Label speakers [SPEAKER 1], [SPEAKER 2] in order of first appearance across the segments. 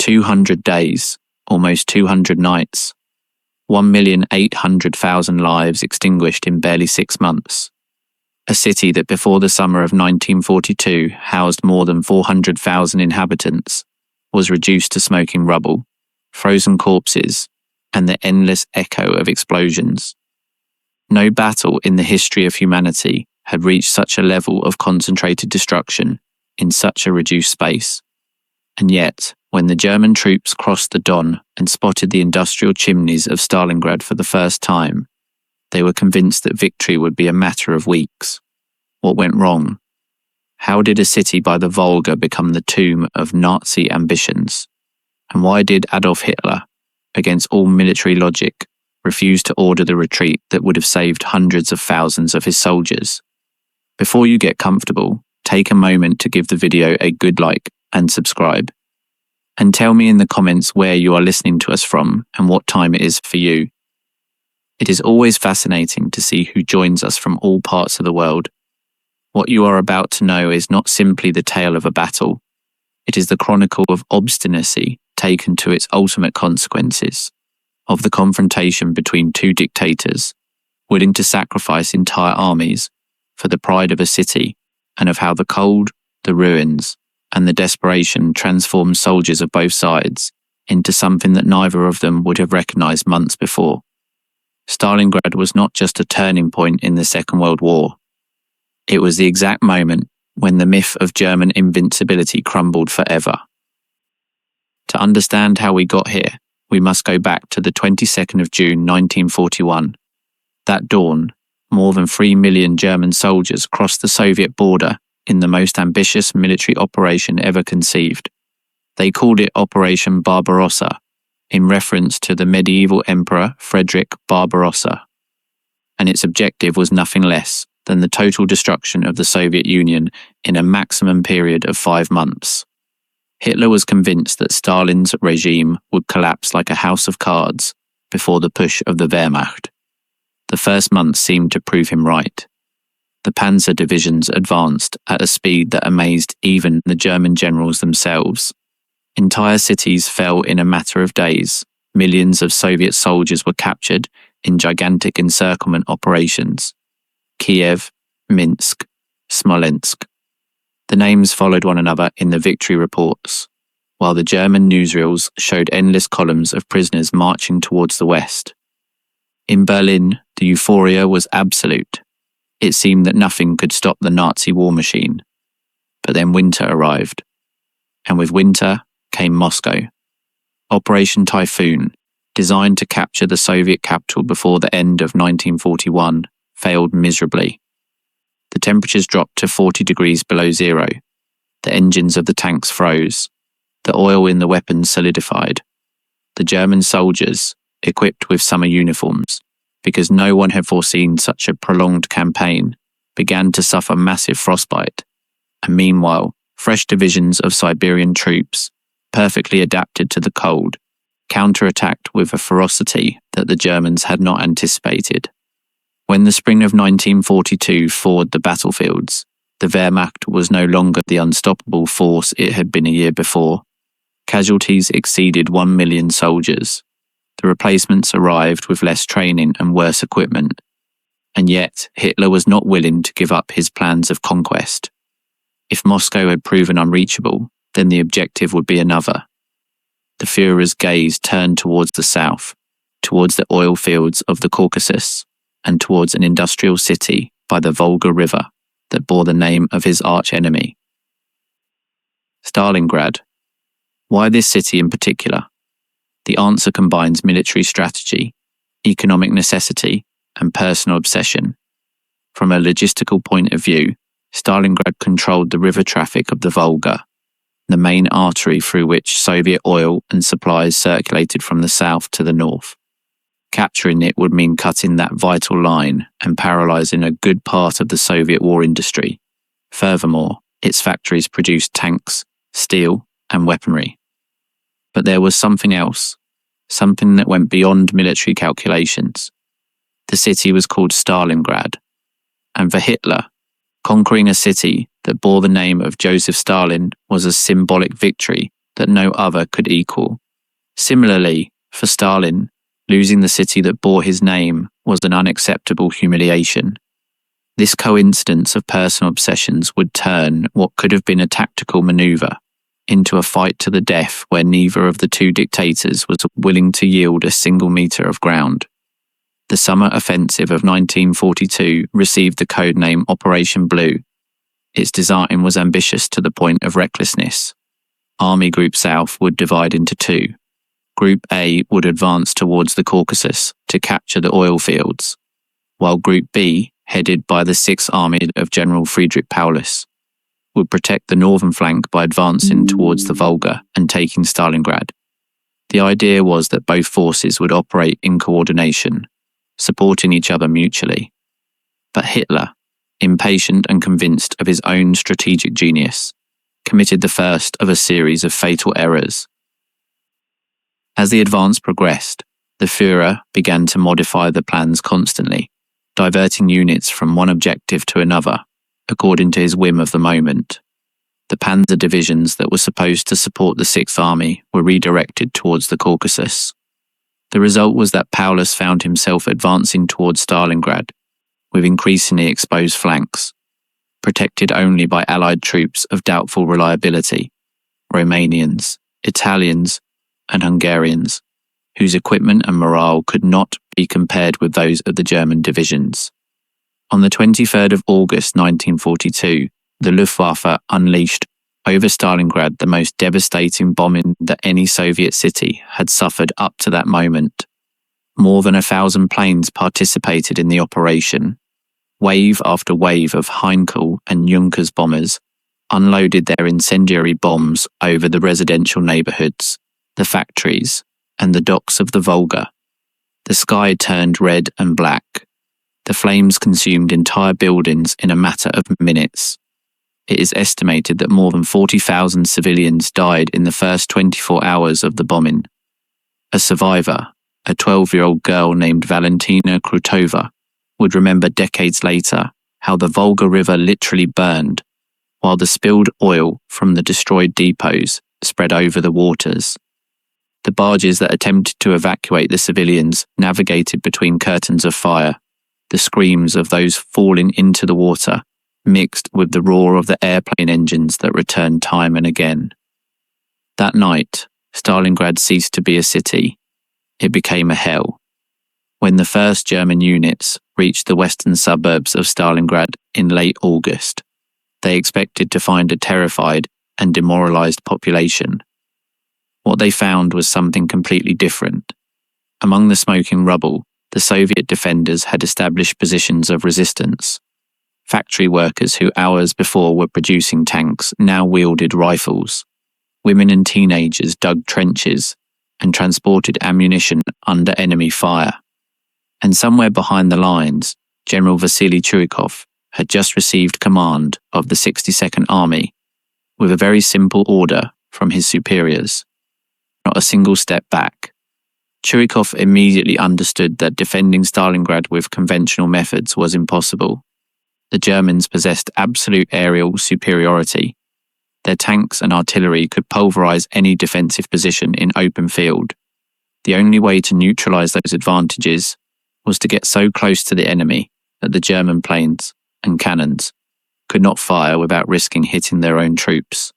[SPEAKER 1] 200 days, almost 200 nights, 1,800,000 lives extinguished in barely 6 months. A city that before the summer of 1942 housed more than 400,000 inhabitants was reduced to smoking rubble, frozen corpses, and the endless echo of explosions. No battle in the history of humanity had reached such a level of concentrated destruction in such a reduced space. And yet, when the German troops crossed the Don and spotted the industrial chimneys of Stalingrad for the first time, they were convinced that victory would be a matter of weeks. What went wrong? How did a city by the Volga become the tomb of Nazi ambitions? And why did Adolf Hitler, against all military logic, refuse to order the retreat that would have saved hundreds of thousands of his soldiers? Before you get comfortable, take a moment to give the video a good like and subscribe. And tell me in the comments where you are listening to us from and what time it is for you. It is always fascinating to see who joins us from all parts of the world. What you are about to know is not simply the tale of a battle. It is the chronicle of obstinacy taken to its ultimate consequences, of the confrontation between two dictators, willing to sacrifice entire armies for the pride of a city, and of how the cold, the ruins, and the desperation transformed soldiers of both sides into something that neither of them would have recognized months before. Stalingrad was not just a turning point in the Second World War. It was the exact moment when the myth of German invincibility crumbled forever. To understand how we got here, we must go back to the 22nd of June 1941. That dawn, more than 3 million German soldiers crossed the Soviet border in the most ambitious military operation ever conceived. They called it Operation Barbarossa, in reference to the medieval emperor Frederick Barbarossa. And its objective was nothing less than the total destruction of the Soviet Union in a maximum period of 5 months. Hitler was convinced that Stalin's regime would collapse like a house of cards before the push of the Wehrmacht. The first month seemed to prove him right. The panzer divisions advanced at a speed that amazed even the German generals themselves. Entire cities fell in a matter of days. Millions of Soviet soldiers were captured in gigantic encirclement operations. Kiev, Minsk, Smolensk. The names followed one another in the victory reports, while the German newsreels showed endless columns of prisoners marching towards the west. In Berlin, the euphoria was absolute. It seemed that nothing could stop the Nazi war machine. But then winter arrived. And with winter came Moscow. Operation Typhoon, designed to capture the Soviet capital before the end of 1941, failed miserably. The temperatures dropped to 40 degrees below zero. The engines of the tanks froze. The oil in the weapons solidified. The German soldiers, equipped with summer uniforms, because no one had foreseen such a prolonged campaign, began to suffer massive frostbite. And meanwhile, fresh divisions of Siberian troops, perfectly adapted to the cold, counterattacked with a ferocity that the Germans had not anticipated. When the spring of 1942 thawed the battlefields, the Wehrmacht was no longer the unstoppable force it had been a year before. Casualties exceeded 1 million soldiers. The replacements arrived with less training and worse equipment. And yet, Hitler was not willing to give up his plans of conquest. If Moscow had proven unreachable, then the objective would be another. The Führer's gaze turned towards the south, towards the oil fields of the Caucasus, and towards an industrial city by the Volga River that bore the name of his arch-enemy. Stalingrad. Why this city in particular? The answer combines military strategy, economic necessity, and personal obsession. From a logistical point of view, Stalingrad controlled the river traffic of the Volga, the main artery through which Soviet oil and supplies circulated from the south to the north. Capturing it would mean cutting that vital line and paralyzing a good part of the Soviet war industry. Furthermore, its factories produced tanks, steel, and weaponry. But there was something else, something that went beyond military calculations. The city was called Stalingrad, and for Hitler, conquering a city that bore the name of Joseph Stalin was a symbolic victory that no other could equal. Similarly, for Stalin, losing the city that bore his name was an unacceptable humiliation. This coincidence of personal obsessions would turn what could have been a tactical maneuver into a fight to the death where neither of the two dictators was willing to yield a single meter of ground. The summer offensive of 1942 received the codename Operation Blue. Its design was ambitious to the point of recklessness. Army Group South would divide into two. Group A would advance towards the Caucasus to capture the oil fields, while Group B, headed by the 6th Army of General Friedrich Paulus, would protect the northern flank by advancing towards the Volga and taking Stalingrad. The idea was that both forces would operate in coordination, supporting each other mutually. But Hitler, impatient and convinced of his own strategic genius, committed the first of a series of fatal errors. As the advance progressed, the Führer began to modify the plans constantly, diverting units from one objective to another, according to his whim of the moment. The panzer divisions that were supposed to support the 6th Army were redirected towards the Caucasus. The result was that Paulus found himself advancing towards Stalingrad, with increasingly exposed flanks, protected only by Allied troops of doubtful reliability, Romanians, Italians, and Hungarians, whose equipment and morale could not be compared with those of the German divisions. On the 23rd of August 1942, the Luftwaffe unleashed over Stalingrad the most devastating bombing that any Soviet city had suffered up to that moment. More than 1,000 planes participated in the operation. Wave after wave of Heinkel and Junkers bombers unloaded their incendiary bombs over the residential neighborhoods, the factories, and the docks of the Volga. The sky turned red and black. The flames consumed entire buildings in a matter of minutes. It is estimated that more than 40,000 civilians died in the first 24 hours of the bombing. A survivor, a 12-year-old girl named Valentina Krutova, would remember decades later how the Volga River literally burned, while the spilled oil from the destroyed depots spread over the waters. The barges that attempted to evacuate the civilians navigated between curtains of fire. The screams of those falling into the water mixed with the roar of the airplane engines that returned time and again. That night, Stalingrad ceased to be a city. It became a hell. When the first German units reached the western suburbs of Stalingrad in late August, they expected to find a terrified and demoralized population. What they found was something completely different. Among the smoking rubble, the Soviet defenders had established positions of resistance. Factory workers who hours before were producing tanks now wielded rifles. Women and teenagers dug trenches and transported ammunition under enemy fire. And somewhere behind the lines, General Vasily Churikov had just received command of the 62nd Army with a very simple order from his superiors: not a single step back. Churikov immediately understood that defending Stalingrad with conventional methods was impossible. The Germans possessed absolute aerial superiority. Their tanks and artillery could pulverize any defensive position in open field. The only way to neutralize those advantages was to get so close to the enemy that the German planes and cannons could not fire without risking hitting their own troops.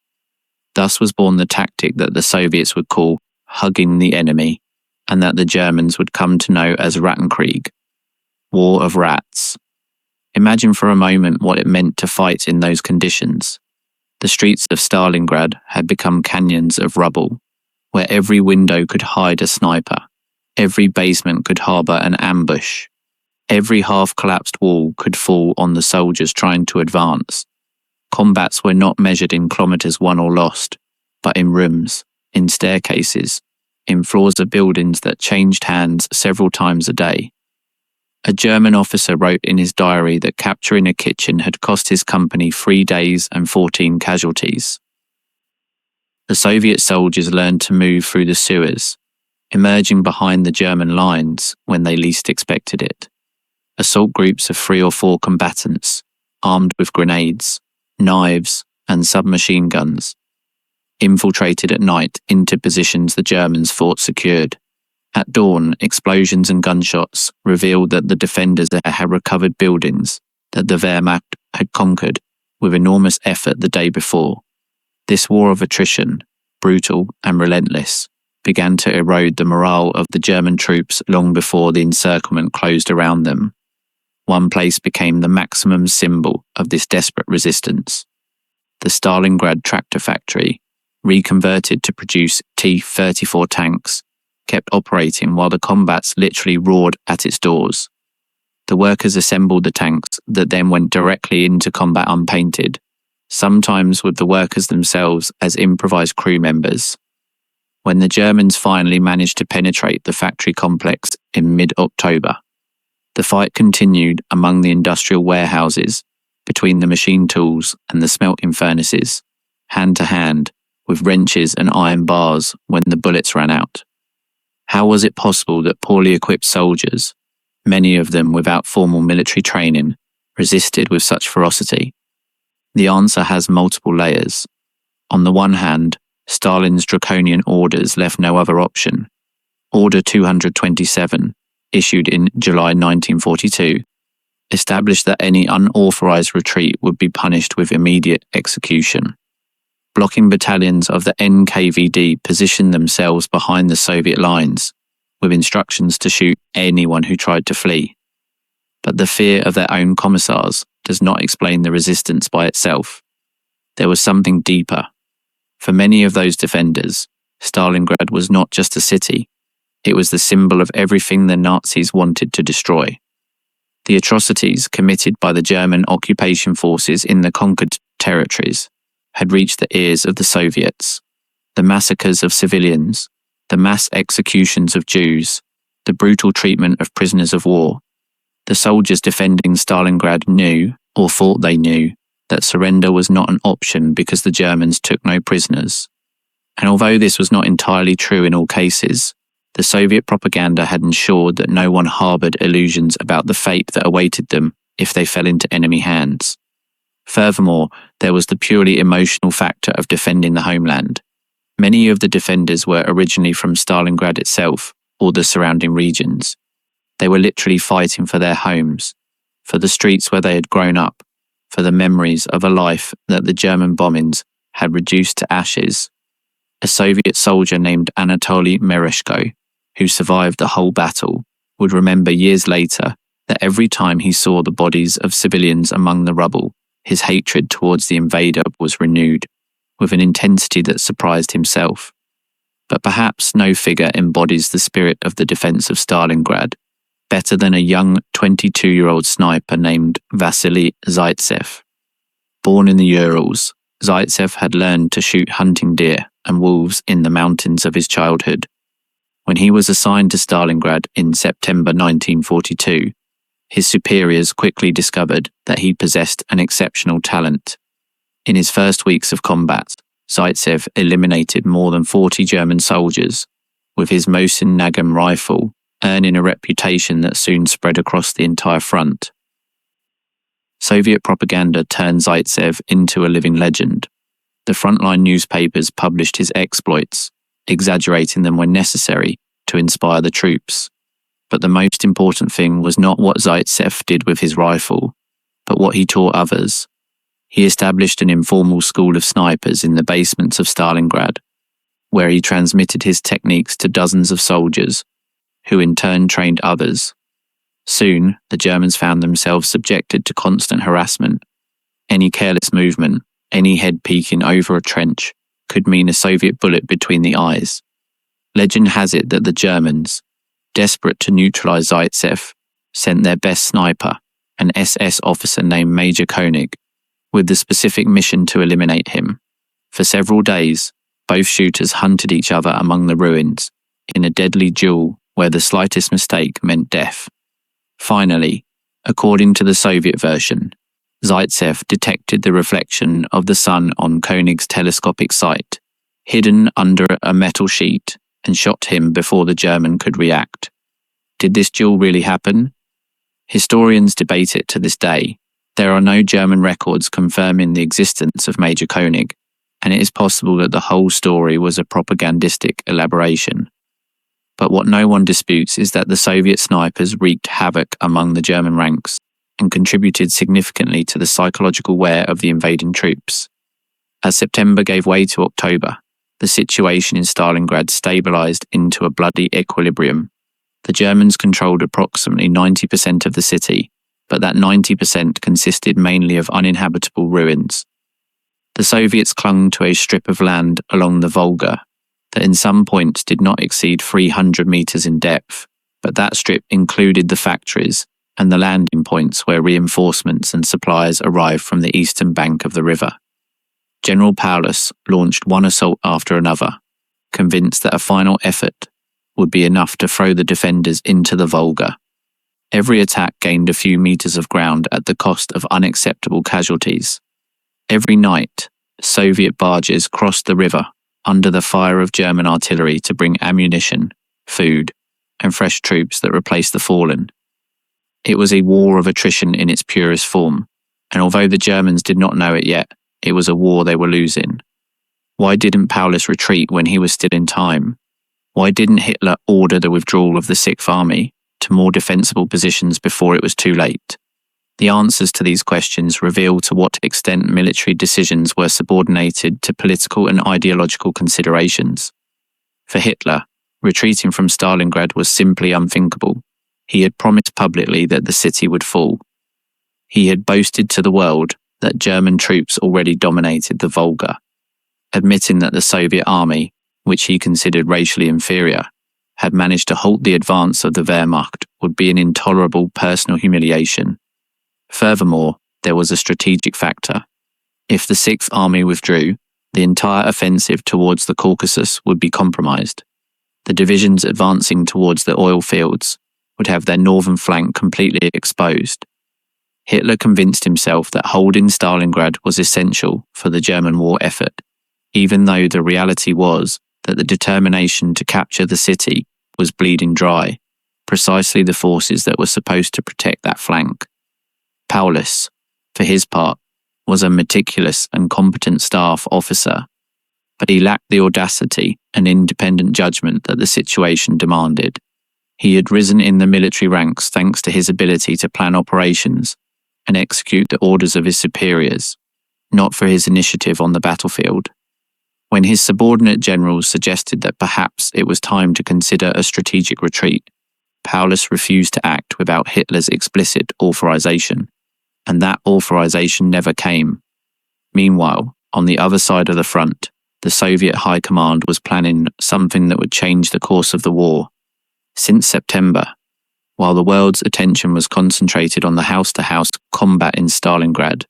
[SPEAKER 1] Thus was born the tactic that the Soviets would call hugging the enemy, and that the Germans would come to know as Rattenkrieg, War of Rats. Imagine for a moment what it meant to fight in those conditions. The streets of Stalingrad had become canyons of rubble, where every window could hide a sniper, every basement could harbour an ambush, every half-collapsed wall could fall on the soldiers trying to advance. Combats were not measured in kilometres won or lost, but in rooms, in staircases, in floors of buildings that changed hands several times a day. A German officer wrote in his diary that capturing a kitchen had cost his company 3 days and 14 casualties. The Soviet soldiers learned to move through the sewers, emerging behind the German lines when they least expected it. Assault groups of 3 or 4 combatants, armed with grenades, knives, and submachine guns. infiltrated at night into positions the Germans thought secured. At dawn, explosions and gunshots revealed that the defenders had recovered buildings that the Wehrmacht had conquered with enormous effort the day before. This war of attrition, brutal and relentless, began to erode the morale of the German troops long before the encirclement closed around them. One place became the maximum symbol of this desperate resistance. The Stalingrad tractor factory, reconverted to produce T-34 tanks, kept operating while the combats literally roared at its doors. The workers assembled the tanks that then went directly into combat unpainted, sometimes with the workers themselves as improvised crew members. When the Germans finally managed to penetrate the factory complex in mid-October, the fight continued among the industrial warehouses, between the machine tools and the smelting furnaces, hand to hand, with wrenches and iron bars when the bullets ran out. How was it possible that poorly equipped soldiers, many of them without formal military training, resisted with such ferocity? The answer has multiple layers. On the one hand, Stalin's draconian orders left no other option. Order 227, issued in July 1942, established that any unauthorized retreat would be punished with immediate execution. Blocking battalions of the NKVD positioned themselves behind the Soviet lines, with instructions to shoot anyone who tried to flee. But the fear of their own commissars does not explain the resistance by itself. There was something deeper. For many of those defenders, Stalingrad was not just a city, it was the symbol of everything the Nazis wanted to destroy. The atrocities committed by the German occupation forces in the conquered territories had reached the ears of the Soviets. The massacres of civilians, the mass executions of Jews, the brutal treatment of prisoners of war. The soldiers defending Stalingrad knew, or thought they knew, that surrender was not an option because the Germans took no prisoners. And although this was not entirely true in all cases, the Soviet propaganda had ensured that no one harbored illusions about the fate that awaited them if they fell into enemy hands. Furthermore, there was the purely emotional factor of defending the homeland. Many of the defenders were originally from Stalingrad itself or the surrounding regions. They were literally fighting for their homes, for the streets where they had grown up, for the memories of a life that the German bombings had reduced to ashes. A Soviet soldier named Anatoly Mereshko, who survived the whole battle, would remember years later that every time he saw the bodies of civilians among the rubble, his hatred towards the invader was renewed, with an intensity that surprised himself. But perhaps no figure embodies the spirit of the defense of Stalingrad better than a young 22-year-old sniper named Vasily Zaitsev. Born in the Urals, Zaitsev had learned to shoot hunting deer and wolves in the mountains of his childhood. When he was assigned to Stalingrad in September 1942, his superiors quickly discovered that he possessed an exceptional talent. In his first weeks of combat, Zaitsev eliminated more than 40 German soldiers, with his Mosin Nagant rifle earning a reputation that soon spread across the entire front. Soviet propaganda turned Zaitsev into a living legend. The frontline newspapers published his exploits, exaggerating them when necessary to inspire the troops. But the most important thing was not what Zaitsev did with his rifle, but what he taught others. He established an informal school of snipers in the basements of Stalingrad, where he transmitted his techniques to dozens of soldiers, who in turn trained others. Soon, the Germans found themselves subjected to constant harassment. Any careless movement, any head peeking over a trench, could mean a Soviet bullet between the eyes. Legend has it that the Germans, desperate to neutralize Zaitsev, sent their best sniper, an SS officer named Major Koenig, with the specific mission to eliminate him. For several days, both shooters hunted each other among the ruins, in a deadly duel where the slightest mistake meant death. Finally, according to the Soviet version, Zaitsev detected the reflection of the sun on Koenig's telescopic sight, hidden under a metal sheet, and shot him before the German could react. Did this duel really happen? Historians debate it to this day. There are no German records confirming the existence of Major Koenig, and it is possible that the whole story was a propagandistic elaboration. But what no one disputes is that the Soviet snipers wreaked havoc among the German ranks and contributed significantly to the psychological wear of the invading troops. As September gave way to October, the situation in Stalingrad stabilized into a bloody equilibrium. The Germans controlled approximately 90% of the city, but that 90% consisted mainly of uninhabitable ruins. The Soviets clung to a strip of land along the Volga that in some points did not exceed 300 meters in depth, but that strip included the factories and the landing points where reinforcements and supplies arrived from the eastern bank of the river. General Paulus launched one assault after another, convinced that a final effort would be enough to throw the defenders into the Volga. Every attack gained a few meters of ground at the cost of unacceptable casualties. Every night, Soviet barges crossed the river under the fire of German artillery to bring ammunition, food, and fresh troops that replaced the fallen. It was a war of attrition in its purest form, and although the Germans did not know it yet, it was a war they were losing. Why didn't Paulus retreat when he was still in time? Why didn't Hitler order the withdrawal of the Sixth Army to more defensible positions before it was too late? The answers to these questions reveal to what extent military decisions were subordinated to political and ideological considerations. For Hitler, retreating from Stalingrad was simply unthinkable. He had promised publicly that the city would fall. He had boasted to the world that German troops already dominated the Volga, admitting that the Soviet army, which he considered racially inferior, had managed to halt the advance of the Wehrmacht would be an intolerable personal humiliation. Furthermore, there was a strategic factor. If the Sixth Army withdrew, the entire offensive towards the Caucasus would be compromised. The divisions advancing towards the oil fields would have their northern flank completely exposed. Hitler convinced himself that holding Stalingrad was essential for the German war effort, even though the reality was that the determination to capture the city was bleeding dry, precisely the forces that were supposed to protect that flank. Paulus, for his part, was a meticulous and competent staff officer, but he lacked the audacity and independent judgment that the situation demanded. He had risen in the military ranks thanks to his ability to plan operations and execute the orders of his superiors, not for his initiative on the battlefield. When his subordinate generals suggested that perhaps it was time to consider a strategic retreat, Paulus refused to act without Hitler's explicit authorization, and that authorization never came. Meanwhile, on the other side of the front, the Soviet High Command was planning something that would change the course of the war. Since September, while the world's attention was concentrated on the house-to-house combat in Stalingrad,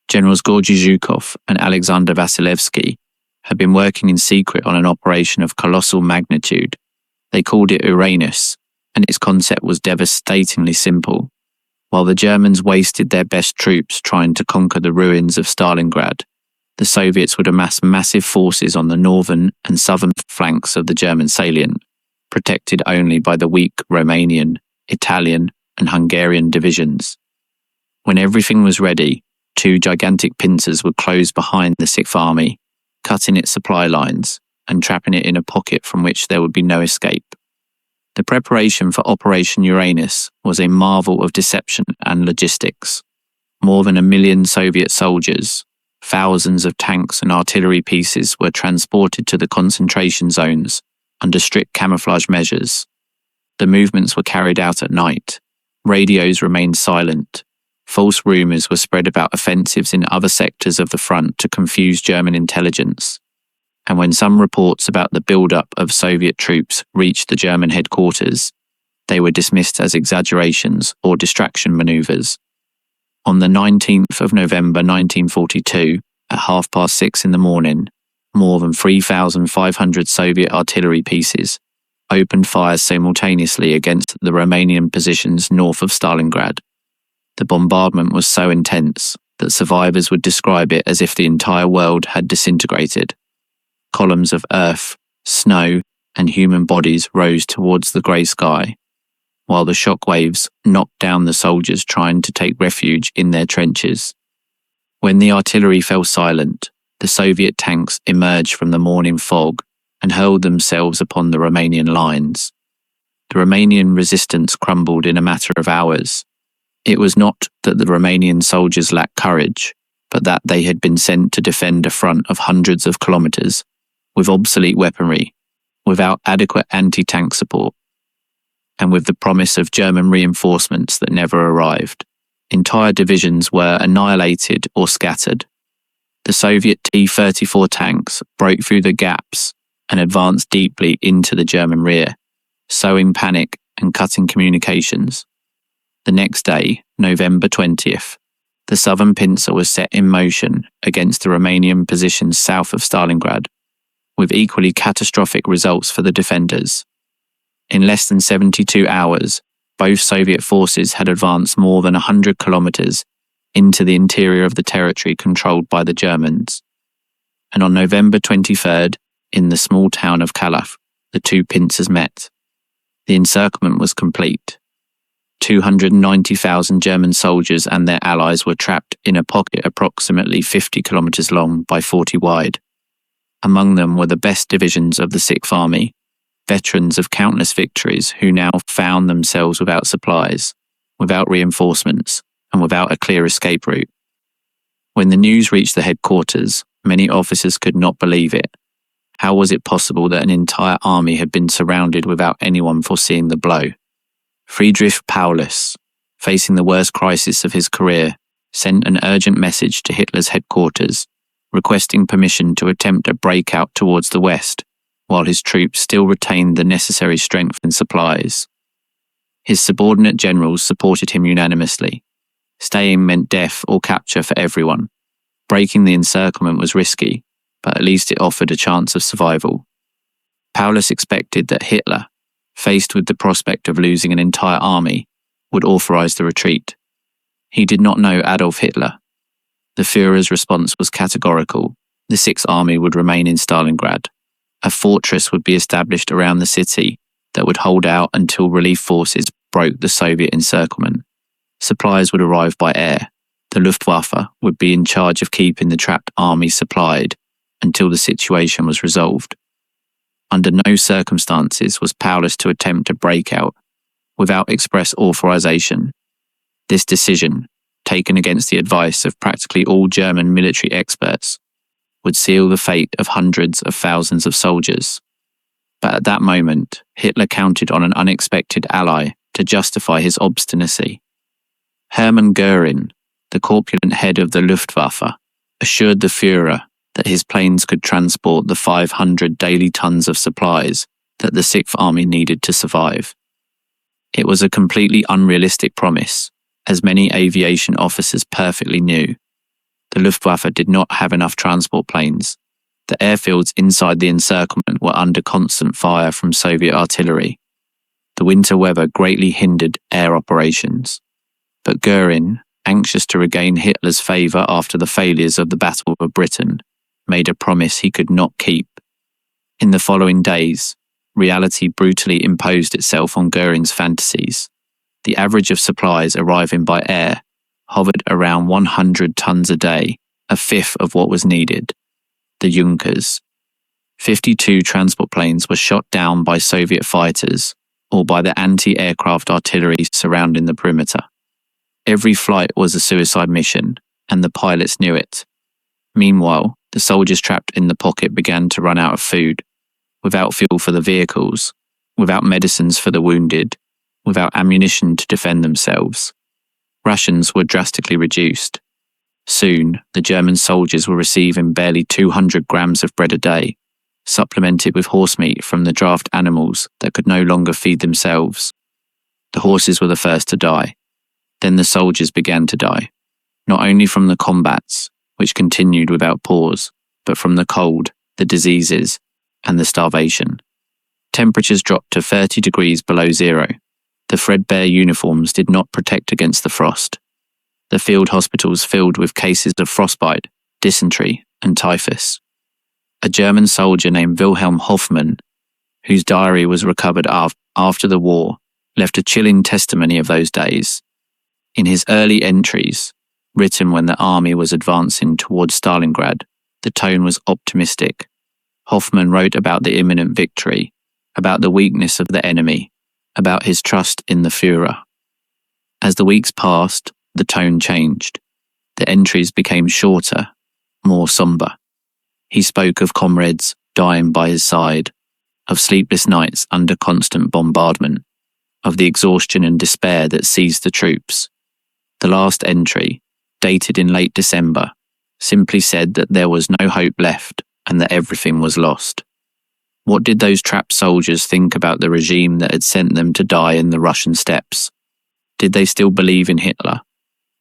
[SPEAKER 1] Generals Georgy Zhukov and Alexander Vasilevsky had been working in secret on an operation of colossal magnitude. They called it Uranus, and its concept was devastatingly simple. While the Germans wasted their best troops trying to conquer the ruins of Stalingrad, the Soviets would amass massive forces on the northern and southern flanks of the German salient, protected only by the weak Romanian, Italian, and Hungarian divisions. When everything was ready, two gigantic pincers would close behind the Sixth Army, cutting its supply lines and trapping it in a pocket from which there would be no escape. The preparation for Operation Uranus was a marvel of deception and logistics. More than 1 million Soviet soldiers, thousands of tanks and artillery pieces were transported to the concentration zones under strict camouflage measures. The movements were carried out at night. Radios remained silent. False rumors were spread about offensives in other sectors of the front to confuse German intelligence. And when some reports about the build-up of Soviet troops reached the German headquarters, they were dismissed as exaggerations or distraction maneuvers. On the 19th of November 1942, at 6:30 in the morning, more than 3,500 Soviet artillery pieces opened fire simultaneously against the Romanian positions north of Stalingrad. The bombardment was so intense that survivors would describe it as if the entire world had disintegrated. Columns of earth, snow, and human bodies rose towards the grey sky, while the shock waves knocked down the soldiers trying to take refuge in their trenches. When the artillery fell silent, the Soviet tanks emerged from the morning fog and hurled themselves upon the Romanian lines. The Romanian resistance crumbled in a matter of hours. It was not that the Romanian soldiers lacked courage, but that they had been sent to defend a front of hundreds of kilometers, with obsolete weaponry, without adequate anti-tank support, and with the promise of German reinforcements that never arrived. Entire divisions were annihilated or scattered. The Soviet T-34 tanks broke through the gaps and advanced deeply into the German rear, sowing panic and cutting communications. The next day, November 20th, the southern pincer was set in motion against the Romanian positions south of Stalingrad, with equally catastrophic results for the defenders. In less than 72 hours, both Soviet forces had advanced more than 100 kilometers into the interior of the territory controlled by the Germans. And on November 23rd, in the small town of Calaf, the two pincers met. The encirclement was complete. 290,000 German soldiers and their allies were trapped in a pocket approximately 50 kilometers long by 40 wide. Among them were the best divisions of the Sixth Army, veterans of countless victories who now found themselves without supplies, without reinforcements, and without a clear escape route. When the news reached the headquarters, many officers could not believe it. How was it possible that an entire army had been surrounded without anyone foreseeing the blow? Friedrich Paulus, facing the worst crisis of his career, sent an urgent message to Hitler's headquarters, requesting permission to attempt a breakout towards the west, while his troops still retained the necessary strength and supplies. His subordinate generals supported him unanimously. Staying meant death or capture for everyone. Breaking the encirclement was risky, but at least it offered a chance of survival. Paulus expected that Hitler, faced with the prospect of losing an entire army, would authorize the retreat. He did not know Adolf Hitler. The Führer's response was categorical. The Sixth Army would remain in Stalingrad. A fortress would be established around the city that would hold out until relief forces broke the Soviet encirclement. Supplies would arrive by air. The Luftwaffe would be in charge of keeping the trapped army supplied until the situation was resolved. Under no circumstances was Paulus to attempt a breakout without express authorization. This decision, taken against the advice of practically all German military experts, would seal the fate of hundreds of thousands of soldiers. But at that moment, Hitler counted on an unexpected ally to justify his obstinacy. Hermann Göring, the corpulent head of the Luftwaffe, assured the Führer that his planes could transport the 500 daily tons of supplies that the Sixth Army needed to survive. It was a completely unrealistic promise, as many aviation officers perfectly knew. The Luftwaffe did not have enough transport planes. The airfields inside the encirclement were under constant fire from Soviet artillery. The winter weather greatly hindered air operations. But Göring, anxious to regain Hitler's favour after the failures of the Battle of Britain, made a promise he could not keep. In the following days, reality brutally imposed itself on Göring's fantasies. The average of supplies arriving by air hovered around 100 tons a day, a fifth of what was needed. The Junkers. 52 transport planes were shot down by Soviet fighters or by the anti-aircraft artillery surrounding the perimeter. Every flight was a suicide mission, and the pilots knew it. Meanwhile, the soldiers trapped in the pocket began to run out of food, without fuel for the vehicles, without medicines for the wounded, without ammunition to defend themselves. Rations were drastically reduced. Soon, the German soldiers were receiving barely 200 grams of bread a day, supplemented with horse meat from the draft animals that could no longer feed themselves. The horses were the first to die. Then the soldiers began to die, not only from the combats, which continued without pause, but from the cold, the diseases, and the starvation. Temperatures dropped to 30 degrees below zero. The threadbare uniforms did not protect against the frost. The field hospitals filled with cases of frostbite, dysentery, and typhus. A German soldier named Wilhelm Hoffmann, whose diary was recovered after the war, left a chilling testimony of those days. In his early entries, written when the army was advancing towards Stalingrad, The tone was optimistic. Hoffmann wrote about the imminent victory, about the weakness of the enemy, about his trust in the Führer. As the weeks passed, the tone changed. The entries became shorter, more somber. He spoke of comrades dying by his side, of sleepless nights under constant bombardment, of the exhaustion and despair that seized the troops. The last entry, dated in late December, simply said that there was no hope left and that everything was lost. What did those trapped soldiers think about the regime that had sent them to die in the Russian steppes? Did they still believe in Hitler?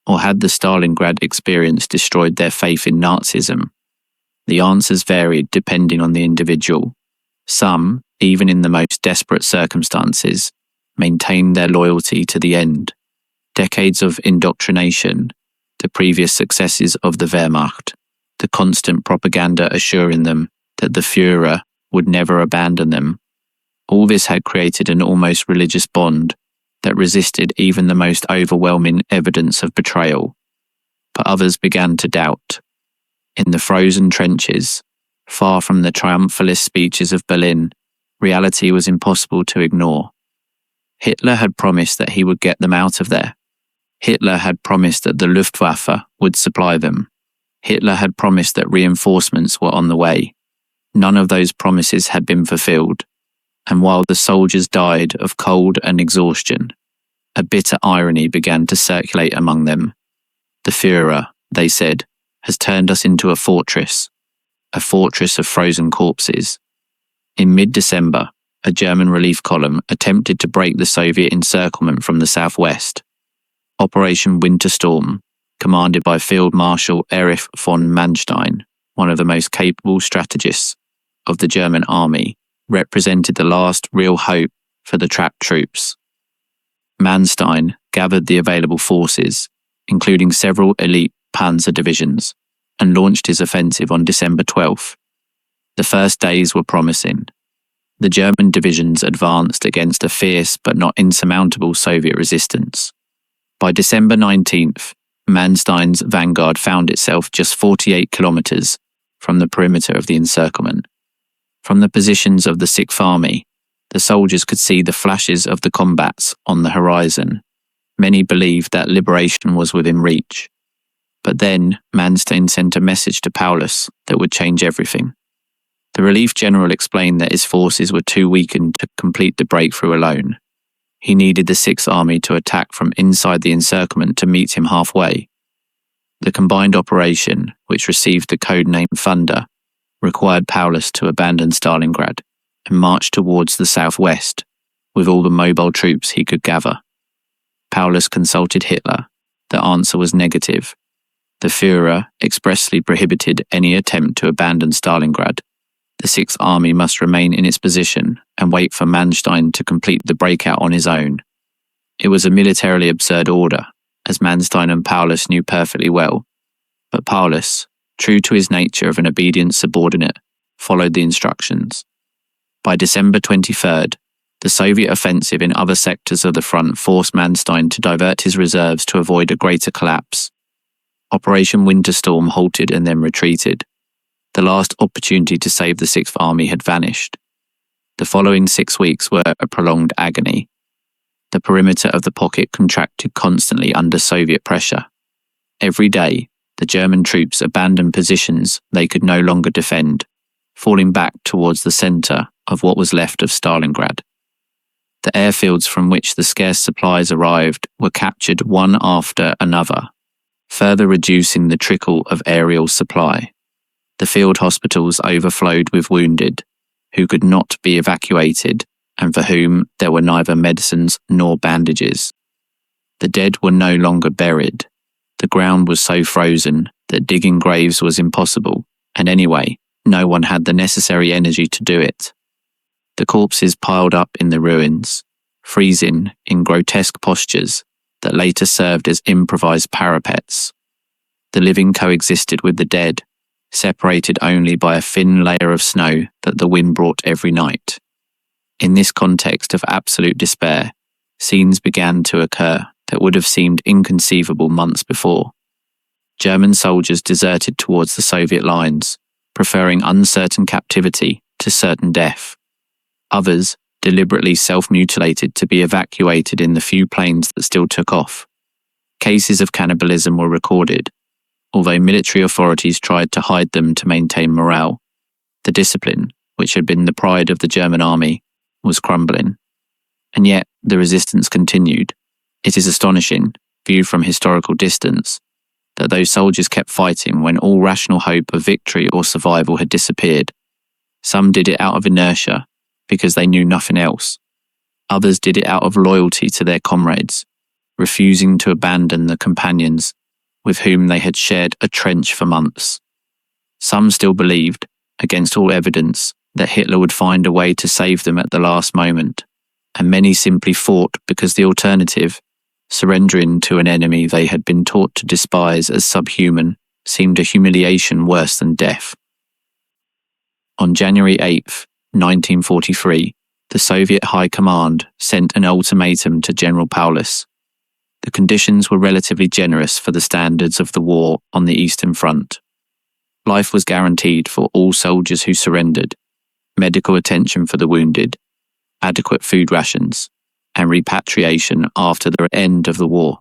[SPEAKER 1] Or had the Stalingrad experience destroyed their faith in Nazism? The answers varied depending on the individual. Some, even in the most desperate circumstances, maintained their loyalty to the end. Decades of indoctrination, the previous successes of the Wehrmacht, the constant propaganda assuring them that the Führer would never abandon them. All this had created an almost religious bond that resisted even the most overwhelming evidence of betrayal. But others began to doubt. In the frozen trenches, far from the triumphalist speeches of Berlin, reality was impossible to ignore. Hitler had promised that he would get them out of there. Hitler had promised that the Luftwaffe would supply them. Hitler had promised that reinforcements were on the way. None of those promises had been fulfilled, and while the soldiers died of cold and exhaustion, a bitter irony began to circulate among them. The Führer, they said, has turned us into a fortress of frozen corpses. In mid-December, a German relief column attempted to break the Soviet encirclement from the southwest. Operation Winter Storm, commanded by Field Marshal Erich von Manstein, one of the most capable strategists of the German army, represented the last real hope for the trapped troops. Manstein gathered the available forces, including several elite panzer divisions, and launched his offensive on December 12th. The first days were promising. The German divisions advanced against a fierce but not insurmountable Soviet resistance. By December 19th, Manstein's vanguard found itself just 48 kilometers from the perimeter of the encirclement. From the positions of the Sixth Army, the soldiers could see the flashes of the combats on the horizon. Many believed that liberation was within reach. But then Manstein sent a message to Paulus that would change everything. The relief general explained that his forces were too weakened to complete the breakthrough alone. He needed the Sixth Army to attack from inside the encirclement to meet him halfway. The combined operation, which received the code name Thunder, required Paulus to abandon Stalingrad and march towards the southwest with all the mobile troops he could gather. Paulus consulted Hitler. The answer was negative. The Führer expressly prohibited any attempt to abandon Stalingrad. The Sixth Army must remain in its position and wait for Manstein to complete the breakout on his own. It was a militarily absurd order, as Manstein and Paulus knew perfectly well. But Paulus, true to his nature of an obedient subordinate, followed the instructions. By December 23rd, the Soviet offensive in other sectors of the front forced Manstein to divert his reserves to avoid a greater collapse. Operation Winter Storm halted and then retreated. The last opportunity to save the Sixth Army had vanished. The following 6 weeks were a prolonged agony. The perimeter of the pocket contracted constantly under Soviet pressure. Every day, the German troops abandoned positions they could no longer defend, falling back towards the center of what was left of Stalingrad. The airfields from which the scarce supplies arrived were captured one after another, further reducing the trickle of aerial supply. The field hospitals overflowed with wounded, who could not be evacuated and for whom there were neither medicines nor bandages. The dead were no longer buried. The ground was so frozen that digging graves was impossible, and anyway, no one had the necessary energy to do it. The corpses piled up in the ruins, freezing in grotesque postures that later served as improvised parapets. The living coexisted with the dead, separated only by a thin layer of snow that the wind brought every night. In this context of absolute despair, scenes began to occur that would have seemed inconceivable months before. German soldiers deserted towards the Soviet lines, preferring uncertain captivity to certain death. Others deliberately self-mutilated to be evacuated in the few planes that still took off. Cases of cannibalism were recorded, although military authorities tried to hide them to maintain morale. The discipline, which had been the pride of the German army, was crumbling. And yet, the resistance continued. It is astonishing, viewed from historical distance, that those soldiers kept fighting when all rational hope of victory or survival had disappeared. Some did it out of inertia, because they knew nothing else. Others did it out of loyalty to their comrades, refusing to abandon the companions with whom they had shared a trench for months. Some still believed, against all evidence, that Hitler would find a way to save them at the last moment, and many simply fought because the alternative, surrendering to an enemy they had been taught to despise as subhuman, seemed a humiliation worse than death. On January 8, 1943, the Soviet High Command sent an ultimatum to General Paulus. The conditions were relatively generous for the standards of the war on the Eastern Front. Life was guaranteed for all soldiers who surrendered, medical attention for the wounded, adequate food rations, and repatriation after the end of the war.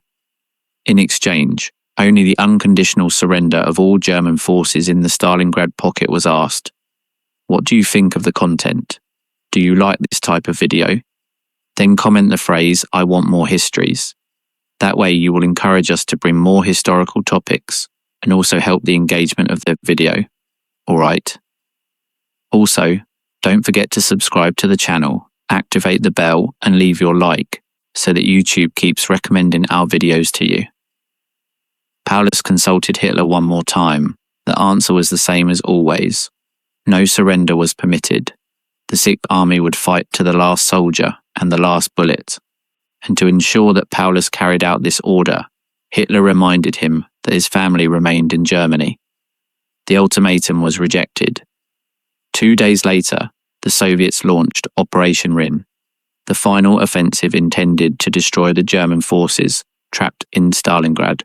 [SPEAKER 1] In exchange, only the unconditional surrender of all German forces in the Stalingrad pocket was asked. What do you think of the content? Do you like this type of video? Then comment the phrase, "I want more histories." That way you will encourage us to bring more historical topics and also help the engagement of the video. Alright? Also, don't forget to subscribe to the channel, activate the bell and leave your like so that YouTube keeps recommending our videos to you. Paulus consulted Hitler one more time. The answer was the same as always. No surrender was permitted. The Sixth Army would fight to the last soldier and the last bullet. And to ensure that Paulus carried out this order, Hitler reminded him that his family remained in Germany. The ultimatum was rejected. 2 days later, the Soviets launched Operation Rin, the final offensive intended to destroy the German forces trapped in Stalingrad.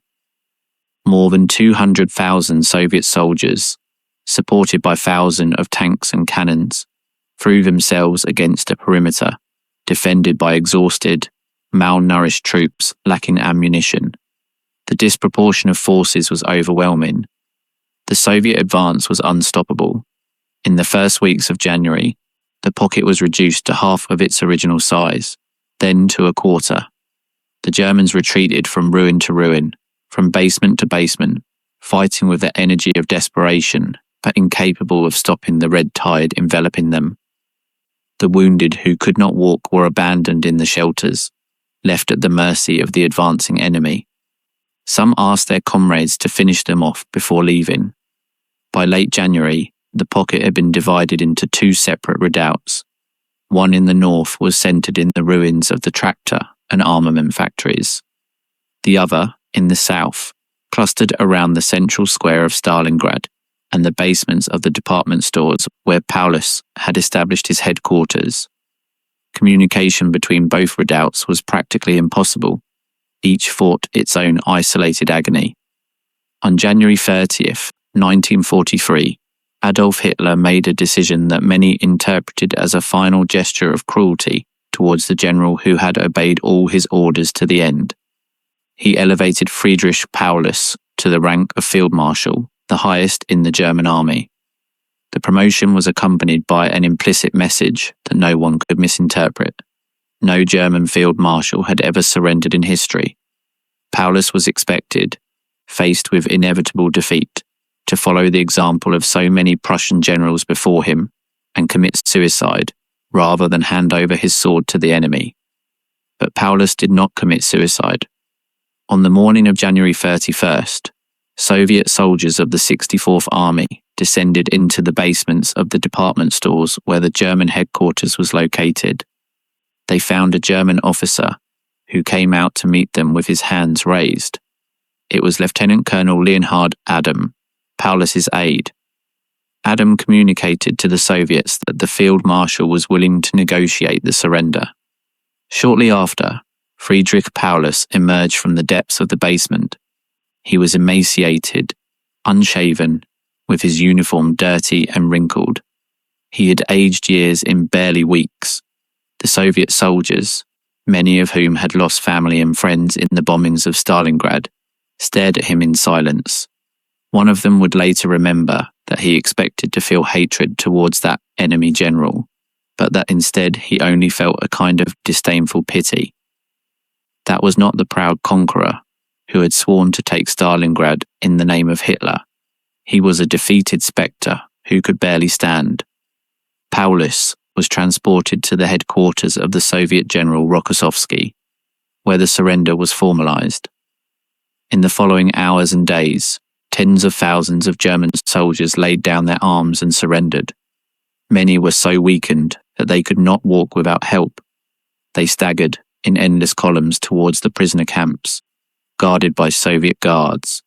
[SPEAKER 1] More than 200,000 Soviet soldiers, supported by thousands of tanks and cannons, threw themselves against a perimeter defended by exhausted, malnourished troops lacking ammunition. The disproportion of forces was overwhelming. The Soviet advance was unstoppable. In the first weeks of January, the pocket was reduced to half of its original size, then to a quarter. The Germans retreated from ruin to ruin, from basement to basement, fighting with the energy of desperation, but incapable of stopping the red tide enveloping them. The wounded who could not walk were abandoned in the shelters, left at the mercy of the advancing enemy. Some asked their comrades to finish them off before leaving. By late January, the pocket had been divided into 2 separate redoubts. One in the north was centered in the ruins of the tractor and armament factories. The other, in the south, clustered around the central square of Stalingrad and the basements of the department stores where Paulus had established his headquarters. Communication between both redoubts was practically impossible. Each fought its own isolated agony. On January 30th, 1943, Adolf Hitler made a decision that many interpreted as a final gesture of cruelty towards the general who had obeyed all his orders to the end. He elevated Friedrich Paulus to the rank of Field Marshal, the highest in the German army. The promotion was accompanied by an implicit message that no one could misinterpret. No German field marshal had ever surrendered in history. Paulus was expected, faced with inevitable defeat, to follow the example of so many Prussian generals before him and commit suicide rather than hand over his sword to the enemy. But Paulus did not commit suicide. On the morning of January 31st, Soviet soldiers of the 64th Army descended into the basements of the department stores where the German headquarters was located. They found a German officer who came out to meet them with his hands raised. It was Lieutenant Colonel Leonhard Adam, Paulus's aide. Adam communicated to the Soviets that the field marshal was willing to negotiate the surrender. Shortly after, Friedrich Paulus emerged from the depths of the basement. He was emaciated, unshaven, with his uniform dirty and wrinkled. He had aged years in barely weeks. The Soviet soldiers, many of whom had lost family and friends in the bombings of Stalingrad, stared at him in silence. One of them would later remember that he expected to feel hatred towards that enemy general, but that instead he only felt a kind of disdainful pity. That was not the proud conqueror who had sworn to take Stalingrad in the name of Hitler. He was a defeated spectre who could barely stand. Paulus was transported to the headquarters of the Soviet General Rokossovsky, where the surrender was formalized. In the following hours and days, tens of thousands of German soldiers laid down their arms and surrendered. Many were so weakened that they could not walk without help. They staggered in endless columns towards the prisoner camps, guarded by Soviet guards,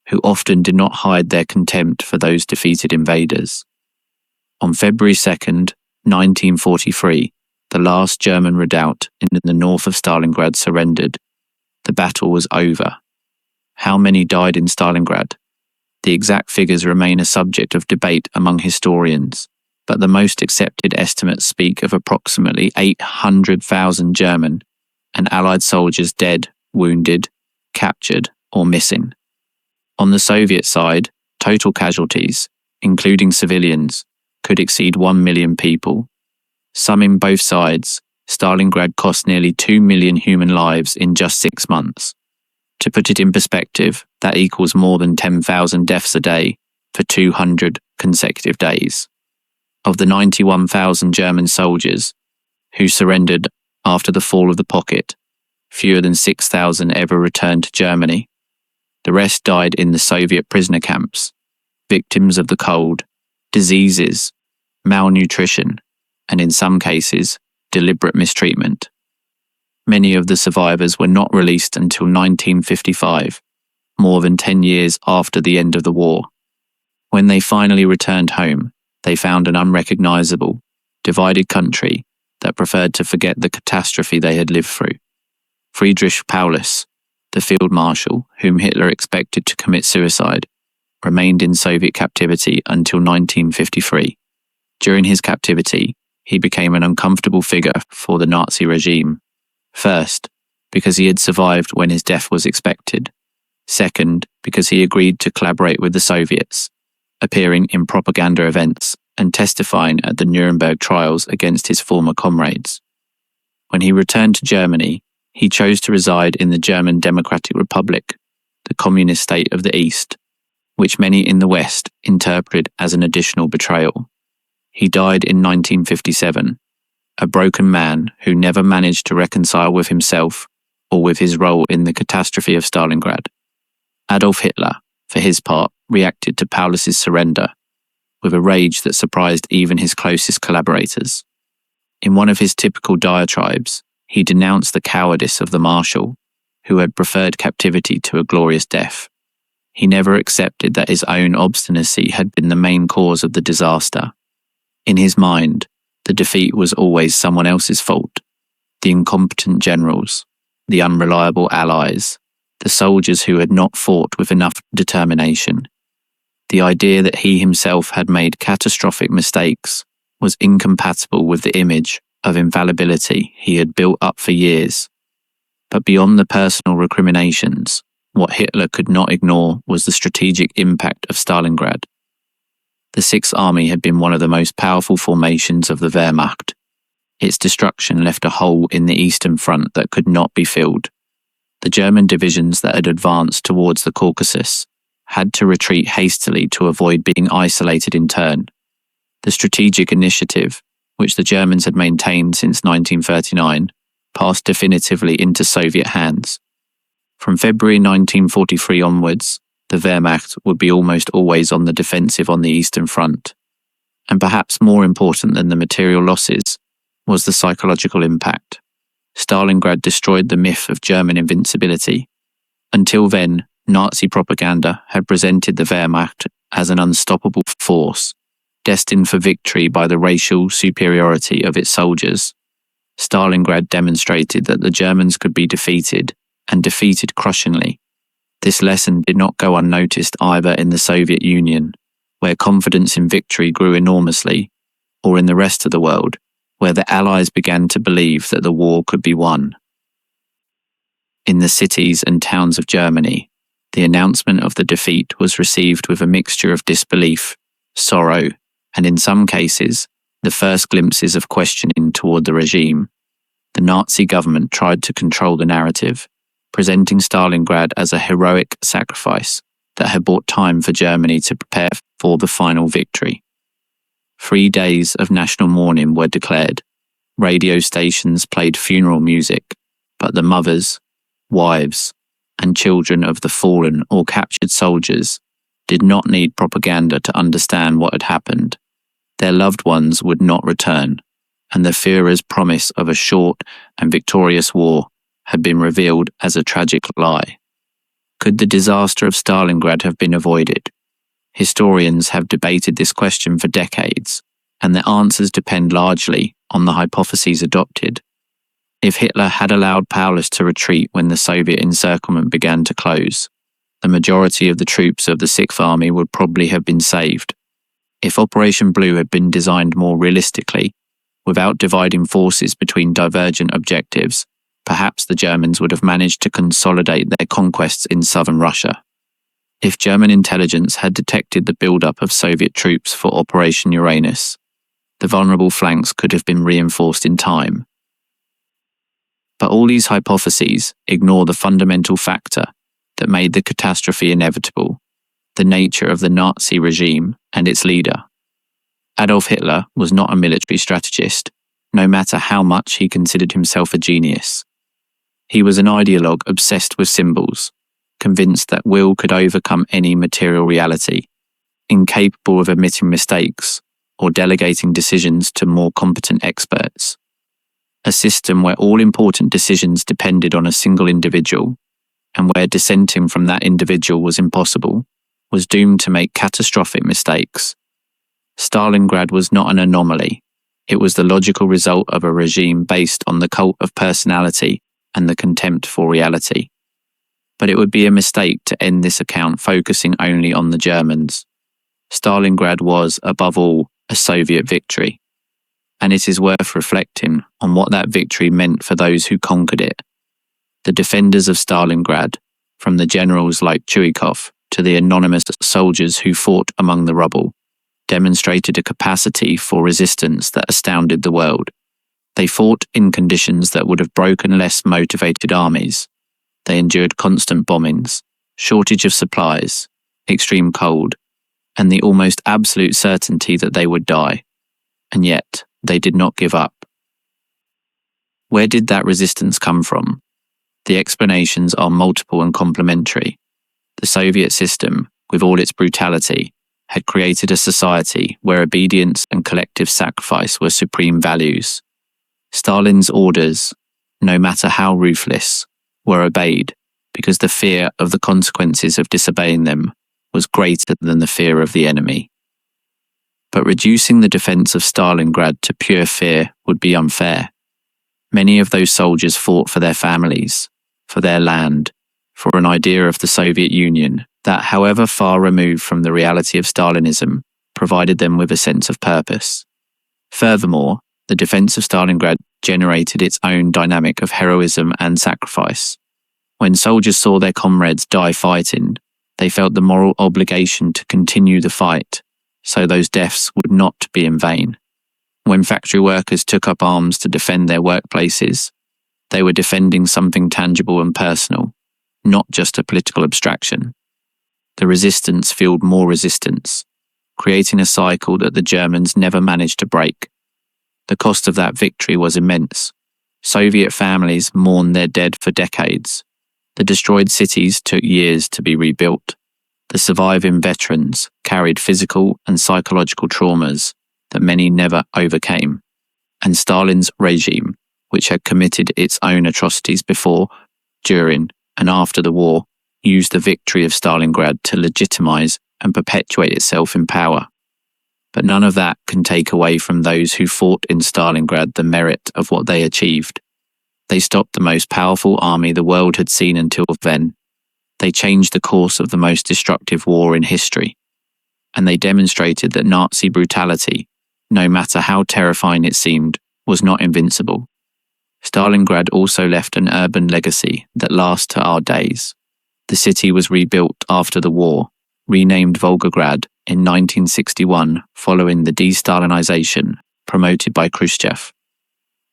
[SPEAKER 1] who often did not hide their contempt for those defeated invaders. On February 2nd, 1943, the last German redoubt in the north of Stalingrad surrendered. The battle was over. How many died in Stalingrad? The exact figures remain a subject of debate among historians, but the most accepted estimates speak of approximately 800,000 German and Allied soldiers dead, wounded, captured, or missing. On the Soviet side, total casualties, including civilians, could exceed 1 million people. Summing both sides, Stalingrad cost nearly 2 million human lives in just 6 months. To put it in perspective, that equals more than 10,000 deaths a day for 200 consecutive days. Of the 91,000 German soldiers who surrendered after the fall of the pocket, fewer than 6,000 ever returned to Germany. The rest died in the Soviet prisoner camps, victims of the cold, diseases, malnutrition, and in some cases, deliberate mistreatment. Many of the survivors were not released until 1955, more than 10 years after the end of the war. When they finally returned home, they found an unrecognizable, divided country that preferred to forget the catastrophe they had lived through. Friedrich Paulus, the field marshal whom Hitler expected to commit suicide, remained in Soviet captivity until 1953. During his captivity, he became an uncomfortable figure for the Nazi regime. First, because he had survived when his death was expected. Second, because he agreed to collaborate with the Soviets, appearing in propaganda events and testifying at the Nuremberg trials against his former comrades. When he returned to Germany, he chose to reside in the German Democratic Republic, the communist state of the East, which many in the West interpreted as an additional betrayal. He died in 1957, a broken man who never managed to reconcile with himself or with his role in the catastrophe of Stalingrad. Adolf Hitler, for his part, reacted to Paulus's surrender with a rage that surprised even his closest collaborators. In one of his typical diatribes, he denounced the cowardice of the marshal, who had preferred captivity to a glorious death. He never accepted that his own obstinacy had been the main cause of the disaster. In his mind, the defeat was always someone else's fault. The incompetent generals, the unreliable allies, the soldiers who had not fought with enough determination. The idea that he himself had made catastrophic mistakes was incompatible with the image of infallibility he had built up for years. But beyond the personal recriminations, what Hitler could not ignore was the strategic impact of Stalingrad. The Sixth Army had been one of the most powerful formations of the Wehrmacht. Its destruction left a hole in the Eastern Front that could not be filled. The German divisions that had advanced towards the Caucasus had to retreat hastily to avoid being isolated in turn. The strategic initiative, which the Germans had maintained since 1939, passed definitively into Soviet hands. From February 1943 onwards, the Wehrmacht would be almost always on the defensive on the Eastern Front. And perhaps more important than the material losses was the psychological impact. Stalingrad destroyed the myth of German invincibility. Until then, Nazi propaganda had presented the Wehrmacht as an unstoppable force, destined for victory by the racial superiority of its soldiers. Stalingrad demonstrated that the Germans could be defeated, and defeated crushingly. This lesson did not go unnoticed either in the Soviet Union. where confidence in victory grew enormously, or in the rest of the world, where the Allies began to believe that the war could be won. In the cities and towns of Germany, the announcement of the defeat was received with a mixture of disbelief, sorrow, and in some cases, the first glimpses of questioning toward the regime. The Nazi government tried to control the narrative, presenting Stalingrad as a heroic sacrifice that had bought time for Germany to prepare for the final victory. 3 days of national mourning were declared. Radio stations played funeral music, but the mothers, wives, and children of the fallen or captured soldiers did not need propaganda to understand what had happened. Their loved ones would not return, and the Führer's promise of a short and victorious war had been revealed as a tragic lie. Could the disaster of Stalingrad have been avoided? Historians have debated this question for decades, and the answers depend largely on the hypotheses adopted. If Hitler had allowed Paulus to retreat when the Soviet encirclement began to close, the majority of the troops of the Sixth Army would probably have been saved. If Operation Blue had been designed more realistically, without dividing forces between divergent objectives, perhaps the Germans would have managed to consolidate their conquests in southern Russia. If German intelligence had detected the buildup of Soviet troops for Operation Uranus, the vulnerable flanks could have been reinforced in time. But all these hypotheses ignore the fundamental factor that made the catastrophe inevitable: the nature of the Nazi regime and its leader. Adolf Hitler was not a military strategist, no matter how much he considered himself a genius. He was an ideologue obsessed with symbols, convinced that will could overcome any material reality, incapable of admitting mistakes or delegating decisions to more competent experts. A system where all important decisions depended on a single individual, and where dissenting from that individual was impossible, was doomed to make catastrophic mistakes. Stalingrad was not an anomaly. It was the logical result of a regime based on the cult of personality and the contempt for reality. But it would be a mistake to end this account focusing only on the Germans. Stalingrad was, above all, a Soviet victory, and it is worth reflecting on what that victory meant for those who conquered it. The defenders of Stalingrad, from the generals like Chuikov to the anonymous soldiers who fought among the rubble, demonstrated a capacity for resistance that astounded the world. They fought in conditions that would have broken less motivated armies. They endured constant bombings, shortage of supplies, extreme cold, and the almost absolute certainty that they would die. And yet, they did not give up. Where did that resistance come from? The explanations are multiple and complementary. The Soviet system, with all its brutality, had created a society where obedience and collective sacrifice were supreme values. Stalin's orders, no matter how ruthless, were obeyed because the fear of the consequences of disobeying them was greater than the fear of the enemy. But reducing the defense of Stalingrad to pure fear would be unfair. Many of those soldiers fought for their families, for their land, for an idea of the Soviet Union that, however far removed from the reality of Stalinism, provided them with a sense of purpose. Furthermore, the defense of Stalingrad generated its own dynamic of heroism and sacrifice. When soldiers saw their comrades die fighting, they felt the moral obligation to continue the fight, so those deaths would not be in vain. When factory workers took up arms to defend their workplaces, they were defending something tangible and personal, not just a political abstraction. The resistance fueled more resistance, creating a cycle that the Germans never managed to break. The cost of that victory was immense. Soviet families mourned their dead for decades. The destroyed cities took years to be rebuilt. The surviving veterans carried physical and psychological traumas that many never overcame. And Stalin's regime, which had committed its own atrocities before, during, and after the war, used the victory of Stalingrad to legitimize and perpetuate itself in power. But none of that can take away from those who fought in Stalingrad the merit of what they achieved. They stopped the most powerful army the world had seen until then. They changed the course of the most destructive war in history. and they demonstrated that Nazi brutality, no matter how terrifying it seemed, was not invincible. Stalingrad also left an urban legacy that lasts to our days. The city was rebuilt after the war, renamed Volgograd in 1961 following the de-Stalinization promoted by Khrushchev.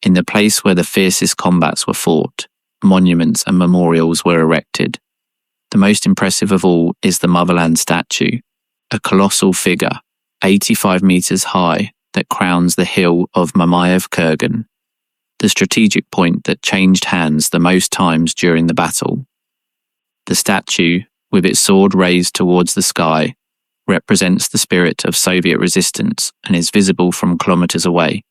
[SPEAKER 1] In the place where the fiercest combats were fought, monuments and memorials were erected. The most impressive of all is the Motherland statue, a colossal figure, 85 meters high, that crowns the hill of Mamayev Kurgan, the strategic point that changed hands the most times during the battle. The statue, with its sword raised towards the sky, represents the spirit of Soviet resistance and is visible from kilometers away.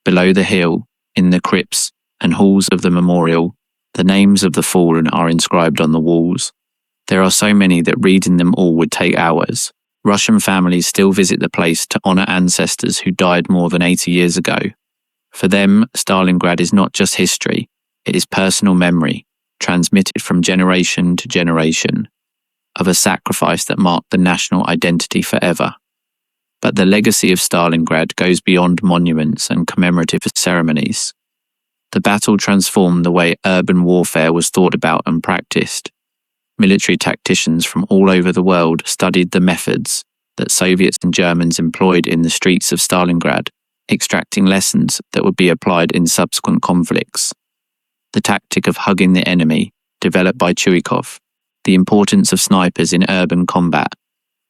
[SPEAKER 1] Below the hill, in the crypts and halls of the memorial, the names of the fallen are inscribed on the walls. There are so many that reading them all would take hours. Russian families still visit the place to honor ancestors who died more than 80 years ago. For them, Stalingrad is not just history, it is personal memory, transmitted from generation to generation, of a sacrifice that marked the national identity forever. But the legacy of Stalingrad goes beyond monuments and commemorative ceremonies. The battle transformed the way urban warfare was thought about and practiced. Military tacticians from all over the world studied the methods that Soviets and Germans employed in the streets of Stalingrad, extracting lessons that would be applied in subsequent conflicts. The tactic of hugging the enemy, developed by Chuikov, the importance of snipers in urban combat,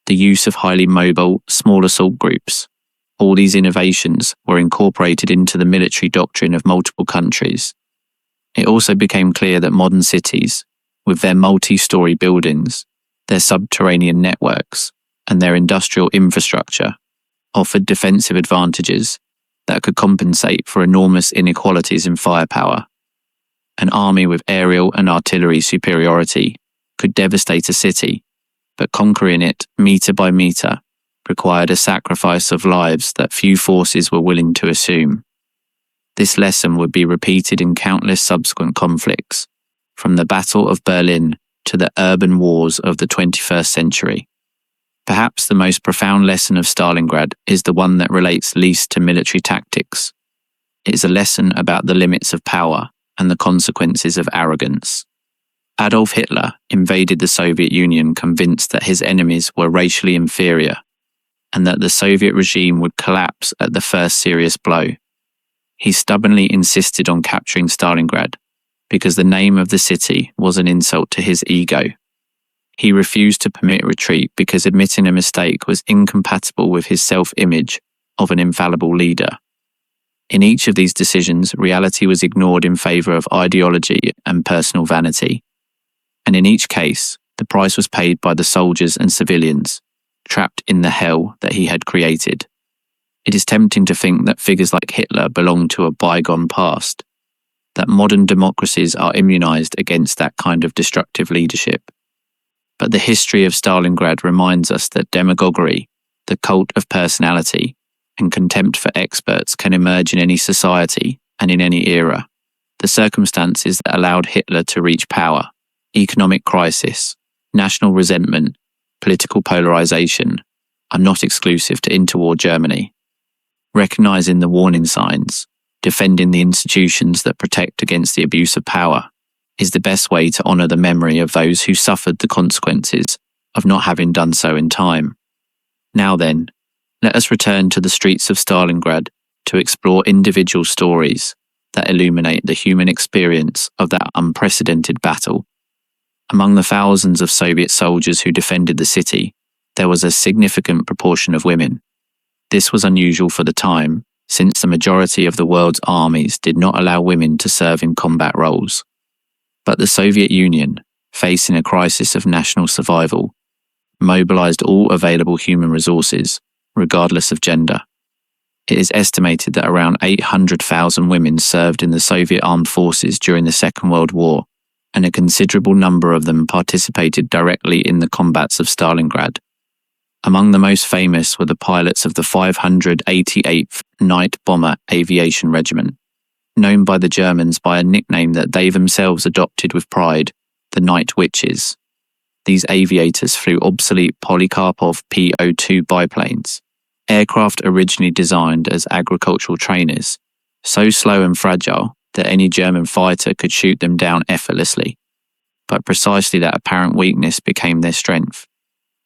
[SPEAKER 1] the use of highly mobile, small assault groups. All these innovations were incorporated into the military doctrine of multiple countries. It also became clear that modern cities, with their multi-story buildings, their subterranean networks, and their industrial infrastructure, offered defensive advantages that could compensate for enormous inequalities in firepower. An army with aerial and artillery superiority could devastate a city, but conquering it meter by meter required a sacrifice of lives that few forces were willing to assume. This lesson would be repeated in countless subsequent conflicts, from the Battle of Berlin to the urban wars of the 21st century. Perhaps the most profound lesson of Stalingrad is the one that relates least to military tactics. It is a lesson about the limits of power and the consequences of arrogance. Adolf Hitler invaded the Soviet Union convinced that his enemies were racially inferior and that the Soviet regime would collapse at the first serious blow. He stubbornly insisted on capturing Stalingrad because the name of the city was an insult to his ego. He refused to permit retreat because admitting a mistake was incompatible with his self-image of an infallible leader. In each of these decisions, reality was ignored in favor of ideology and personal vanity. And in each case, the price was paid by the soldiers and civilians, trapped in the hell that he had created. It is tempting to think that figures like Hitler belong to a bygone past, that modern democracies are immunized against that kind of destructive leadership. But the history of Stalingrad reminds us that demagoguery, the cult of personality, and contempt for experts can emerge in any society and in any era. The circumstances that allowed Hitler to reach power, economic crisis, national resentment, political polarization, are not exclusive to interwar Germany. Recognizing the warning signs, defending the institutions that protect against the abuse of power, is the best way to honor the memory of those who suffered the consequences of not having done so in time. Now then, let us return to the streets of Stalingrad to explore individual stories that illuminate the human experience of that unprecedented battle. Among the thousands of Soviet soldiers who defended the city, there was a significant proportion of women. This was unusual for the time, since the majority of the world's armies did not allow women to serve in combat roles. But the Soviet Union, facing a crisis of national survival, mobilized all available human resources, regardless of gender. It is estimated that around 800,000 women served in the Soviet armed forces during the Second World War, and a considerable number of them participated directly in the combats of Stalingrad. Among the most famous were the pilots of the 588th Night Bomber Aviation Regiment, known by the Germans by a nickname that they themselves adopted with pride, the Night Witches. These aviators flew obsolete Polikarpov Po-2 biplanes, aircraft originally designed as agricultural trainers, so slow and fragile that any German fighter could shoot them down effortlessly. But precisely that apparent weakness became their strength.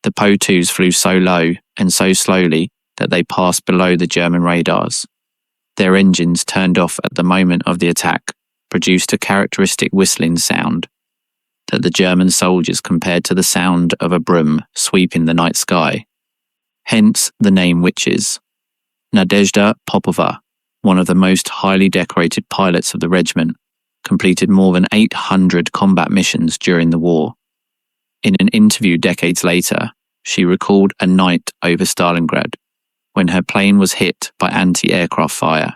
[SPEAKER 1] The Po-2s flew so low and so slowly that they passed below the German radars. Their engines, turned off at the moment of the attack, produced a characteristic whistling sound that the German soldiers compared to the sound of a broom sweeping the night sky. Hence the name Witches. Nadezhda Popova, one of the most highly decorated pilots of the regiment, completed more than 800 combat missions during the war. In an interview decades later, she recalled a night over Stalingrad, when her plane was hit by anti-aircraft fire.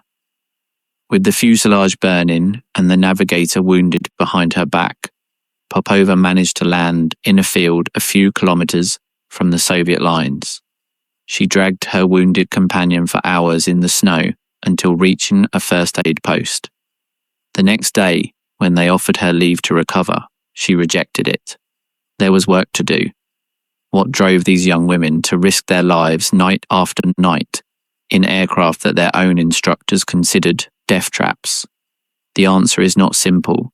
[SPEAKER 1] With the fuselage burning and the navigator wounded behind her back, Popova managed to land in a field a few kilometers from the Soviet lines. She dragged her wounded companion for hours in the snow until reaching a first aid post. The next day, when they offered her leave to recover, she rejected it. There was work to do. What drove these young women to risk their lives night after night in aircraft that their own instructors considered death traps? The answer is not simple.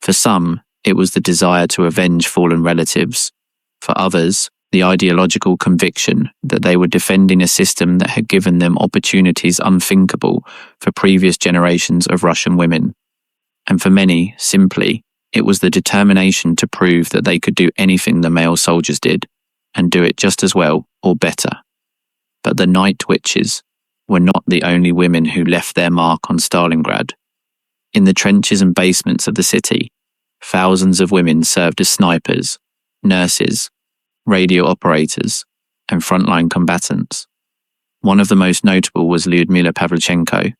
[SPEAKER 1] For some, it was the desire to avenge fallen relatives. For others, the ideological conviction that they were defending a system that had given them opportunities unthinkable for previous generations of Russian women. And for many, simply, it was the determination to prove that they could do anything the male soldiers did, and do it just as well or better. But the Night Witches were not the only women who left their mark on Stalingrad. In the trenches and basements of the city, thousands of women served as snipers, nurses, radio operators, and frontline combatants. One of the most notable was Lyudmila Pavlichenko,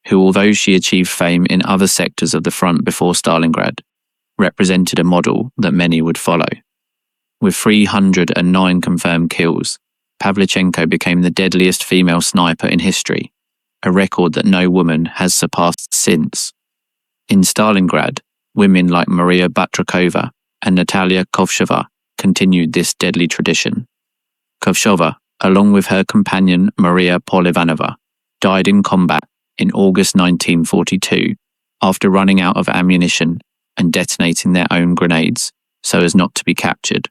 [SPEAKER 1] who, although she achieved fame in other sectors of the front before Stalingrad, represented a model that many would follow. With 309 confirmed kills, Pavlichenko became the deadliest female sniper in history, a record that no woman has surpassed since. In Stalingrad, women like Maria Batrakova and Natalia Kovshova continued this deadly tradition. Kovshova, along with her companion Maria Polivanova, died in combat in August 1942 after running out of ammunition and detonating their own grenades so as not to be captured.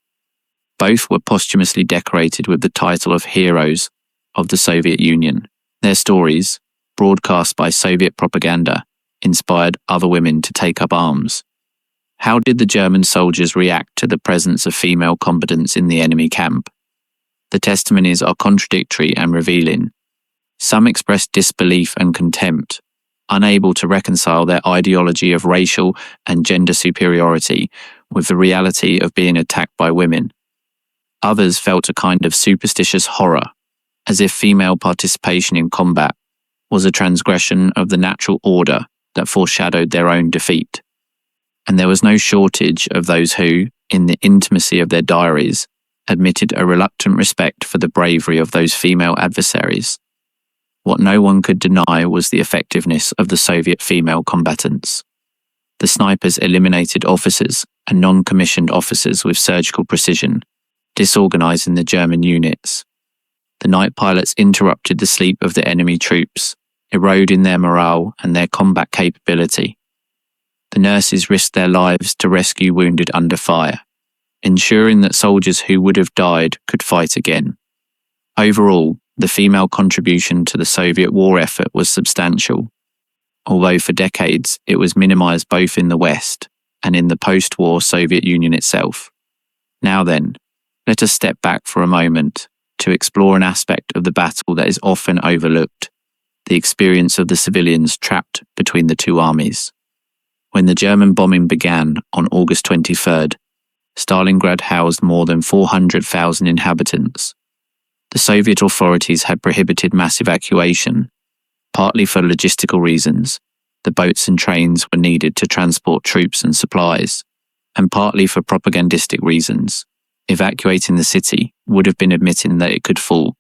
[SPEAKER 1] Both were posthumously decorated with the title of Heroes of the Soviet Union. Their stories, broadcast by Soviet propaganda, inspired other women to take up arms. How did the German soldiers react to the presence of female combatants in the enemy camp? The testimonies are contradictory and revealing. Some expressed disbelief and contempt, unable to reconcile their ideology of racial and gender superiority with the reality of being attacked by women. Others felt a kind of superstitious horror, as if female participation in combat was a transgression of the natural order that foreshadowed their own defeat. And there was no shortage of those who, in the intimacy of their diaries, admitted a reluctant respect for the bravery of those female adversaries. What no one could deny was the effectiveness of the Soviet female combatants. The snipers eliminated officers and non-commissioned officers with surgical precision, disorganizing the German units. The night pilots interrupted the sleep of the enemy troops, eroding their morale and their combat capability. The nurses risked their lives to rescue wounded under fire, ensuring that soldiers who would have died could fight again. Overall, the female contribution to the Soviet war effort was substantial, although for decades it was minimized both in the West and in the post-war Soviet Union itself. Now then, let us step back for a moment to explore an aspect of the battle that is often overlooked, the experience of the civilians trapped between the two armies. When the German bombing began on August 23rd, Stalingrad housed more than 400,000 inhabitants. The Soviet authorities had prohibited mass evacuation, partly for logistical reasons. The boats and trains were needed to transport troops and supplies, and partly for propagandistic reasons. Evacuating the city would have been admitting that it could fall.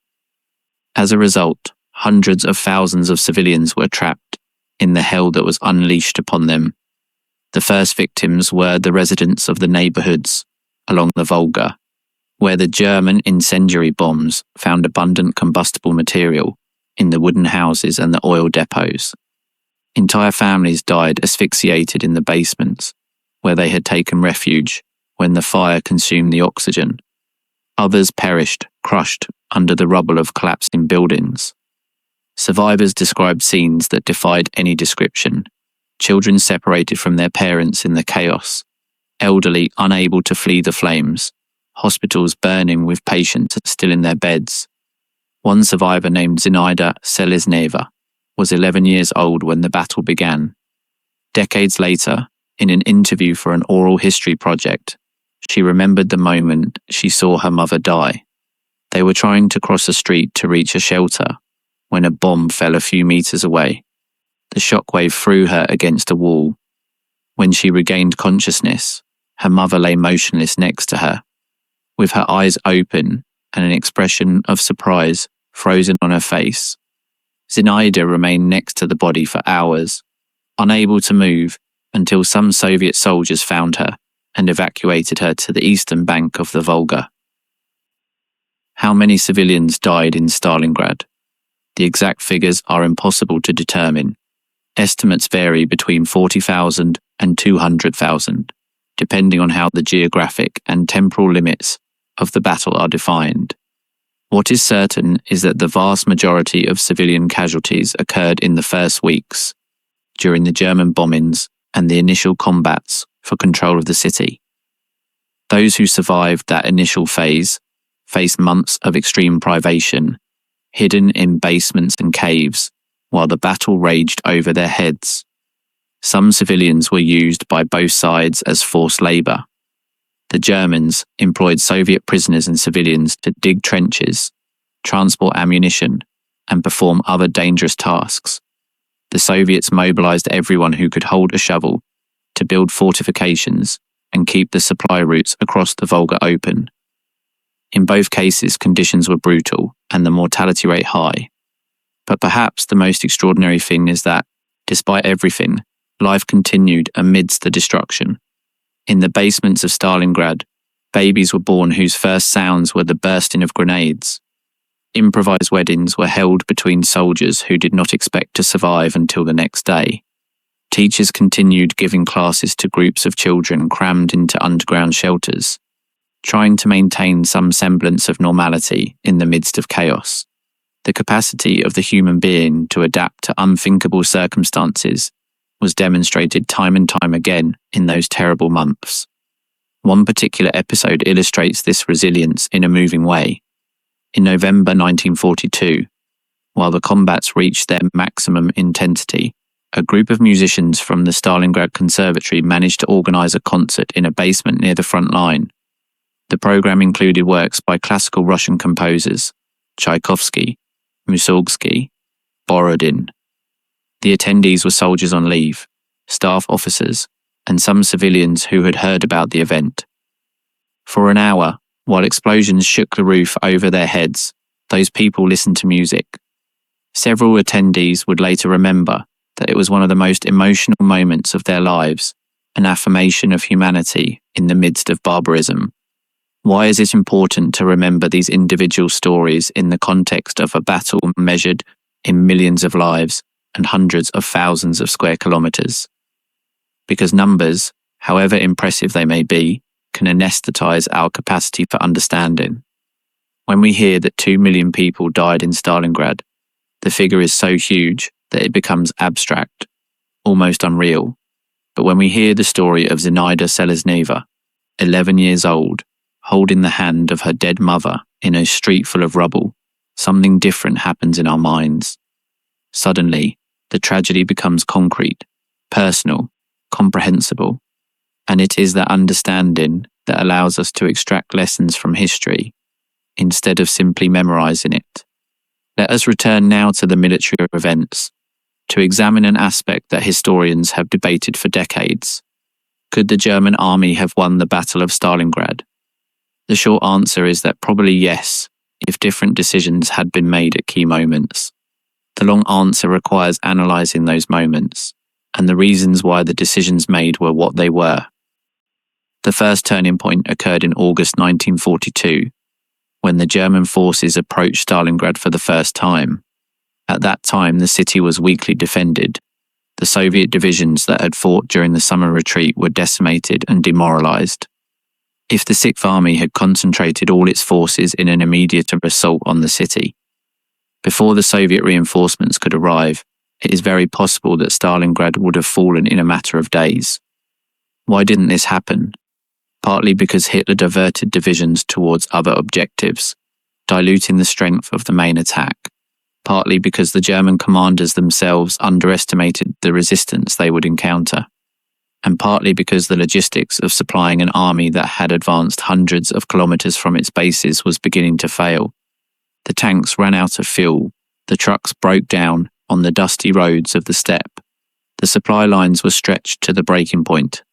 [SPEAKER 1] As a result, hundreds of thousands of civilians were trapped in the hell that was unleashed upon them. The first victims were the residents of the neighborhoods along the Volga, where the German incendiary bombs found abundant combustible material in the wooden houses and the oil depots. Entire families died asphyxiated in the basements, where they had taken refuge when the fire consumed the oxygen. Others perished, crushed under the rubble of collapsing buildings. Survivors described scenes that defied any description: children separated from their parents in the chaos, elderly unable to flee the flames, hospitals burning with patients still in their beds. One survivor named Zinaida Selezneva was 11 years old when the battle began. Decades later, in an interview for an oral history project, she remembered the moment she saw her mother die. They were trying to cross a street to reach a shelter when a bomb fell a few meters away. The shockwave threw her against a wall. When she regained consciousness, her mother lay motionless next to her, with her eyes open and an expression of surprise frozen on her face. Zinaida remained next to the body for hours, unable to move until some Soviet soldiers found her and evacuated her to the eastern bank of the Volga. How many civilians died in Stalingrad? The exact figures are impossible to determine. Estimates vary between 40,000 and 200,000, depending on how the geographic and temporal limits of the battle are defined. What is certain is that the vast majority of civilian casualties occurred in the first weeks, during the German bombings and the initial combats for control of the city. Those who survived that initial phase faced months of extreme privation, hidden in basements and caves, while the battle raged over their heads. Some civilians were used by both sides as forced labor. The Germans employed Soviet prisoners and civilians to dig trenches, transport ammunition, and perform other dangerous tasks. The Soviets mobilized everyone who could hold a shovel to build fortifications and keep the supply routes across the Volga open. In both cases, conditions were brutal and the mortality rate high. But perhaps the most extraordinary thing is that, despite everything, life continued amidst the destruction. In the basements of Stalingrad, babies were born whose first sounds were the bursting of grenades. Improvised weddings were held between soldiers who did not expect to survive until the next day. Teachers continued giving classes to groups of children crammed into underground shelters, trying to maintain some semblance of normality in the midst of chaos. The capacity of the human being to adapt to unthinkable circumstances was demonstrated time and time again in those terrible months. One particular episode illustrates this resilience in a moving way. In November 1942, while the combats reached their maximum intensity, a group of musicians from the Stalingrad Conservatory managed to organize a concert in a basement near the front line. The program included works by classical Russian composers Tchaikovsky, Mussorgsky, Borodin. The attendees were soldiers on leave, staff officers, and some civilians who had heard about the event. For an hour, while explosions shook the roof over their heads, those people listened to music. Several attendees would later remember that it was one of the most emotional moments of their lives, an affirmation of humanity in the midst of barbarism. Why is it important to remember these individual stories in the context of a battle measured in millions of lives and hundreds of thousands of square kilometers? Because numbers, however impressive they may be, can anesthetize our capacity for understanding. When we hear that 2 million people died in Stalingrad, the figure is so huge that it becomes abstract, almost unreal. But when we hear the story of Zinaida Selezneva, 11 years old, holding the hand of her dead mother in a street full of rubble, something different happens in our minds. Suddenly, the tragedy becomes concrete, personal, comprehensible, and it is that understanding that allows us to extract lessons from history, instead of simply memorizing it. Let us return now to the military events, to examine an aspect that historians have debated for decades. Could the German army have won the Battle of Stalingrad? The short answer is that probably yes, if different decisions had been made at key moments. The long answer requires analysing those moments, and the reasons why the decisions made were what they were. The first turning point occurred in August 1942, when the German forces approached Stalingrad for the first time. At that time, the city was weakly defended. The Soviet divisions that had fought during the summer retreat were decimated and demoralized. If the Sixth Army had concentrated all its forces in an immediate assault on the city, before the Soviet reinforcements could arrive, it is very possible that Stalingrad would have fallen in a matter of days. Why didn't this happen? Partly because Hitler diverted divisions towards other objectives, diluting the strength of the main attack. Partly because the German commanders themselves underestimated the resistance they would encounter, and partly because the logistics of supplying an army that had advanced hundreds of kilometers from its bases was beginning to fail. The tanks ran out of fuel, the trucks broke down on the dusty roads of the steppe. The supply lines were stretched to the breaking point.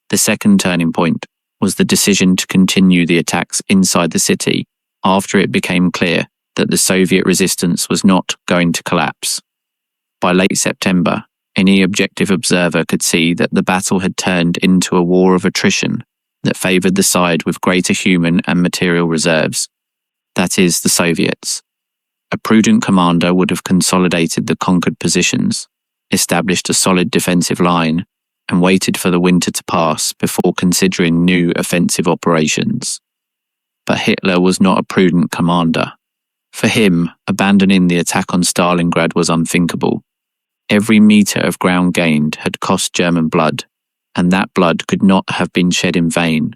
[SPEAKER 1] The second turning point was the decision to continue the attacks inside the city after it became clear that the Soviet resistance was not going to collapse. By late September, any objective observer could see that the battle had turned into a war of attrition that favored the side with greater human and material reserves, that is, the Soviets. A prudent commander would have consolidated the conquered positions, established a solid defensive line, and waited for the winter to pass before considering new offensive operations. But Hitler was not a prudent commander. For him, abandoning the attack on Stalingrad was unthinkable. Every metre of ground gained had cost German blood, and that blood could not have been shed in vain.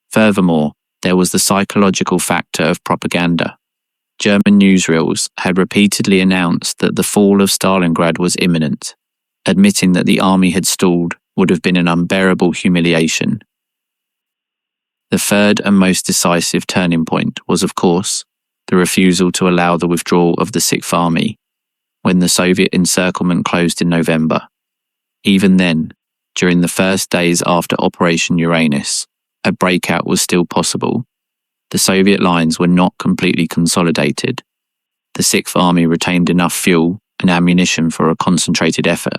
[SPEAKER 1] Furthermore, there was the psychological factor of propaganda. German newsreels had repeatedly announced that the fall of Stalingrad was imminent. Admitting that the army had stalled would have been an unbearable humiliation. The third and most decisive turning point was, of course, the refusal to allow the withdrawal of the Sixth Army, when the Soviet encirclement closed in November. Even then, during the first days after Operation Uranus, a breakout was still possible. The Soviet lines were not completely consolidated. The Sixth Army retained enough fuel and ammunition for a concentrated effort.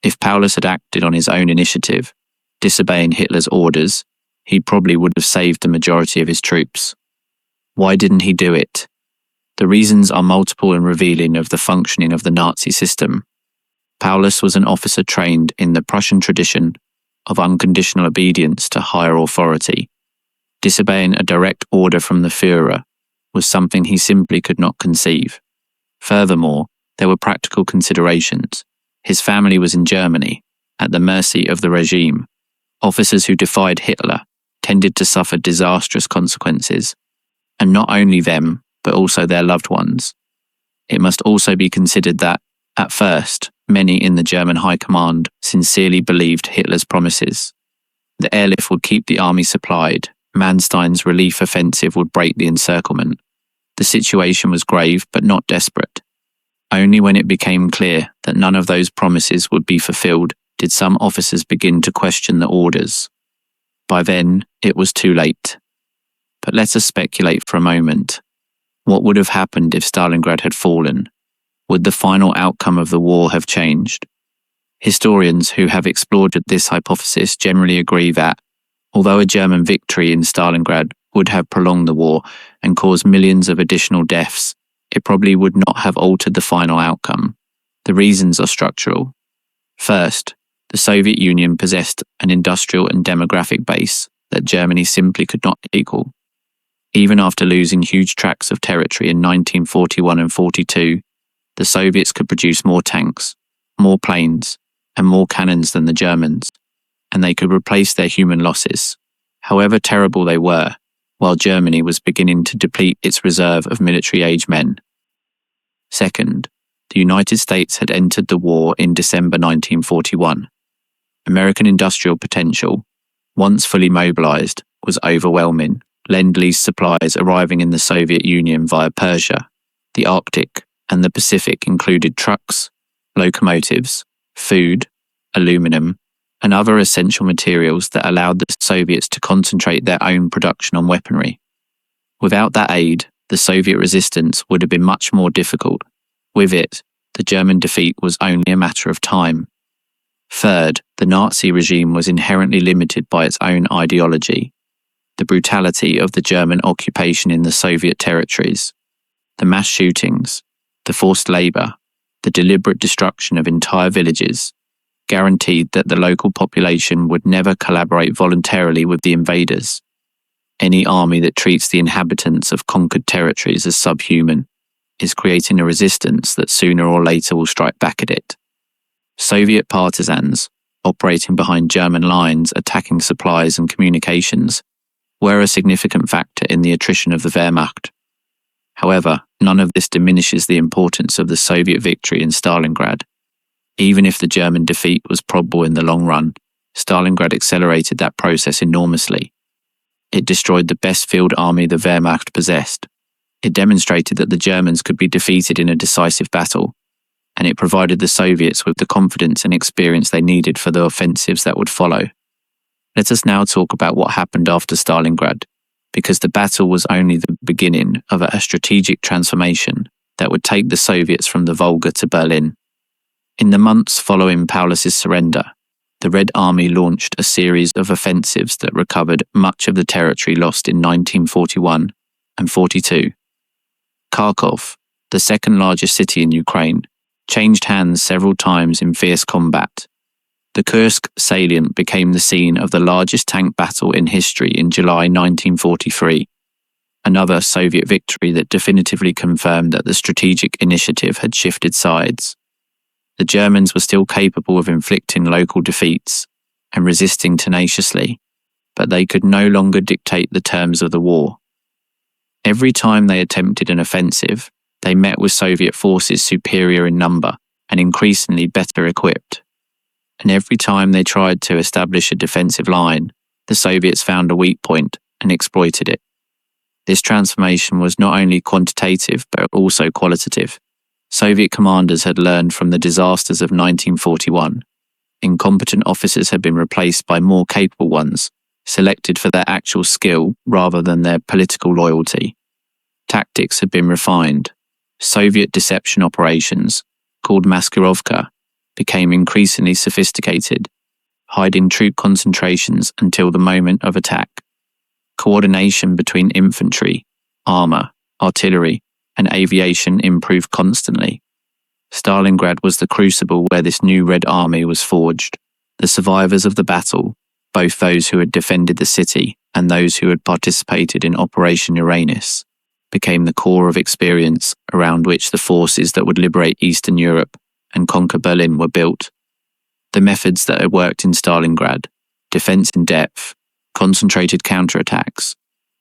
[SPEAKER 1] If Paulus had acted on his own initiative, disobeying Hitler's orders, he probably would have saved the majority of his troops. Why didn't he do it? The reasons are multiple and revealing of the functioning of the Nazi system. Paulus was an officer trained in the Prussian tradition of unconditional obedience to higher authority. Disobeying a direct order from the Führer was something he simply could not conceive. Furthermore, there were practical considerations. His family was in Germany, at the mercy of the regime. Officers who defied Hitler tended to suffer disastrous consequences, and not only them, but also their loved ones. It must also be considered that, at first, many in the German high command sincerely believed Hitler's promises. The airlift would keep the army supplied. Manstein's relief offensive would break the encirclement. The situation was grave but not desperate. Only when it became clear that none of those promises would be fulfilled did some officers begin to question the orders. By then, it was too late. But let us speculate for a moment. What would have happened if Stalingrad had fallen? Would the final outcome of the war have changed? Historians who have explored this hypothesis generally agree that, although a German victory in Stalingrad would have prolonged the war and caused millions of additional deaths, it probably would not have altered the final outcome. The reasons are structural. First, the Soviet Union possessed an industrial and demographic base that Germany simply could not equal. Even after losing huge tracts of territory in 1941 and 42, the Soviets could produce more tanks, more planes, and more cannons than the Germans, and they could replace their human losses, however terrible they were, while Germany was beginning to deplete its reserve of military-age men. Second, the United States had entered the war in December 1941. American industrial potential, once fully mobilized, was overwhelming. Lend-Lease supplies arriving in the Soviet Union via Persia, the Arctic, and the Pacific included trucks, locomotives, food, aluminum, and other essential materials that allowed the Soviets to concentrate their own production on weaponry. Without that aid, the Soviet resistance would have been much more difficult. With it, the German defeat was only a matter of time. Third, the Nazi regime was inherently limited by its own ideology. The brutality of the German occupation in the Soviet territories, the mass shootings, the forced labor, the deliberate destruction of entire villages, guaranteed that the local population would never collaborate voluntarily with the invaders. Any army that treats the inhabitants of conquered territories as subhuman is creating a resistance that sooner or later will strike back at it. Soviet partisans, operating behind German lines attacking supplies and communications, were a significant factor in the attrition of the Wehrmacht. However, none of this diminishes the importance of the Soviet victory in Stalingrad. Even if the German defeat was probable in the long run, Stalingrad accelerated that process enormously. It destroyed the best field army the Wehrmacht possessed. It demonstrated that the Germans could be defeated in a decisive battle, and it provided the Soviets with the confidence and experience they needed for the offensives that would follow. Let us now talk about what happened after Stalingrad, because the battle was only the beginning of a strategic transformation that would take the Soviets from the Volga to Berlin. In the months following Paulus's surrender, the Red Army launched a series of offensives that recovered much of the territory lost in 1941 and 42. Kharkov, the second largest city in Ukraine, changed hands several times in fierce combat. The Kursk salient became the scene of the largest tank battle in history in July 1943, another Soviet victory that definitively confirmed that the strategic initiative had shifted sides. The Germans were still capable of inflicting local defeats and resisting tenaciously, but they could no longer dictate the terms of the war. Every time they attempted an offensive, they met with Soviet forces superior in number and increasingly better equipped. And every time they tried to establish a defensive line, the Soviets found a weak point and exploited it. This transformation was not only quantitative but also qualitative. Soviet commanders had learned from the disasters of 1941. Incompetent officers had been replaced by more capable ones, selected for their actual skill rather than their political loyalty. Tactics had been refined. Soviet deception operations, called Maskirovka, became increasingly sophisticated, hiding troop concentrations until the moment of attack. Coordination between infantry, armor, artillery, and aviation improved constantly. Stalingrad was the crucible where this new Red Army was forged. The survivors of the battle, both those who had defended the city and those who had participated in Operation Uranus, became the core of experience around which the forces that would liberate Eastern Europe and conquer Berlin were built. The methods that had worked in Stalingrad, defense in depth, concentrated counterattacks,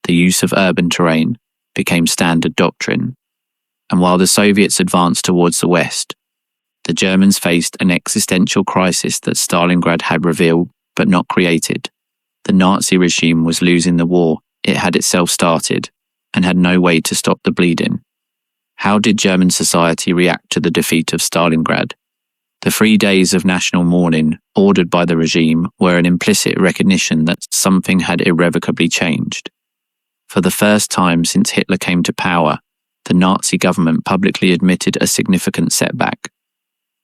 [SPEAKER 1] the use of urban terrain, became standard doctrine. And while the Soviets advanced towards the west, the Germans faced an existential crisis that Stalingrad had revealed but not created. The Nazi regime was losing the war it had itself started and had no way to stop the bleeding. How did German society react to the defeat of Stalingrad? The 3 days of national mourning ordered by the regime were an implicit recognition that something had irrevocably changed. For the first time since Hitler came to power, the Nazi government publicly admitted a significant setback.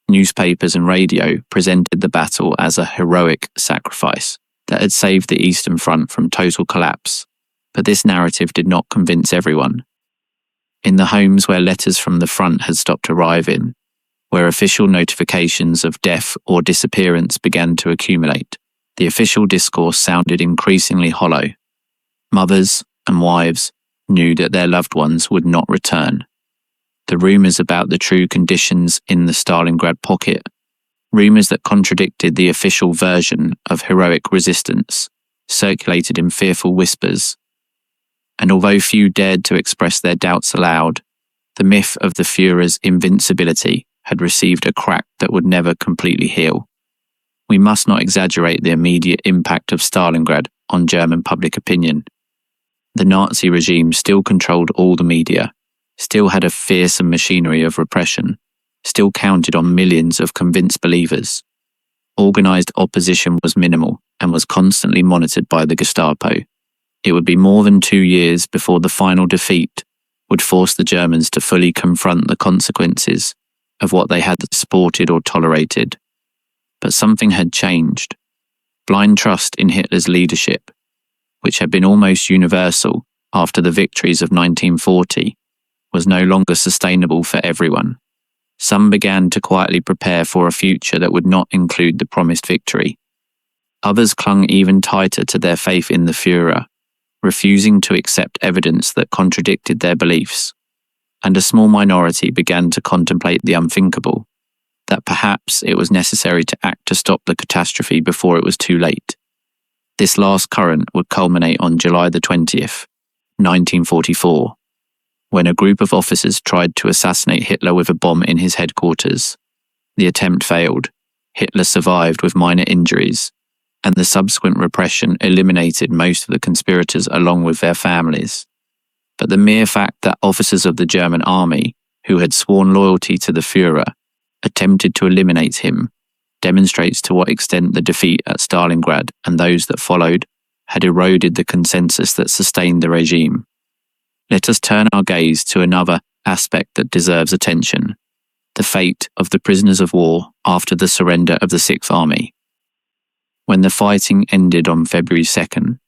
[SPEAKER 1] Newspapers and radio presented the battle as a heroic sacrifice that had saved the Eastern Front from total collapse, but this narrative did not convince everyone. In the homes where letters from the front had stopped arriving, where official notifications of death or disappearance began to accumulate, the official discourse sounded increasingly hollow. Mothers and wives knew that their loved ones would not return. The rumours about the true conditions in the Stalingrad pocket, rumours that contradicted the official version of heroic resistance, circulated in fearful whispers. And although few dared to express their doubts aloud, the myth of the Führer's invincibility had received a crack that would never completely heal. We must not exaggerate the immediate impact of Stalingrad on German public opinion. The Nazi regime still controlled all the media, still had a fearsome machinery of repression, still counted on millions of convinced believers. Organised opposition was minimal and was constantly monitored by the Gestapo. It would be more than 2 years before the final defeat would force the Germans to fully confront the consequences of what they had supported or tolerated. But something had changed. Blind trust in Hitler's leadership, which had been almost universal after the victories of 1940, was no longer sustainable for everyone. Some began to quietly prepare for a future that would not include the promised victory. Others clung even tighter to their faith in the Führer, refusing to accept evidence that contradicted their beliefs. And a small minority began to contemplate the unthinkable, that perhaps it was necessary to act to stop the catastrophe before it was too late. This last current would culminate on July the 20th, 1944, when a group of officers tried to assassinate Hitler with a bomb in his headquarters. The attempt failed. Hitler survived with minor injuries, and the subsequent repression eliminated most of the conspirators along with their families. But the mere fact that officers of the German army, who had sworn loyalty to the Führer, attempted to eliminate him, demonstrates to what extent the defeat at Stalingrad and those that followed had eroded the consensus that sustained the regime. Let us turn our gaze to another aspect that deserves attention: the fate of the prisoners of war after the surrender of the Sixth Army. When the fighting ended on February 2nd,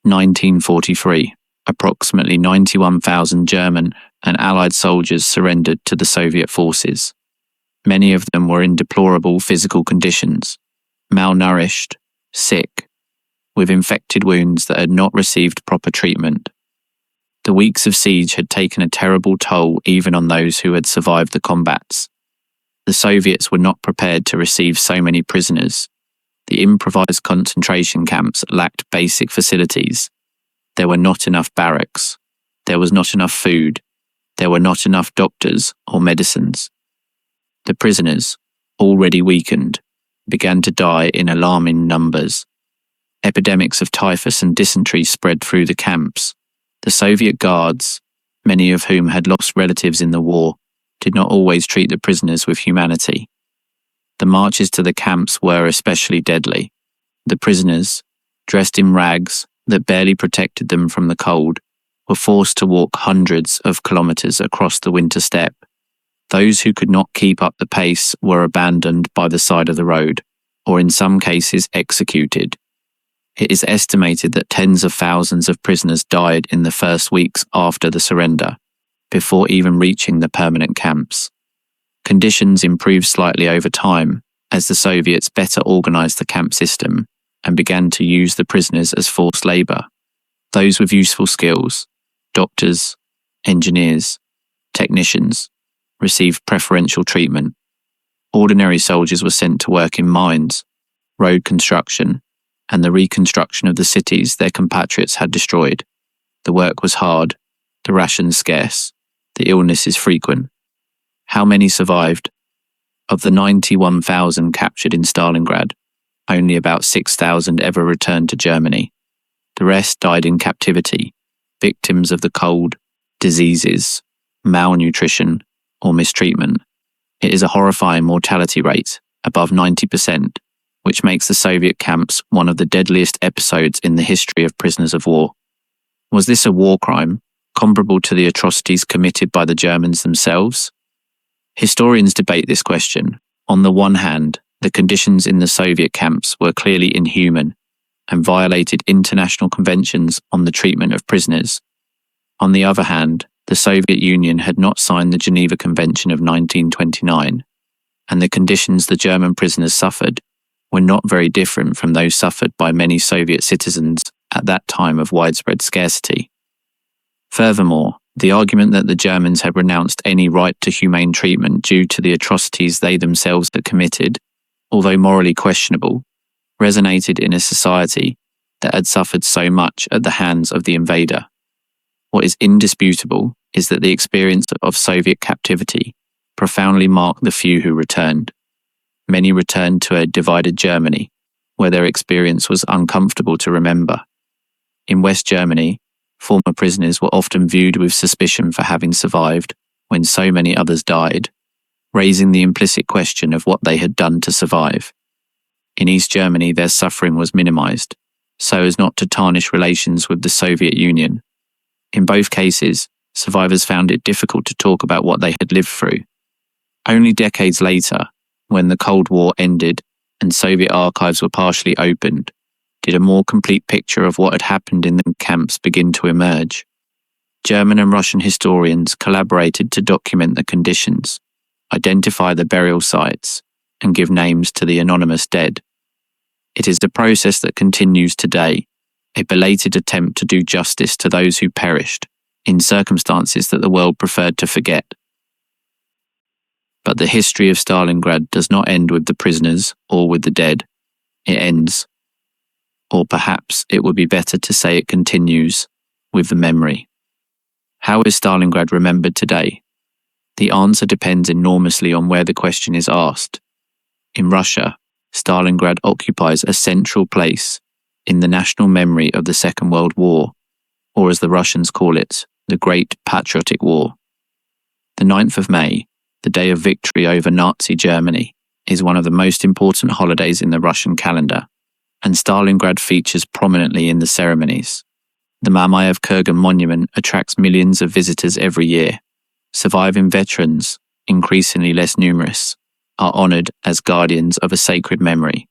[SPEAKER 1] 1943, approximately 91,000 German and Allied soldiers surrendered to the Soviet forces. Many of them were in deplorable physical conditions, malnourished, sick, with infected wounds that had not received proper treatment. The weeks of siege had taken a terrible toll even on those who had survived the combats. The Soviets were not prepared to receive so many prisoners. The improvised concentration camps lacked basic facilities. There were not enough barracks. There was not enough food. There were not enough doctors or medicines. The prisoners, already weakened, began to die in alarming numbers. Epidemics of typhus and dysentery spread through the camps. The Soviet guards, many of whom had lost relatives in the war, did not always treat the prisoners with humanity. The marches to the camps were especially deadly. The prisoners, dressed in rags that barely protected them from the cold, were forced to walk hundreds of kilometers across the winter steppe. Those who could not keep up the pace were abandoned by the side of the road, or in some cases executed. It is estimated that tens of thousands of prisoners died in the first weeks after the surrender, before even reaching the permanent camps. Conditions improved slightly over time as the Soviets better organized the camp system and began to use the prisoners as forced labor. Those with useful skills, doctors, engineers, technicians, received preferential treatment. Ordinary soldiers were sent to work in mines, road construction, and the reconstruction of the cities their compatriots had destroyed. The work was hard, the rations scarce, the illnesses frequent. How many survived? Of the 91,000 captured in Stalingrad, only about 6,000 ever returned to Germany. The rest died in captivity, victims of the cold, diseases, malnutrition, or mistreatment. It is a horrifying mortality rate, above 90%, which makes the Soviet camps one of the deadliest episodes in the history of prisoners of war. Was this a war crime, comparable to the atrocities committed by the Germans themselves? Historians debate this question. On the one hand, the conditions in the Soviet camps were clearly inhuman and violated international conventions on the treatment of prisoners. On the other hand, the Soviet Union had not signed the Geneva Convention of 1929, and the conditions the German prisoners suffered were not very different from those suffered by many Soviet citizens at that time of widespread scarcity. Furthermore, the argument that the Germans had renounced any right to humane treatment due to the atrocities they themselves had committed, although morally questionable, resonated in a society that had suffered so much at the hands of the invader. What is indisputable is that the experience of Soviet captivity profoundly marked the few who returned. Many returned to a divided Germany, where their experience was uncomfortable to remember. In West Germany, former prisoners were often viewed with suspicion for having survived when so many others died, raising the implicit question of what they had done to survive. In East Germany, their suffering was minimized, so as not to tarnish relations with the Soviet Union. In both cases, survivors found it difficult to talk about what they had lived through. Only decades later, when the Cold War ended and Soviet archives were partially opened, did a more complete picture of what had happened in the camps begin to emerge. German and Russian historians collaborated to document the conditions, identify the burial sites, and give names to the anonymous dead. It is a process that continues today, a belated attempt to do justice to those who perished in circumstances that the world preferred to forget. But the history of Stalingrad does not end with the prisoners or with the dead. It ends, or perhaps it would be better to say it continues, with the memory. How is Stalingrad remembered today? The answer depends enormously on where the question is asked. In Russia, Stalingrad occupies a central place in the national memory of the Second World War, or as the Russians call it, the Great Patriotic War. The 9th of May, the day of victory over Nazi Germany, is one of the most important holidays in the Russian calendar, and Stalingrad features prominently in the ceremonies. The Mamayev Kurgan monument attracts millions of visitors every year. Surviving veterans, increasingly less numerous, are honoured as guardians of a sacred memory.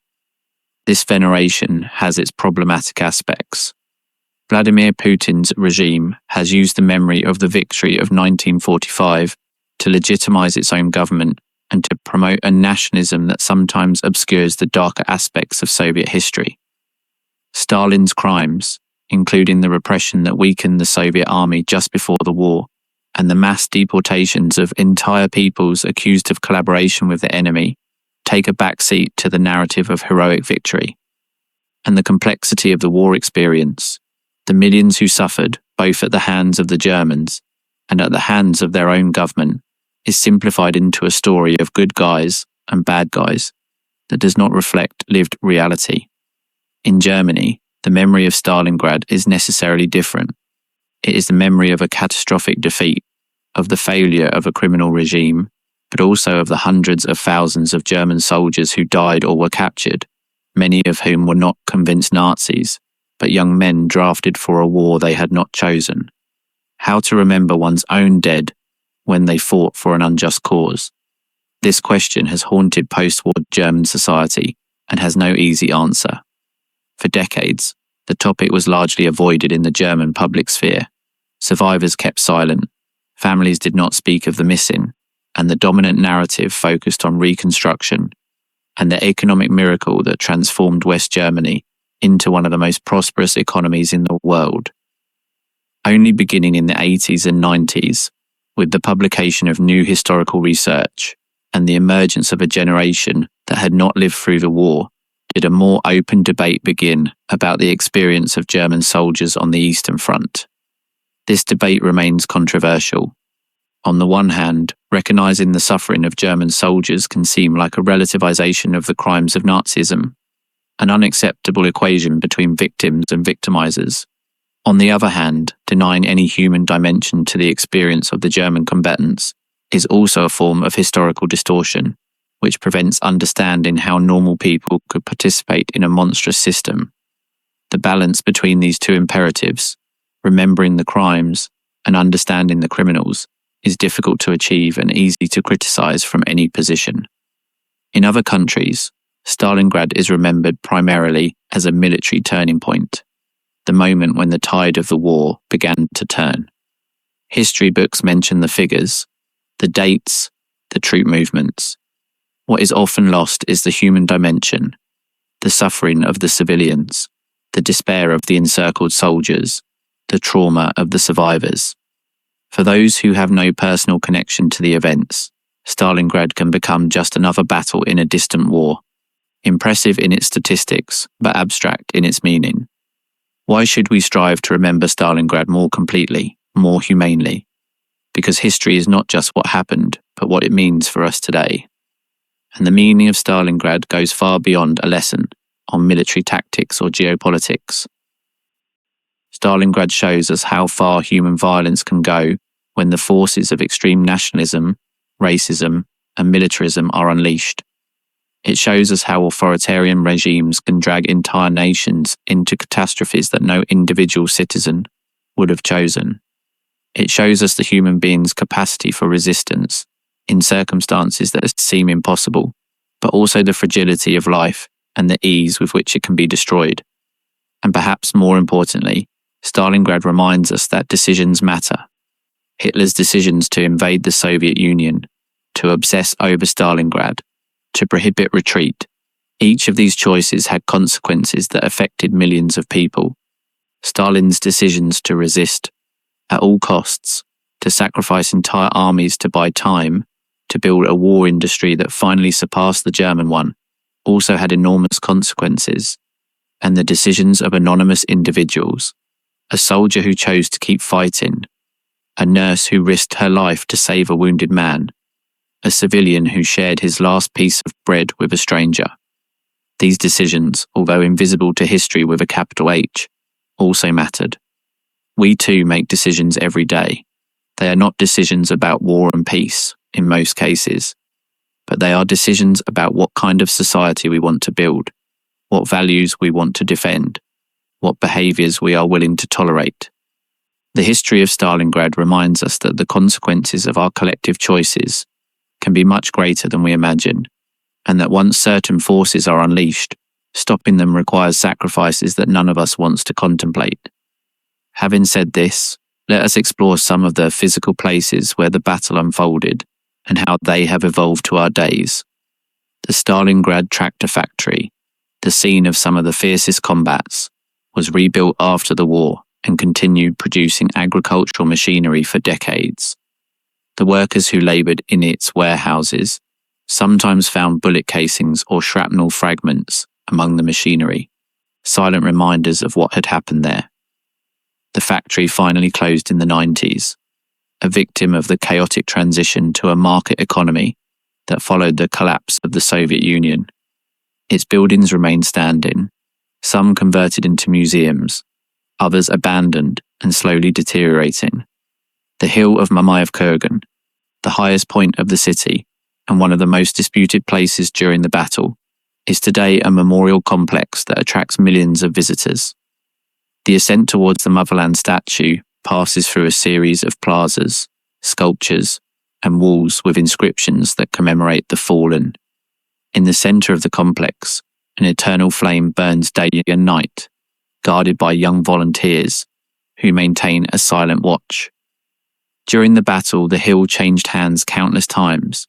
[SPEAKER 1] This veneration has its problematic aspects. Vladimir Putin's regime has used the memory of the victory of 1945 to legitimize its own government and to promote a nationalism that sometimes obscures the darker aspects of Soviet history. Stalin's crimes, including the repression that weakened the Soviet army just before the war, and the mass deportations of entire peoples accused of collaboration with the enemy, take a backseat to the narrative of heroic victory. And the complexity of the war experience, the millions who suffered, both at the hands of the Germans and at the hands of their own government, is simplified into a story of good guys and bad guys that does not reflect lived reality. In Germany, the memory of Stalingrad is necessarily different. It is the memory of a catastrophic defeat, of the failure of a criminal regime, but also of the hundreds of thousands of German soldiers who died or were captured, many of whom were not convinced Nazis, but young men drafted for a war they had not chosen. How to remember one's own dead when they fought for an unjust cause? This question has haunted post-war German society and has no easy answer. For decades, the topic was largely avoided in the German public sphere. Survivors kept silent, families did not speak of the missing, and the dominant narrative focused on reconstruction and the economic miracle that transformed West Germany into one of the most prosperous economies in the world. Only beginning in the 80s and 90s, with the publication of new historical research and the emergence of a generation that had not lived through the war, did a more open debate begin about the experience of German soldiers on the Eastern Front. This debate remains controversial. On the one hand, recognizing the suffering of German soldiers can seem like a relativization of the crimes of Nazism, an unacceptable equation between victims and victimizers. On the other hand, denying any human dimension to the experience of the German combatants is also a form of historical distortion, which prevents understanding how normal people could participate in a monstrous system. The balance between these two imperatives, remembering the crimes and understanding the criminals, is difficult to achieve and easy to criticize from any position. In other countries, Stalingrad is remembered primarily as a military turning point, the moment when the tide of the war began to turn. History books mention the figures, the dates, the troop movements. What is often lost is the human dimension, the suffering of the civilians, the despair of the encircled soldiers, the trauma of the survivors. For those who have no personal connection to the events, Stalingrad can become just another battle in a distant war, impressive in its statistics, but abstract in its meaning. Why should we strive to remember Stalingrad more completely, more humanely? Because history is not just what happened, but what it means for us today. And the meaning of Stalingrad goes far beyond a lesson on military tactics or geopolitics. Stalingrad shows us how far human violence can go when the forces of extreme nationalism, racism, and militarism are unleashed. It shows us how authoritarian regimes can drag entire nations into catastrophes that no individual citizen would have chosen. It shows us the human being's capacity for resistance in circumstances that seem impossible, but also the fragility of life and the ease with which it can be destroyed. And perhaps more importantly, Stalingrad reminds us that decisions matter. Hitler's decisions to invade the Soviet Union, to obsess over Stalingrad, to prohibit retreat, each of these choices had consequences that affected millions of people. Stalin's decisions to resist at all costs, to sacrifice entire armies to buy time, to build a war industry that finally surpassed the German one, also had enormous consequences. And the decisions of anonymous individuals, a soldier who chose to keep fighting, a nurse who risked her life to save a wounded man, a civilian who shared his last piece of bread with a stranger. These decisions, although invisible to history with a capital H, also mattered. We too make decisions every day. They are not decisions about war and peace, in most cases, but they are decisions about what kind of society we want to build, what values we want to defend, what behaviours we are willing to tolerate. The history of Stalingrad reminds us that the consequences of our collective choices can be much greater than we imagine, and that once certain forces are unleashed, stopping them requires sacrifices that none of us wants to contemplate. Having said this, let us explore some of the physical places where the battle unfolded and how they have evolved to our days. The Stalingrad tractor factory, the scene of some of the fiercest combats, was rebuilt after the war and continued producing agricultural machinery for decades. The workers who laboured in its warehouses sometimes found bullet casings or shrapnel fragments among the machinery, silent reminders of what had happened there. The factory finally closed in the 90s, a victim of the chaotic transition to a market economy that followed the collapse of the Soviet Union. Its buildings remain standing, some converted into museums, others abandoned and slowly deteriorating. The hill of Mamayev Kurgan, the highest point of the city and one of the most disputed places during the battle, is today a memorial complex that attracts millions of visitors. The ascent towards the Motherland statue passes through a series of plazas, sculptures, and walls with inscriptions that commemorate the fallen. In the centre of the complex, an eternal flame burns day and night, guarded by young volunteers who maintain a silent watch. During the battle, the hill changed hands countless times,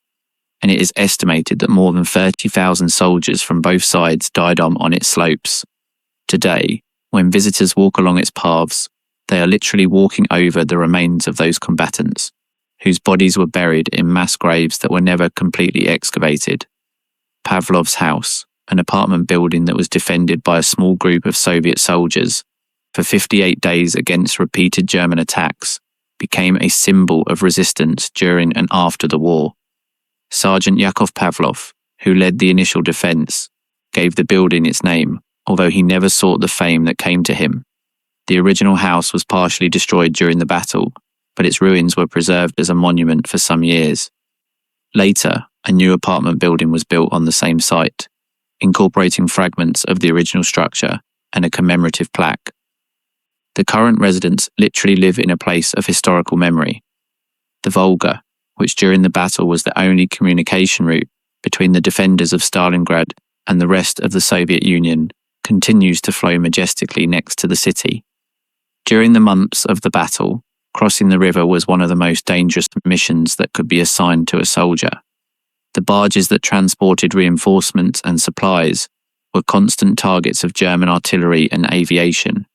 [SPEAKER 1] and it is estimated that more than 30,000 soldiers from both sides died on its slopes. Today, when visitors walk along its paths, they are literally walking over the remains of those combatants, whose bodies were buried in mass graves that were never completely excavated. Pavlov's house, an apartment building that was defended by a small group of Soviet soldiers for 58 days against repeated German attacks, became a symbol of resistance during and after the war. Sergeant Yakov Pavlov, who led the initial defense, gave the building its name, although he never sought the fame that came to him. The original house was partially destroyed during the battle, but its ruins were preserved as a monument for some years. Later, a new apartment building was built on the same site, incorporating fragments of the original structure and a commemorative plaque. The current residents literally live in a place of historical memory. The Volga, which during the battle was the only communication route between the defenders of Stalingrad and the rest of the Soviet Union, continues to flow majestically next to the city. During the months of the battle, crossing the river was one of the most dangerous missions that could be assigned to a soldier. The barges that transported reinforcements and supplies were constant targets of German artillery and aviation.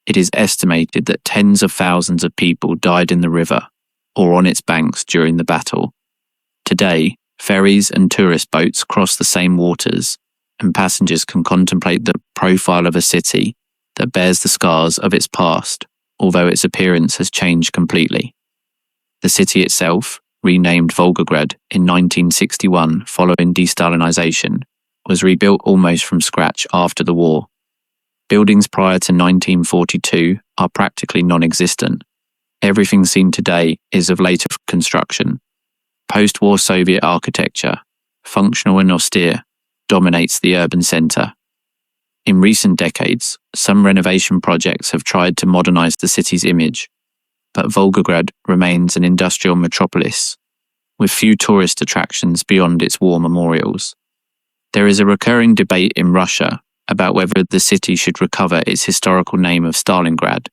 [SPEAKER 1] It is estimated that tens of thousands of people died in the river or on its banks during the battle. Today, ferries and tourist boats cross the same waters, and passengers can contemplate the profile of a city that bears the scars of its past, although its appearance has changed completely. The city itself, renamed Volgograd in 1961 following de-Stalinization, was rebuilt almost from scratch after the war. Buildings prior to 1942 are practically non-existent. Everything seen today is of later construction. Post-war Soviet architecture, functional and austere, dominates the urban centre. In recent decades, some renovation projects have tried to modernize the city's image, but Volgograd remains an industrial metropolis, with few tourist attractions beyond its war memorials. There is a recurring debate in Russia about whether the city should recover its historical name of Stalingrad.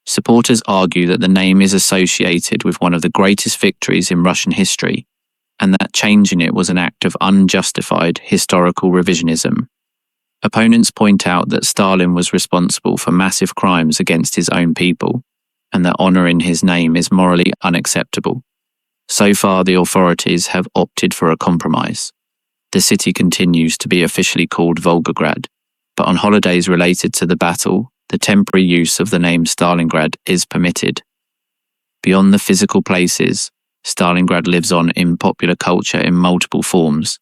[SPEAKER 1] Supporters argue that the name is associated with one of the greatest victories in Russian history, and that changing it was an act of unjustified historical revisionism. Opponents point out that Stalin was responsible for massive crimes against his own people, and that honouring his name is morally unacceptable. So far, the authorities have opted for a compromise. The city continues to be officially called Volgograd, but on holidays related to the battle, the temporary use of the name Stalingrad is permitted. Beyond the physical places, Stalingrad lives on in popular culture in multiple forms.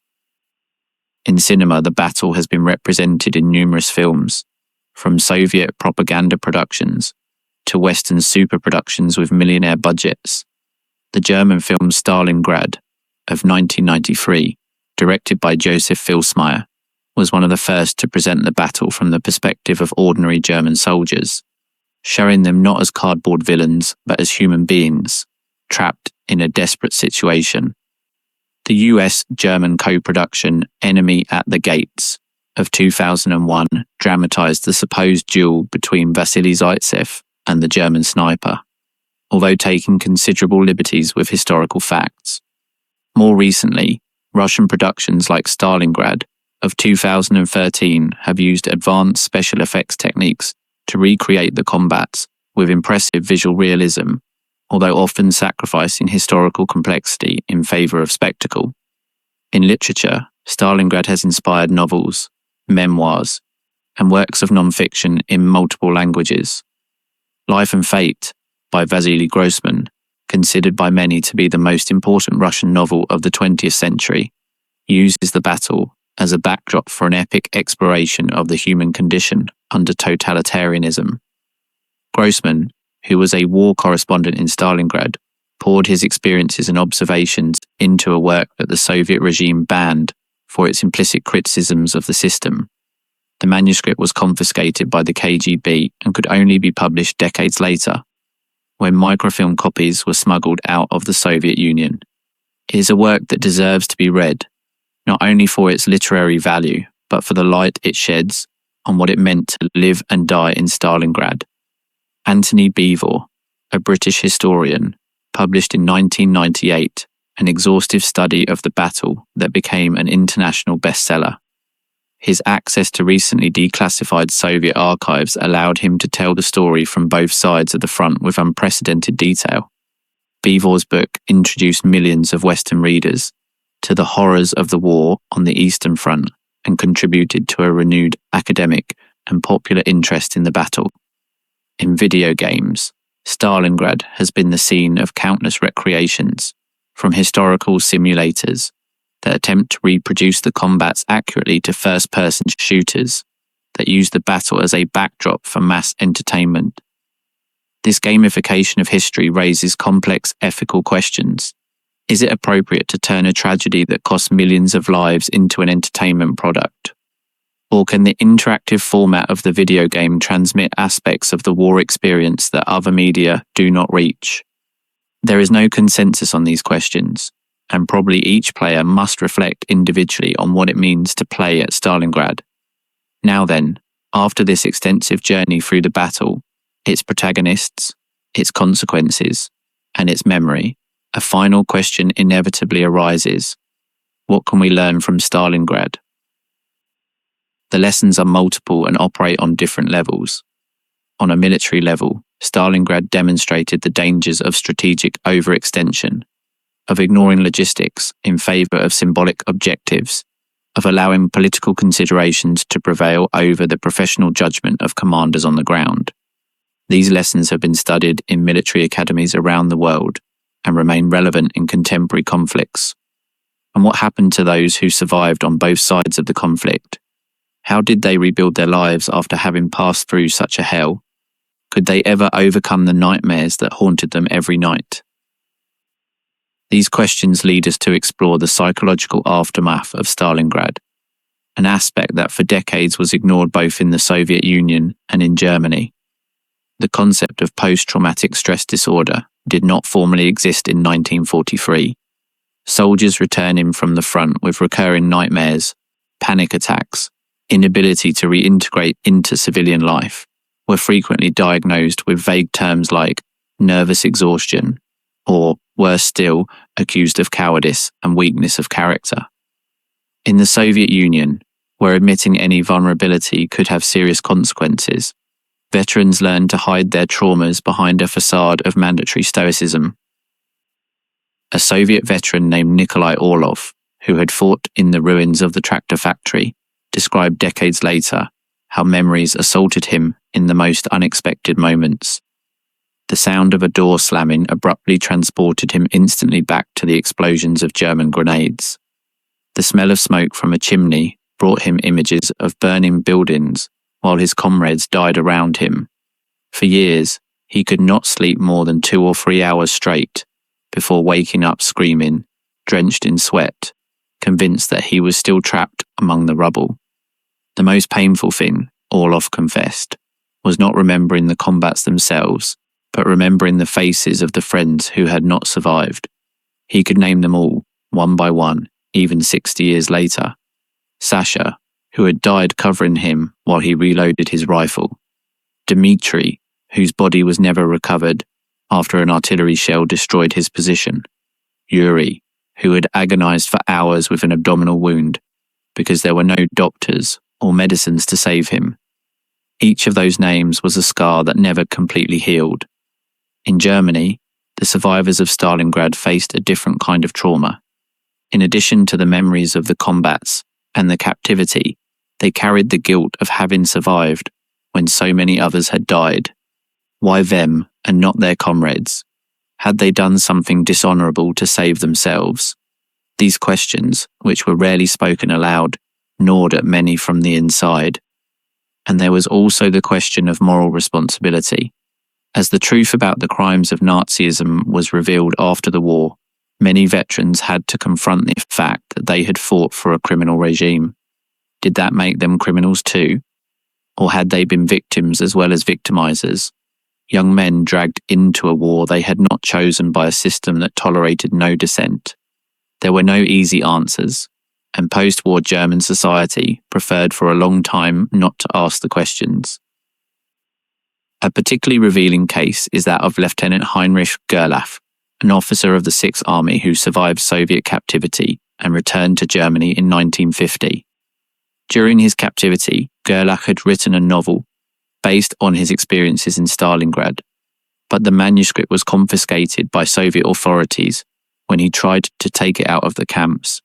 [SPEAKER 1] In cinema, the battle has been represented in numerous films, from Soviet propaganda productions to Western super-productions with millionaire budgets. The German film Stalingrad of 1993, directed by Joseph Filsmeyer, was one of the first to present the battle from the perspective of ordinary German soldiers, showing them not as cardboard villains but as human beings, trapped in a desperate situation. The US-German co-production Enemy at the Gates of 2001 dramatized the supposed duel between Vasily Zaitsev and the German sniper, although taking considerable liberties with historical facts. More recently, Russian productions like Stalingrad of 2013 have used advanced special effects techniques to recreate the combats with impressive visual realism, although often sacrificing historical complexity in favour of spectacle. In literature, Stalingrad has inspired novels, memoirs, and works of non-fiction in multiple languages. Life and Fate, by Vasily Grossman, considered by many to be the most important Russian novel of the 20th century, uses the battle as a backdrop for an epic exploration of the human condition under totalitarianism. Grossman, who was a war correspondent in Stalingrad, poured his experiences and observations into a work that the Soviet regime banned for its implicit criticisms of the system. The manuscript was confiscated by the KGB and could only be published decades later, when microfilm copies were smuggled out of the Soviet Union. It is a work that deserves to be read, not only for its literary value, but for the light it sheds on what it meant to live and die in Stalingrad. Anthony Beevor, a British historian, published in 1998 an exhaustive study of the battle that became an international bestseller. His access to recently declassified Soviet archives allowed him to tell the story from both sides of the front with unprecedented detail. Beevor's book introduced millions of Western readers to the horrors of the war on the Eastern Front and contributed to a renewed academic and popular interest in the battle. In video games, Stalingrad has been the scene of countless recreations, from historical simulators that attempt to reproduce the combats accurately to first-person shooters that use the battle as a backdrop for mass entertainment. This gamification of history raises complex ethical questions. Is it appropriate to turn a tragedy that costs millions of lives into an entertainment product? Or can the interactive format of the video game transmit aspects of the war experience that other media do not reach? There is no consensus on these questions, and probably each player must reflect individually on what it means to play at Stalingrad. Now then, after this extensive journey through the battle, its protagonists, its consequences, and its memory, a final question inevitably arises. What can we learn from Stalingrad? The lessons are multiple and operate on different levels. On a military level, Stalingrad demonstrated the dangers of strategic overextension, of ignoring logistics in favour of symbolic objectives, of allowing political considerations to prevail over the professional judgment of commanders on the ground. These lessons have been studied in military academies around the world and remain relevant in contemporary conflicts. And what happened to those who survived on both sides of the conflict? How did they rebuild their lives after having passed through such a hell? Could they ever overcome the nightmares that haunted them every night? These questions lead us to explore the psychological aftermath of Stalingrad, an aspect that for decades was ignored both in the Soviet Union and in Germany. The concept of post-traumatic stress disorder did not formally exist in 1943. Soldiers returning from the front with recurring nightmares panic attacks, inability to reintegrate into civilian life, were frequently diagnosed with vague terms like nervous exhaustion, or, worse still, accused of cowardice and weakness of character. In the Soviet Union, where admitting any vulnerability could have serious consequences, veterans learned to hide their traumas behind a facade of mandatory stoicism. A Soviet veteran named Nikolai Orlov, who had fought in the ruins of the tractor factory, described decades later how memories assaulted him in the most unexpected moments. The sound of a door slamming abruptly transported him instantly back to the explosions of German grenades. The smell of smoke from a chimney brought him images of burning buildings while his comrades died around him. For years, he could not sleep more than 2 or 3 hours straight before waking up screaming, drenched in sweat, convinced that he was still trapped among the rubble. The most painful thing, Orlov confessed, was not remembering the combats themselves, but remembering the faces of the friends who had not survived. He could name them all, one by one, even 60 years later. Sasha, who had died covering him while he reloaded his rifle. Dmitri, whose body was never recovered after an artillery shell destroyed his position. Yuri, who had agonized for hours with an abdominal wound because there were no doctors or medicines to save him. Each of those names was a scar that never completely healed. In Germany, the survivors of Stalingrad faced a different kind of trauma. In addition to the memories of the combats and the captivity, they carried the guilt of having survived when so many others had died. Why them and not their comrades? Had they done something dishonorable to save themselves? These questions, which were rarely spoken aloud, gnawed at many from the inside. And there was also the question of moral responsibility. As the truth about the crimes of Nazism was revealed after the war, many veterans had to confront the fact that they had fought for a criminal regime. Did that make them criminals too? Or had they been victims as well as victimizers? Young men dragged into a war they had not chosen by a system that tolerated no dissent. There were no easy answers, and post-war German society preferred for a long time not to ask the questions. A particularly revealing case is that of Lieutenant Heinrich Gerlach, an officer of the Sixth Army who survived Soviet captivity and returned to Germany in 1950. During his captivity, Gerlach had written a novel based on his experiences in Stalingrad, but the manuscript was confiscated by Soviet authorities when he tried to take it out of the camps.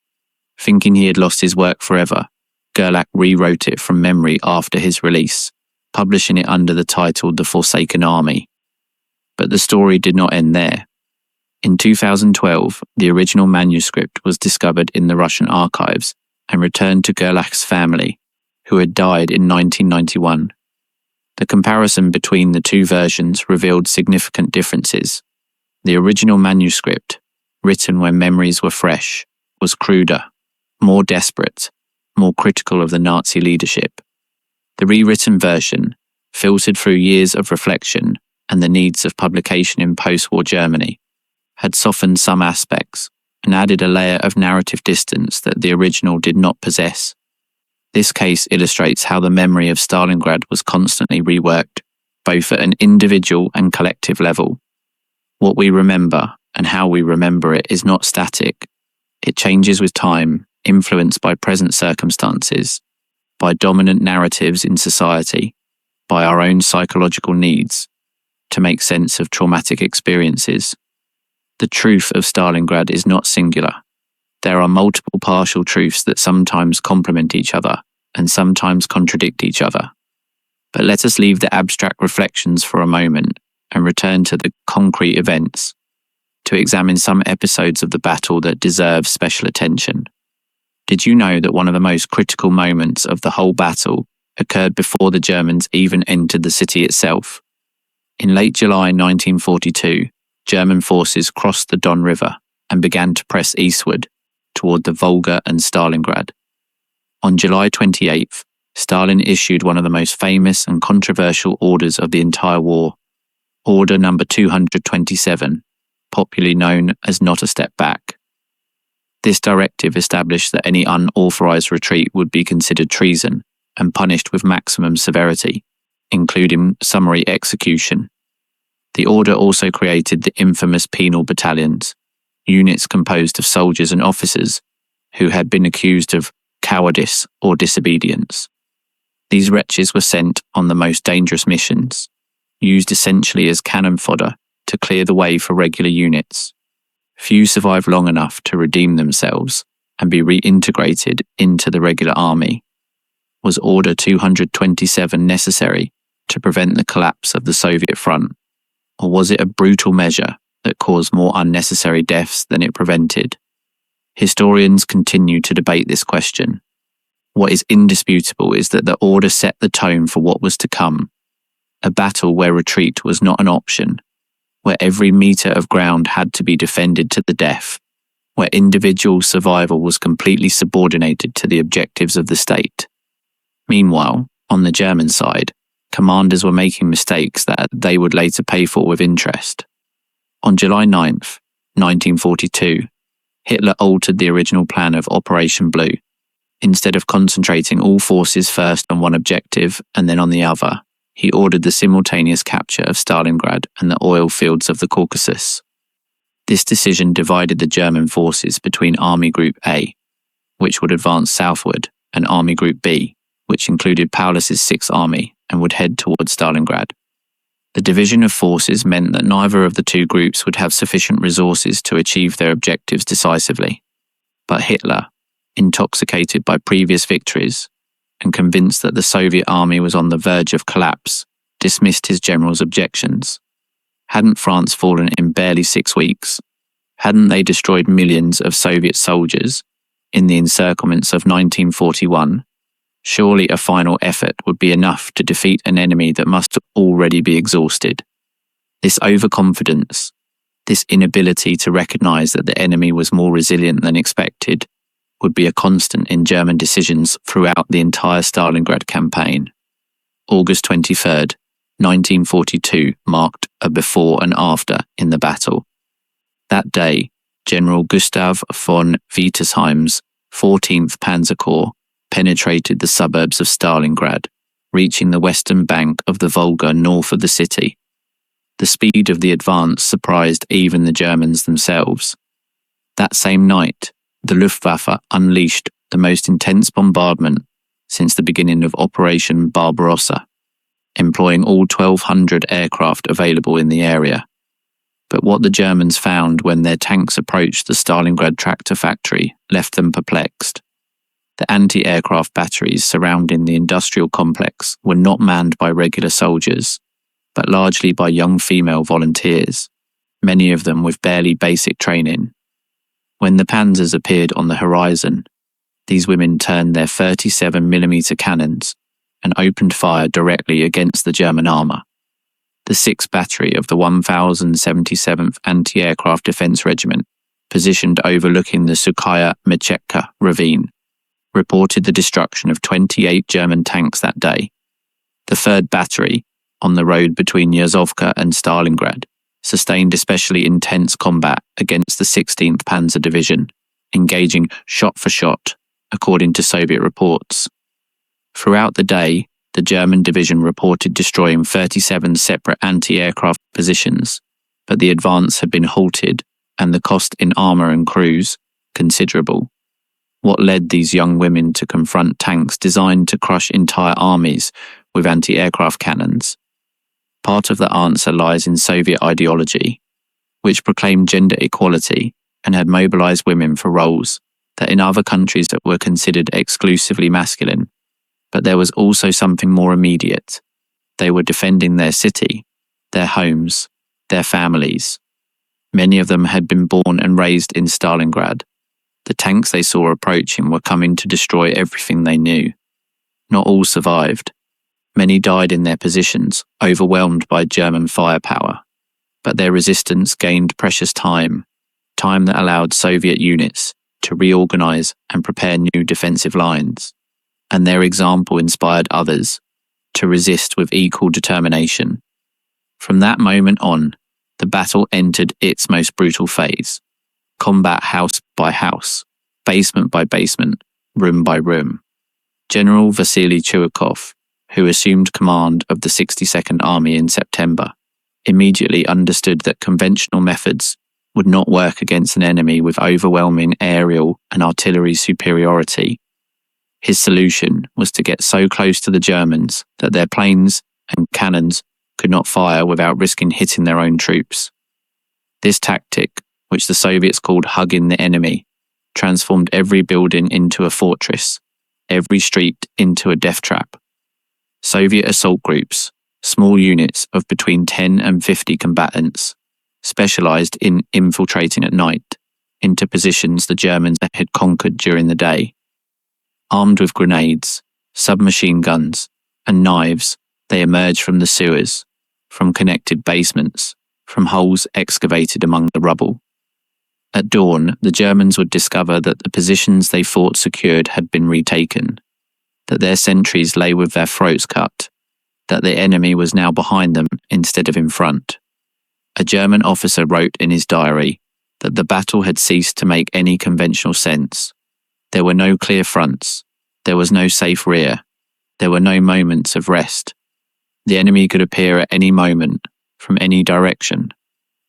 [SPEAKER 1] Thinking he had lost his work forever, Gerlach rewrote it from memory after his release, publishing it under the title The Forsaken Army. But the story did not end there. In 2012, the original manuscript was discovered in the Russian archives and returned to Gerlach's family, who had died in 1991. The comparison between the two versions revealed significant differences. The original manuscript, written when memories were fresh, was cruder, more desperate, more critical of the Nazi leadership. The rewritten version, filtered through years of reflection and the needs of publication in post-war Germany, had softened some aspects and added a layer of narrative distance that the original did not possess. This case illustrates how the memory of Stalingrad was constantly reworked, both at an individual and collective level. What we remember and how we remember it is not static. It changes with time, influenced by present circumstances, by dominant narratives in society, by our own psychological needs to make sense of traumatic experiences. The truth of Stalingrad is not singular. There are multiple partial truths that sometimes complement each other and sometimes contradict each other. But let us leave the abstract reflections for a moment and return to the concrete events, to examine some episodes of the battle that deserve special attention. Did you know that one of the most critical moments of the whole battle occurred before the Germans even entered the city itself? In late July 1942, German forces crossed the Don River and began to press eastward toward the Volga and Stalingrad. On July 28th, Stalin issued one of the most famous and controversial orders of the entire war, Order number 227, popularly known as Not a Step Back. This directive established that any unauthorized retreat would be considered treason and punished with maximum severity, including summary execution. The order also created the infamous penal battalions, units composed of soldiers and officers who had been accused of cowardice or disobedience. These wretches were sent on the most dangerous missions, used essentially as cannon fodder to clear the way for regular units. Few survived long enough to redeem themselves and be reintegrated into the regular army. Was Order 227 necessary to prevent the collapse of the Soviet front, or was it a brutal measure that caused more unnecessary deaths than it prevented? Historians continue to debate this question. What is indisputable is that the order set the tone for what was to come, a battle where retreat was not an option, where every metre of ground had to be defended to the death, where individual survival was completely subordinated to the objectives of the state. Meanwhile, on the German side, commanders were making mistakes that they would later pay for with interest. On July 9th, 1942, Hitler altered the original plan of Operation Blue. Instead of concentrating all forces first on one objective and then on the other, he ordered the simultaneous capture of Stalingrad and the oil fields of the Caucasus. This decision divided the German forces between Army Group A, which would advance southward, and Army Group B, which included Paulus's Sixth Army and would head towards Stalingrad. The division of forces meant that neither of the two groups would have sufficient resources to achieve their objectives decisively. But Hitler, intoxicated by previous victories and convinced that the Soviet army was on the verge of collapse, dismissed his general's objections. Hadn't France fallen in barely 6 weeks? Hadn't they destroyed millions of Soviet soldiers in the encirclements of 1941? Surely a final effort would be enough to defeat an enemy that must already be exhausted. This overconfidence, this inability to recognize that the enemy was more resilient than expected, would be a constant in German decisions throughout the entire Stalingrad campaign. August 23rd, 1942 marked a before and after in the battle. That day, General Gustav von Wietersheim's 14th Panzer Corps penetrated the suburbs of Stalingrad, reaching the western bank of the Volga north of the city. The speed of the advance surprised even the Germans themselves. That same night, the Luftwaffe unleashed the most intense bombardment since the beginning of Operation Barbarossa, employing all 1,200 aircraft available in the area. But what the Germans found when their tanks approached the Stalingrad tractor factory left them perplexed. The anti-aircraft batteries surrounding the industrial complex were not manned by regular soldiers, but largely by young female volunteers, many of them with barely basic training. When the panzers appeared on the horizon, these women turned their 37mm cannons and opened fire directly against the German armour. The 6th Battery of the 1077th Anti-Aircraft Defence Regiment, positioned overlooking the Sukhaya Mecheka ravine, reported the destruction of 28 German tanks that day. The 3rd Battery, on the road between Yazovka and Stalingrad, sustained especially intense combat against the 16th Panzer Division, engaging shot for shot, according to Soviet reports. Throughout the day, the German division reported destroying 37 separate anti-aircraft positions, but the advance had been halted and the cost in armour and crews considerable. What led these young women to confront tanks designed to crush entire armies with anti-aircraft cannons? Part of the answer lies in Soviet ideology, which proclaimed gender equality and had mobilized women for roles that in other countries that were considered exclusively masculine. But there was also something more immediate. They were defending their city, their homes, their families. Many of them had been born and raised in Stalingrad. The tanks they saw approaching were coming to destroy everything they knew. Not all survived. Many died in their positions, overwhelmed by German firepower. But their resistance gained precious time that allowed Soviet units to reorganize and prepare new defensive lines. And their example inspired others to resist with equal determination. From that moment on, the battle entered its most brutal phase, combat house by house, basement by basement, room by room. General Vasily Chuikov, who assumed command of the 62nd Army in September, immediately understood that conventional methods would not work against an enemy with overwhelming aerial and artillery superiority. His solution was to get so close to the Germans that their planes and cannons could not fire without risking hitting their own troops. This tactic, which the Soviets called hugging the enemy, transformed every building into a fortress, every street into a death trap. Soviet assault groups, small units of between 10 and 50 combatants, specialized in infiltrating at night into positions the Germans had conquered during the day. Armed with grenades, submachine guns, and knives, they emerged from the sewers, from connected basements, from holes excavated among the rubble. At dawn, the Germans would discover that the positions they thought secured had been retaken, that their sentries lay with their throats cut, that the enemy was now behind them instead of in front. A German officer wrote in his diary that the battle had ceased to make any conventional sense. There were no clear fronts. There was no safe rear. There were no moments of rest. The enemy could appear at any moment, from any direction.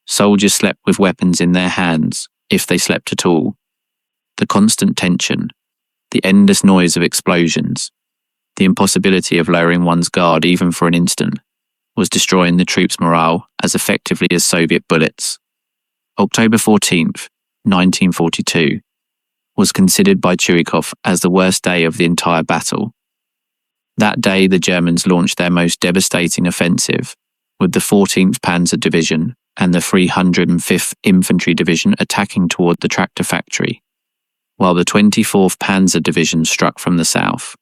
[SPEAKER 1] Soldiers slept with weapons in their hands, if they slept at all. The constant tension, the endless noise of explosions, the impossibility of lowering one's guard even for an instant, was destroying the troops' morale as effectively as Soviet bullets. October 14th, 1942, was considered by Chuikov as the worst day of the entire battle. That day, the Germans launched their most devastating offensive, with the 14th Panzer Division and the 305th Infantry Division attacking toward the tractor factory, while the 24th Panzer Division struck from the south.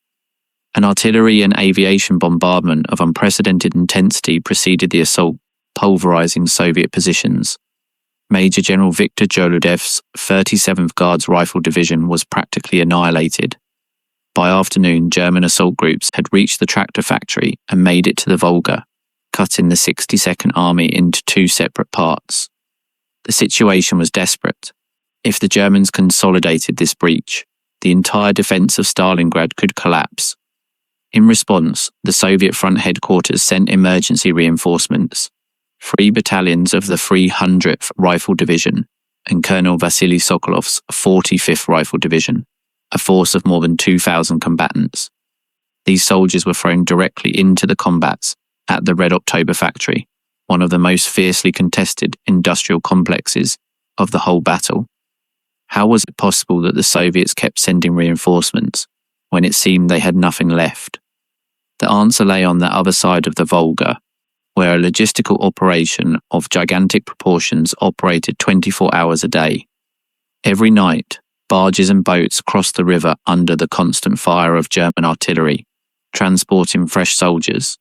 [SPEAKER 1] An artillery and aviation bombardment of unprecedented intensity preceded the assault, pulverizing Soviet positions. Major General Viktor Joludev's 37th Guards Rifle Division was practically annihilated. By afternoon, German assault groups had reached the tractor factory and made it to the Volga, cutting the 62nd Army into two separate parts. The situation was desperate. If the Germans consolidated this breach, the entire defense of Stalingrad could collapse. In response, the Soviet front headquarters sent emergency reinforcements, 3 battalions of the 300th Rifle Division and Colonel Vasily Sokolov's 45th Rifle Division, a force of more than 2,000 combatants. These soldiers were thrown directly into the combats at the Red October factory, one of the most fiercely contested industrial complexes of the whole battle. How was it possible that the Soviets kept sending reinforcements when it seemed they had nothing left? The answer lay on the other side of the Volga, where a logistical operation of gigantic proportions operated 24 hours a day. Every night, barges and boats crossed the river under the constant fire of German artillery, transporting fresh soldiers,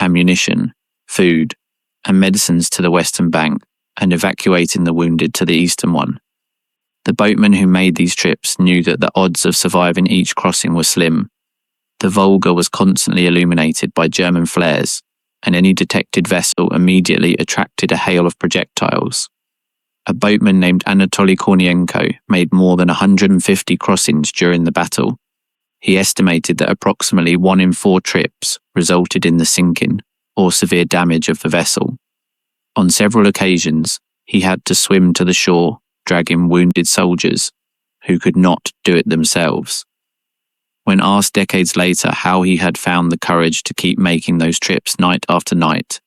[SPEAKER 1] ammunition, food, and medicines to the western bank and evacuating the wounded to the eastern one. The boatmen who made these trips knew that the odds of surviving each crossing were slim. The Volga was constantly illuminated by German flares, and any detected vessel immediately attracted a hail of projectiles. A boatman named Anatoly Kornienko made more than 150 crossings during the battle. He estimated that approximately 1 in 4 trips resulted in the sinking or severe damage of the vessel. On several occasions, he had to swim to the shore, dragging wounded soldiers who could not do it themselves. When asked decades later how he had found the courage to keep making those trips night after night,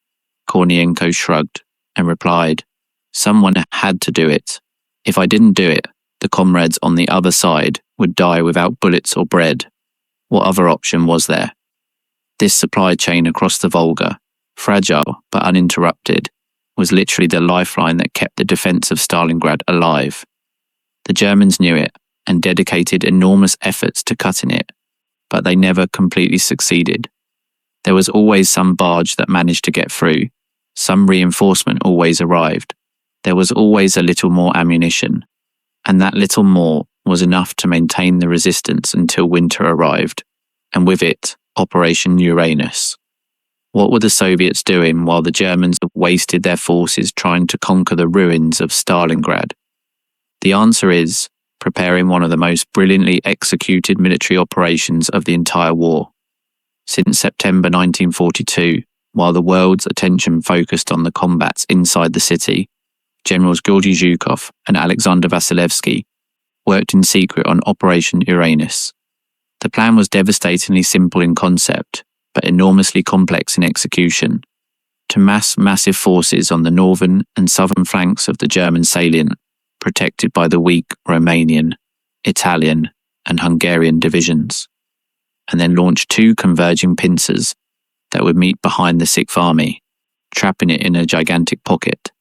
[SPEAKER 1] Kornienko shrugged and replied, "Someone had to do it. If I didn't do it, the comrades on the other side would die without bullets or bread. What other option was there?" This supply chain across the Volga, fragile but uninterrupted, was literally the lifeline that kept the defense of Stalingrad alive. The Germans knew it and dedicated enormous efforts to cutting it, but they never completely succeeded. There was always some barge that managed to get through. Some reinforcement always arrived. There was always a little more ammunition, and that little more was enough to maintain the resistance until winter arrived, and with it, Operation Uranus. What were the Soviets doing while the Germans wasted their forces trying to conquer the ruins of Stalingrad? The answer is, preparing one of the most brilliantly executed military operations of the entire war. Since September 1942, while the world's attention focused on the combats inside the city, Generals Georgy Zhukov and Alexander Vasilevsky worked in secret on Operation Uranus. The plan was devastatingly simple in concept, but enormously complex in execution: to mass massive forces on the northern and southern flanks of the German salient, protected by the weak Romanian, Italian, and Hungarian divisions, and then launch two converging pincers that would meet behind the Sixth Army, trapping it in a gigantic pocket.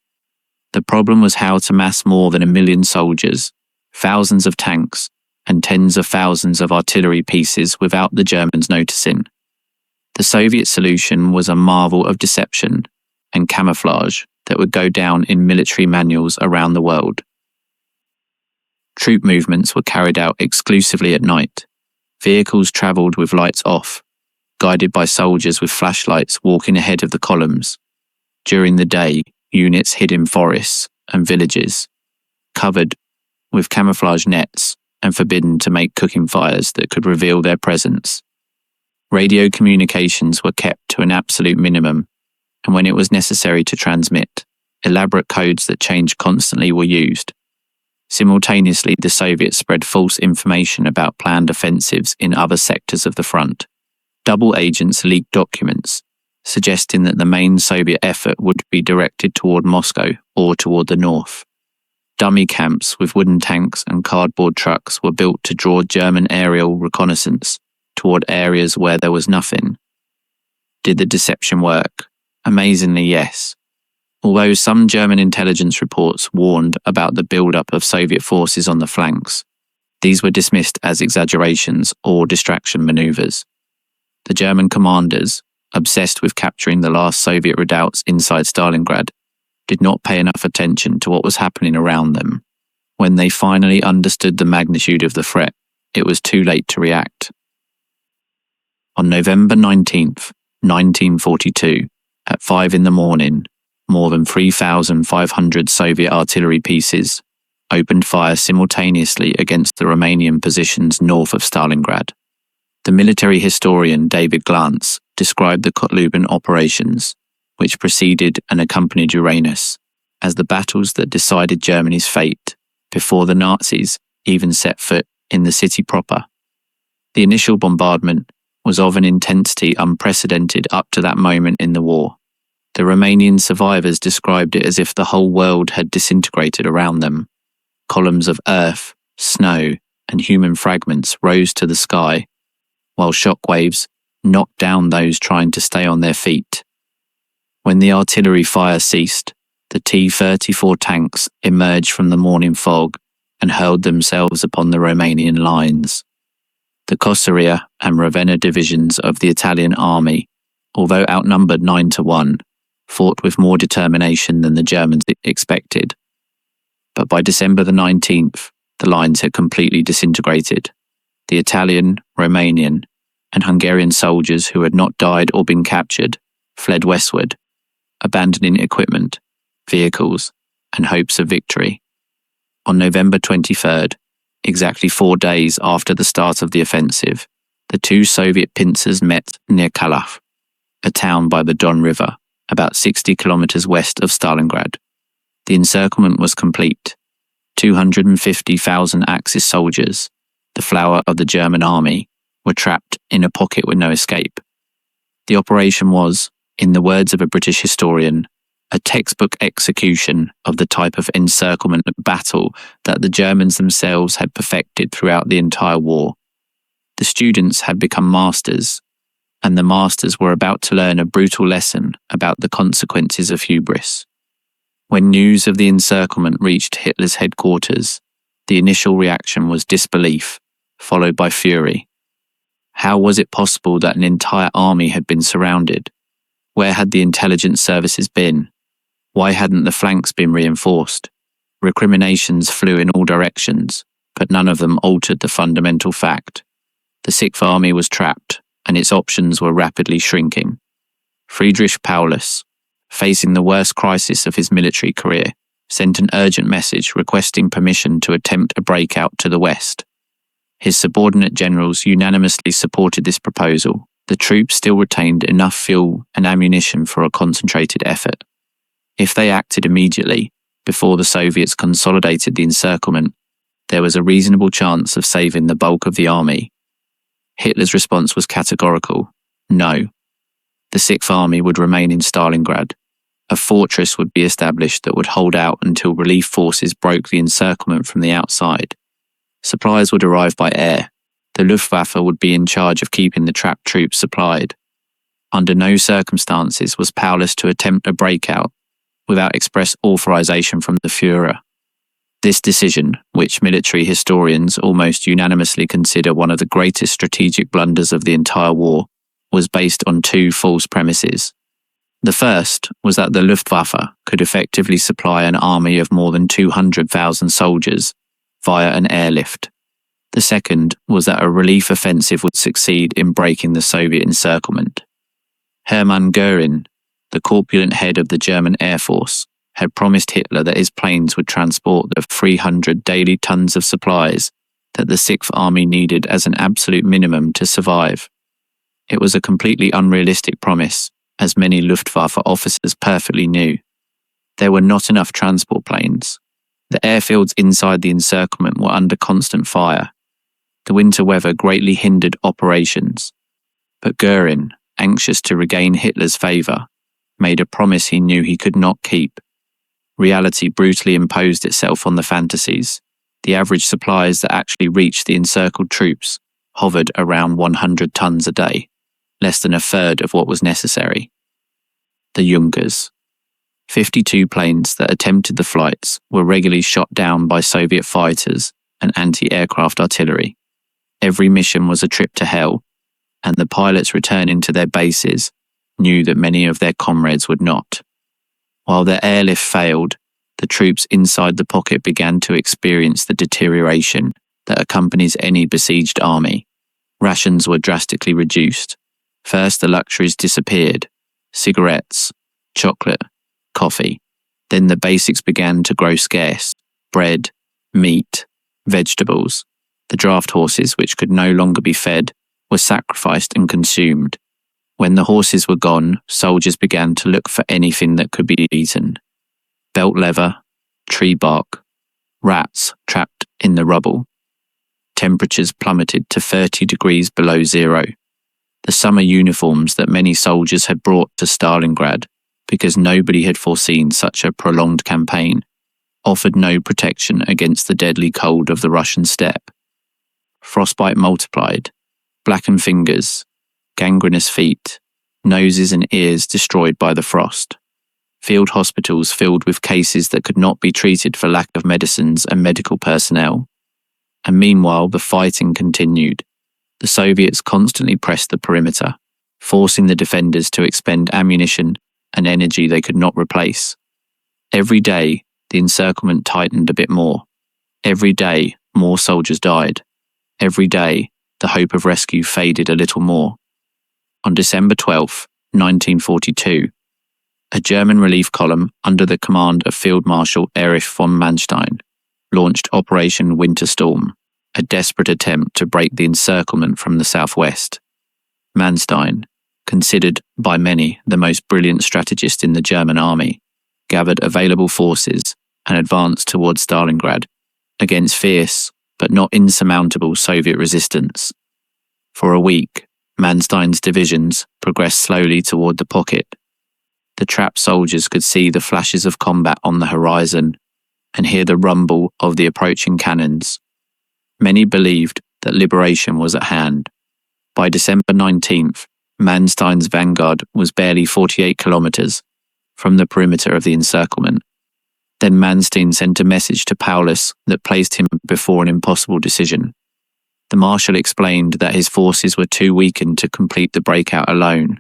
[SPEAKER 1] The problem was how to mass more than 1 million soldiers, thousands of tanks, and tens of thousands of artillery pieces without the Germans noticing. The Soviet solution was a marvel of deception and camouflage that would go down in military manuals around the world. Troop movements were carried out exclusively at night. Vehicles travelled with lights off, guided by soldiers with flashlights walking ahead of the columns. During the day, units hid in forests and villages, covered with camouflage nets and forbidden to make cooking fires that could reveal their presence. Radio communications were kept to an absolute minimum, and when it was necessary to transmit, elaborate codes that changed constantly were used. Simultaneously, the Soviets spread false information about planned offensives in other sectors of the front. Double agents leaked documents, suggesting that the main Soviet effort would be directed toward Moscow or toward the north. Dummy camps with wooden tanks and cardboard trucks were built to draw German aerial reconnaissance toward areas where there was nothing. Did the deception work? Amazingly, yes. Although some German intelligence reports warned about the build-up of Soviet forces on the flanks, these were dismissed as exaggerations or distraction maneuvers. The German commanders, obsessed with capturing the last Soviet redoubts inside Stalingrad, did not pay enough attention to what was happening around them. When they finally understood the magnitude of the threat, it was too late to react. On November 19th, 1942, at 5 a.m, more than 3,500 Soviet artillery pieces opened fire simultaneously against the Romanian positions north of Stalingrad. The military historian David Glantz described the Kotlubin operations, which preceded and accompanied Uranus, as the battles that decided Germany's fate before the Nazis even set foot in the city proper. The initial bombardment was of an intensity unprecedented up to that moment in the war. The Romanian survivors described it as if the whole world had disintegrated around them. Columns of earth, snow, and human fragments rose to the sky, while shockwaves knocked down those trying to stay on their feet. When the artillery fire ceased, the T-34 tanks emerged from the morning fog and hurled themselves upon the Romanian lines. The Kosaria and Ravenna divisions of the Italian army, although outnumbered 9-1, fought with more determination than the Germans expected. But by December the 19th, the lines had completely disintegrated. The Italian, Romanian, and Hungarian soldiers who had not died or been captured fled westward, abandoning equipment, vehicles, and hopes of victory. On November 23rd, exactly 4 days after the start of the offensive, the two Soviet pincers met near Kalav, a town by the Don River, about 60 kilometers west of Stalingrad. The encirclement was complete. 250,000 Axis soldiers, the flower of the German army, were trapped in a pocket with no escape. The operation was, in the words of a British historian, a textbook execution of the type of encirclement battle that the Germans themselves had perfected throughout the entire war. The students had become masters, and the masters were about to learn a brutal lesson about the consequences of hubris. When news of the encirclement reached Hitler's headquarters, the initial reaction was disbelief, followed by fury. How was it possible that an entire army had been surrounded? Where had the intelligence services been? Why hadn't the flanks been reinforced? Recriminations flew in all directions, but none of them altered the fundamental fact. The Sixth Army was trapped, and its options were rapidly shrinking. Friedrich Paulus, facing the worst crisis of his military career, sent an urgent message requesting permission to attempt a breakout to the west. His subordinate generals unanimously supported this proposal. The troops still retained enough fuel and ammunition for a concentrated effort. If they acted immediately, before the Soviets consolidated the encirclement, there was a reasonable chance of saving the bulk of the army. Hitler's response was categorical: no. The Sixth Army would remain in Stalingrad. A fortress would be established that would hold out until relief forces broke the encirclement from the outside. Supplies would arrive by air. The Luftwaffe would be in charge of keeping the trapped troops supplied. Under no circumstances was powerless to attempt a breakout without express authorization from the Führer. This decision, which military historians almost unanimously consider one of the greatest strategic blunders of the entire war, was based on two false premises. The first was that the Luftwaffe could effectively supply an army of more than 200,000 soldiers via an airlift. The second was that a relief offensive would succeed in breaking the Soviet encirclement. Hermann Göring, the corpulent head of the German Air Force, had promised Hitler that his planes would transport the 300 daily tons of supplies that the Sixth Army needed as an absolute minimum to survive. It was a completely unrealistic promise, as many Luftwaffe officers perfectly knew. There were not enough transport planes. The airfields inside the encirclement were under constant fire. The winter weather greatly hindered operations. But Göring, anxious to regain Hitler's favour, made a promise he knew he could not keep. Reality brutally imposed itself on the fantasies. The average supplies that actually reached the encircled troops hovered around 100 tons a day, less than a third of what was necessary. The Junkers. 52 planes that attempted the flights were regularly shot down by Soviet fighters and anti-aircraft artillery. Every mission was a trip to hell, and the pilots returning to their bases knew that many of their comrades would not. While their airlift failed, the troops inside the pocket began to experience the deterioration that accompanies any besieged army. Rations were drastically reduced. First, the luxuries disappeared: cigarettes, chocolate, coffee. Then the basics began to grow scarce: bread, meat, vegetables. The draft horses, which could no longer be fed, were sacrificed and consumed. When the horses were gone, soldiers began to look for anything that could be eaten: belt leather, tree bark, rats trapped in the rubble. Temperatures plummeted to 30 degrees below zero. The summer uniforms that many soldiers had brought to Stalingrad, because nobody had foreseen such a prolonged campaign, offered no protection against the deadly cold of the Russian steppe. Frostbite multiplied: blackened fingers, gangrenous feet, noses and ears destroyed by the frost. Field hospitals filled with cases that could not be treated for lack of medicines and medical personnel. And meanwhile, the fighting continued. The Soviets constantly pressed the perimeter, forcing the defenders to expend ammunition and energy they could not replace. Every day, the encirclement tightened a bit more. Every day, more soldiers died. Every day, the hope of rescue faded a little more. On December 12, 1942, a German relief column under the command of Field Marshal Erich von Manstein launched Operation Winter Storm, a desperate attempt to break the encirclement from the southwest. Manstein, considered by many the most brilliant strategist in the German army, gathered available forces and advanced towards Stalingrad against fierce but not insurmountable Soviet resistance. For a week, Manstein's divisions progressed slowly toward the pocket. The trapped soldiers could see the flashes of combat on the horizon and hear the rumble of the approaching cannons. Many believed that liberation was at hand. By December 19th, Manstein's vanguard was barely 48 kilometers from the perimeter of the encirclement. Then Manstein sent a message to Paulus that placed him before an impossible decision. The marshal explained that his forces were too weakened to complete the breakout alone.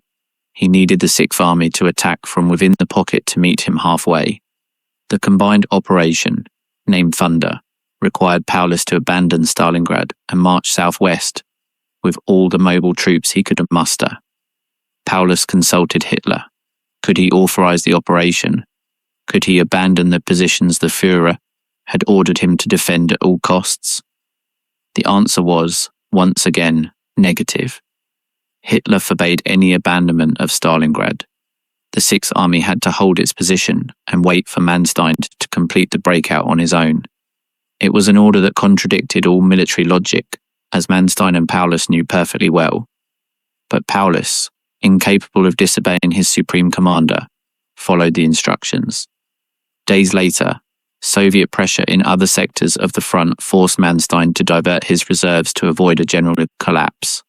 [SPEAKER 1] He needed the Sixth Army to attack from within the pocket to meet him halfway. The combined operation, named Thunder, required Paulus to abandon Stalingrad and march southwest with all the mobile troops he could muster. Paulus consulted Hitler. Could he authorize the operation? Could he abandon the positions the Führer had ordered him to defend at all costs? The answer was, once again, negative. Hitler forbade any abandonment of Stalingrad. The Sixth Army had to hold its position and wait for Manstein to complete the breakout on his own. It was an order that contradicted all military logic, as Manstein and Paulus knew perfectly well. But Paulus, incapable of disobeying his supreme commander, followed the instructions. Days later, Soviet pressure in other sectors of the front forced Manstein to divert his reserves to avoid a general collapse.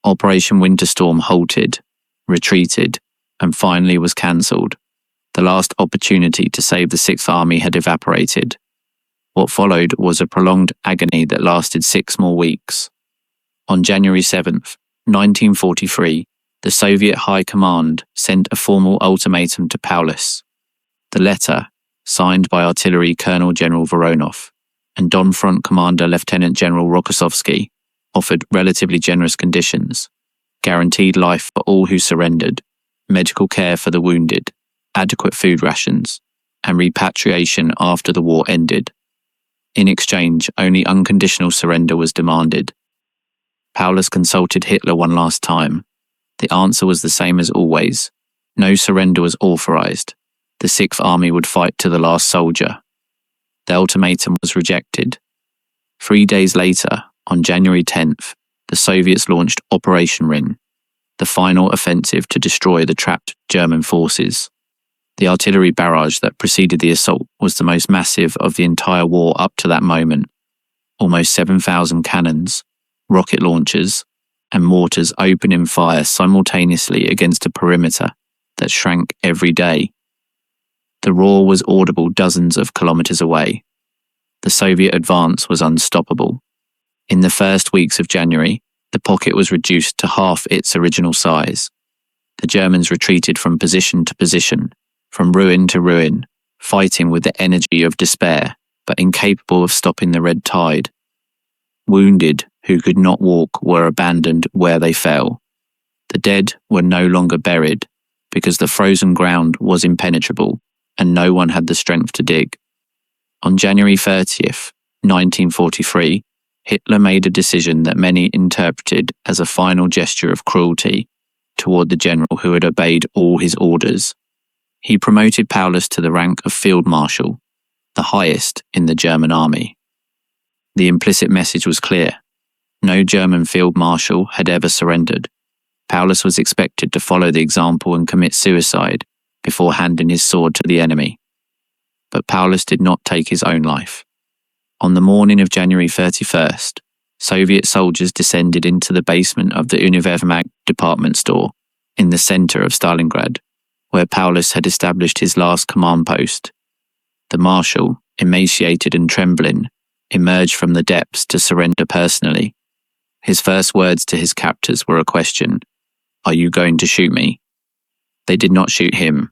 [SPEAKER 1] Operation Winterstorm halted, retreated, and finally was cancelled. The last opportunity to save the Sixth Army had evaporated. What followed was a prolonged agony that lasted 6 more weeks. On January 7th, 1943, the Soviet High Command sent a formal ultimatum to Paulus. The letter, signed by Artillery Colonel General Voronov and Don Front Commander Lieutenant General Rokossovsky, offered relatively generous conditions: guaranteed life for all who surrendered, medical care for the wounded, adequate food rations, and repatriation after the war ended. In exchange, only unconditional surrender was demanded. Paulus consulted Hitler one last time. The answer was the same as always. No surrender was authorized. The Sixth Army would fight to the last soldier. The ultimatum was rejected. 3 days later, on January 10th, the Soviets launched Operation Ring, the final offensive to destroy the trapped German forces. The artillery barrage that preceded the assault was the most massive of the entire war up to that moment. Almost 7,000 cannons, rocket launchers, and mortars opening fire simultaneously against a perimeter that shrank every day. The roar was audible dozens of kilometers away. The Soviet advance was unstoppable. In the first weeks of January, the pocket was reduced to half its original size. The Germans retreated from position to position, from ruin to ruin, fighting with the energy of despair, but incapable of stopping the red tide. Wounded who could not walk were abandoned where they fell. The dead were no longer buried, because the frozen ground was impenetrable, and no one had the strength to dig. On January 30th, 1943, Hitler made a decision that many interpreted as a final gesture of cruelty toward the general who had obeyed all his orders. He promoted Paulus to the rank of Field Marshal, the highest in the German army. The implicit message was clear. No German Field Marshal had ever surrendered. Paulus was expected to follow the example and commit suicide before handing his sword to the enemy. But Paulus did not take his own life. On the morning of January 31st, Soviet soldiers descended into the basement of the Univermag department store in the center of Stalingrad, where Paulus had established his last command post. The marshal, emaciated and trembling, emerged from the depths to surrender personally. His first words to his captors were a question: "Are you going to shoot me?" They did not shoot him.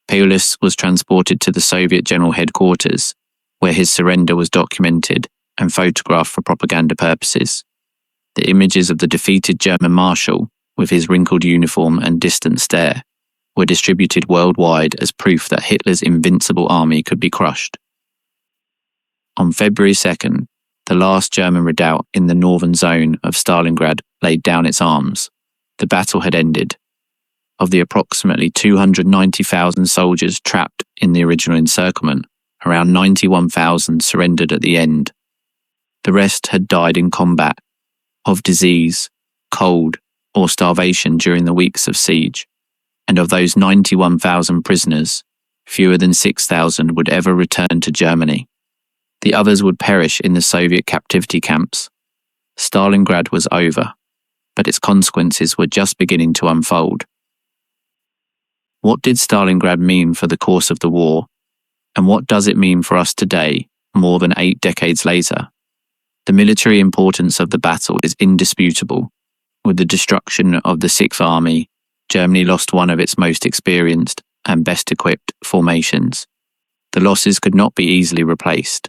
[SPEAKER 1] Paulus was transported to the Soviet General Headquarters, where his surrender was documented and photographed for propaganda purposes. The images of the defeated German marshal, with his wrinkled uniform and distant stare, were distributed worldwide as proof that Hitler's invincible army could be crushed. On February 2nd, the last German redoubt in the northern zone of Stalingrad laid down its arms. The battle had ended. Of the approximately 290,000 soldiers trapped in the original encirclement, around 91,000 surrendered at the end. The rest had died in combat, of disease, cold, or starvation during the weeks of siege. And of those 91,000 prisoners, fewer than 6,000 would ever return to Germany. The others would perish in the Soviet captivity camps. Stalingrad was over, but its consequences were just beginning to unfold. What did Stalingrad mean for the course of the war? And what does it mean for us today, more than 8 decades later? The military importance of the battle is indisputable. With the destruction of the Sixth Army, Germany lost one of its most experienced and best equipped formations. The losses could not be easily replaced.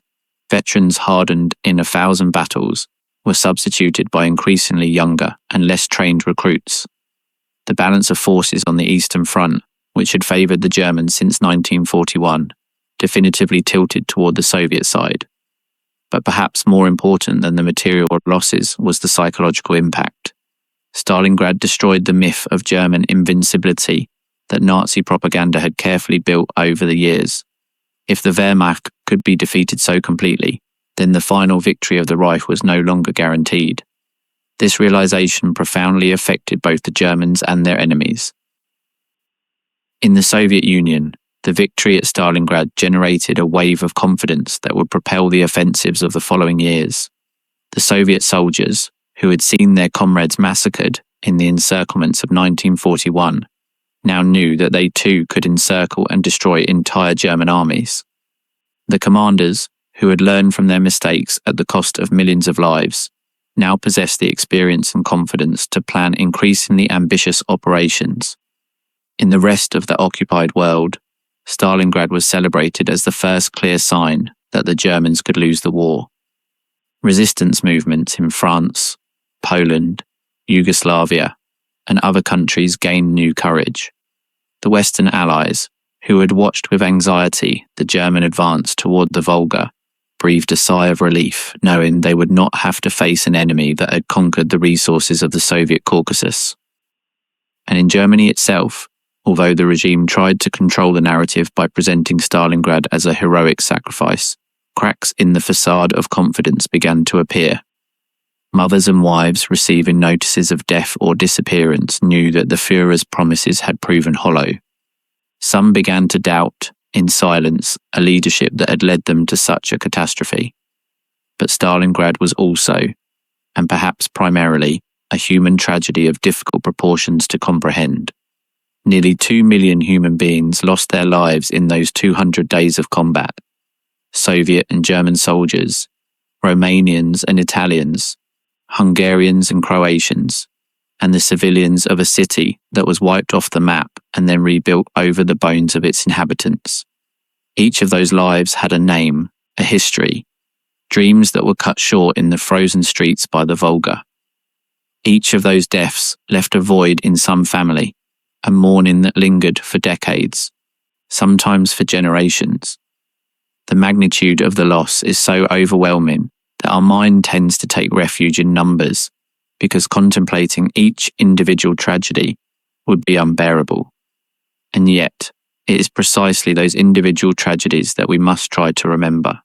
[SPEAKER 1] Veterans hardened in 1,000 battles were substituted by increasingly younger and less trained recruits. The balance of forces on the Eastern Front which had favoured the Germans since 1941, definitively tilted toward the Soviet side. But perhaps more important than the material losses was the psychological impact. Stalingrad destroyed the myth of German invincibility that Nazi propaganda had carefully built over the years. If the Wehrmacht could be defeated so completely, then the final victory of the Reich was no longer guaranteed. This realization profoundly affected both the Germans and their enemies. In the Soviet Union, the victory at Stalingrad generated a wave of confidence that would propel the offensives of the following years. The Soviet soldiers, who had seen their comrades massacred in the encirclements of 1941, now knew that they too could encircle and destroy entire German armies. The commanders, who had learned from their mistakes at the cost of millions of lives, now possessed the experience and confidence to plan increasingly ambitious operations. In the rest of the occupied world, Stalingrad was celebrated as the first clear sign that the Germans could lose the war. Resistance movements in France, Poland, Yugoslavia, and other countries gained new courage. The Western Allies, who had watched with anxiety the German advance toward the Volga, breathed a sigh of relief, knowing they would not have to face an enemy that had conquered the resources of the Soviet Caucasus. And in Germany itself, although the regime tried to control the narrative by presenting Stalingrad as a heroic sacrifice, cracks in the facade of confidence began to appear. Mothers and wives receiving notices of death or disappearance knew that the Führer's promises had proven hollow. Some began to doubt, in silence, a leadership that had led them to such a catastrophe. But Stalingrad was also, and perhaps primarily, a human tragedy of difficult proportions to comprehend. Nearly 2 million human beings lost their lives in those 200 days of combat. Soviet and German soldiers, Romanians and Italians, Hungarians and Croatians, and the civilians of a city that was wiped off the map and then rebuilt over the bones of its inhabitants. Each of those lives had a name, a history, dreams that were cut short in the frozen streets by the Volga. Each of those deaths left a void in some family, a mourning that lingered for decades, sometimes for generations. The magnitude of the loss is so overwhelming that our mind tends to take refuge in numbers, because contemplating each individual tragedy would be unbearable. And yet, it is precisely those individual tragedies that we must try to remember.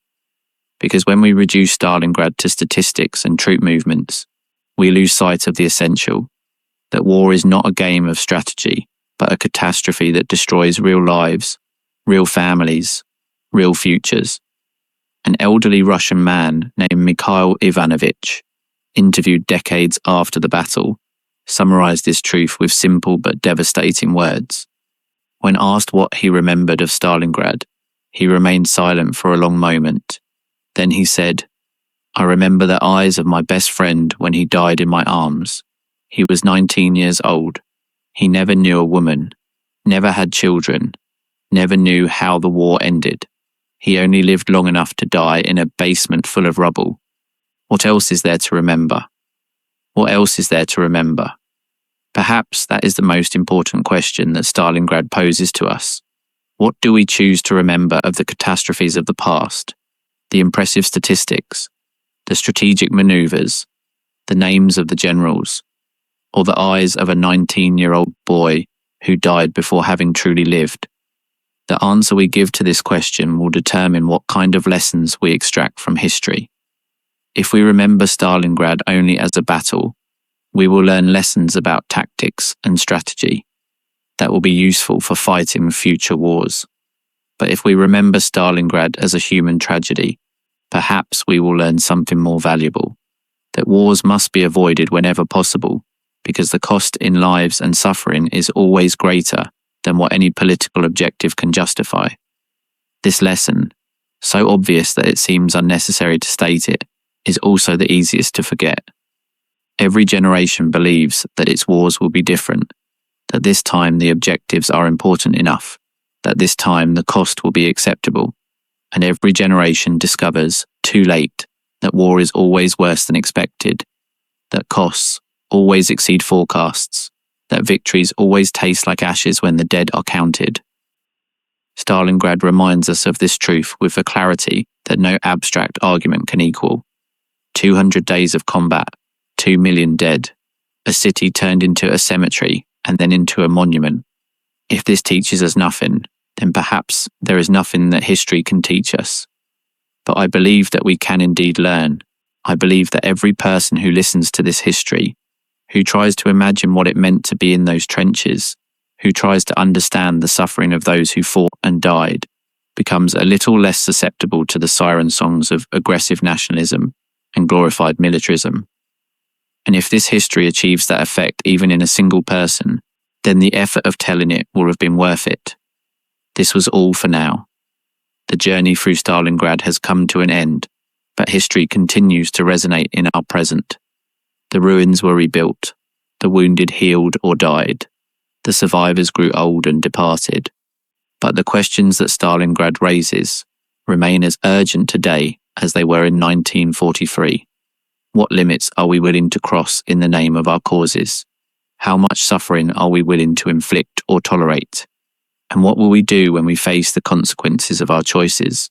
[SPEAKER 1] Because when we reduce Stalingrad to statistics and troop movements, we lose sight of the essential, that war is not a game of strategy, but a catastrophe that destroys real lives, real families, real futures. An elderly Russian man named Mikhail Ivanovich, interviewed decades after the battle, summarized this truth with simple but devastating words. When asked what he remembered of Stalingrad, he remained silent for a long moment. Then he said, "I remember the eyes of my best friend when he died in my arms. He was 19 years old. He never knew a woman, never had children, never knew how the war ended. He only lived long enough to die in a basement full of rubble. What else is there to remember? What else is there to remember?" Perhaps that is the most important question that Stalingrad poses to us. What do we choose to remember of the catastrophes of the past? The impressive statistics, the strategic maneuvers, the names of the generals, or the eyes of a 19-year-old boy who died before having truly lived? The answer we give to this question will determine what kind of lessons we extract from history. If we remember Stalingrad only as a battle, we will learn lessons about tactics and strategy that will be useful for fighting future wars. But if we remember Stalingrad as a human tragedy, perhaps we will learn something more valuable, that wars must be avoided whenever possible, because the cost in lives and suffering is always greater than what any political objective can justify. This lesson, so obvious that it seems unnecessary to state it, is also the easiest to forget. Every generation believes that its wars will be different, that this time the objectives are important enough, that this time the cost will be acceptable, and every generation discovers, too late, that war is always worse than expected, that costs always exceed forecasts, that victories always taste like ashes when the dead are counted. Stalingrad reminds us of this truth with a clarity that no abstract argument can equal. 200 days of combat, 2 million dead, a city turned into a cemetery and then into a monument. If this teaches us nothing, then perhaps there is nothing that history can teach us. But I believe that we can indeed learn. I believe that every person who listens to this history, who tries to imagine what it meant to be in those trenches, who tries to understand the suffering of those who fought and died, becomes a little less susceptible to the siren songs of aggressive nationalism and glorified militarism. And if this history achieves that effect even in a single person, then the effort of telling it will have been worth it. This was all for now. The journey through Stalingrad has come to an end, but history continues to resonate in our present. The ruins were rebuilt, the wounded healed or died, the survivors grew old and departed. But the questions that Stalingrad raises remain as urgent today as they were in 1943. What limits are we willing to cross in the name of our causes? How much suffering are we willing to inflict or tolerate? And what will we do when we face the consequences of our choices?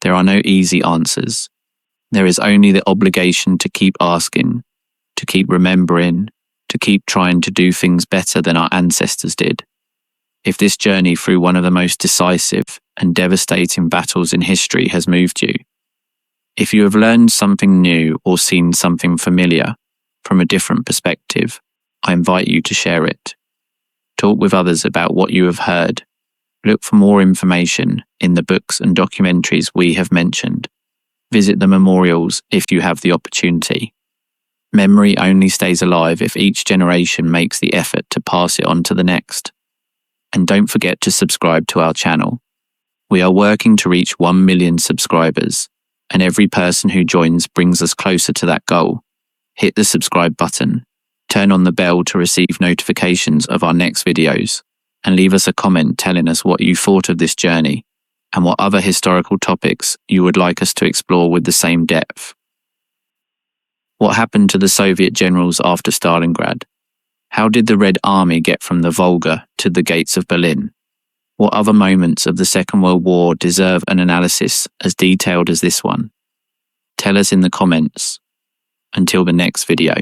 [SPEAKER 1] There are no easy answers. There is only the obligation to keep asking, to keep remembering, to keep trying to do things better than our ancestors did. If this journey through one of the most decisive and devastating battles in history has moved you, if you have learned something new or seen something familiar from a different perspective, I invite you to share it. Talk with others about what you have heard. Look for more information in the books and documentaries we have mentioned. Visit the memorials if you have the opportunity. Memory only stays alive if each generation makes the effort to pass it on to the next. And don't forget to subscribe to our channel. We are working to reach 1 million subscribers, and every person who joins brings us closer to that goal. Hit the subscribe button, turn on the bell to receive notifications of our next videos, and leave us a comment telling us what you thought of this journey and what other historical topics you would like us to explore with the same depth. What happened to the Soviet generals after Stalingrad? How did the Red Army get from the Volga to the gates of Berlin? What other moments of the Second World War deserve an analysis as detailed as this one? Tell us in the comments. Until the next video.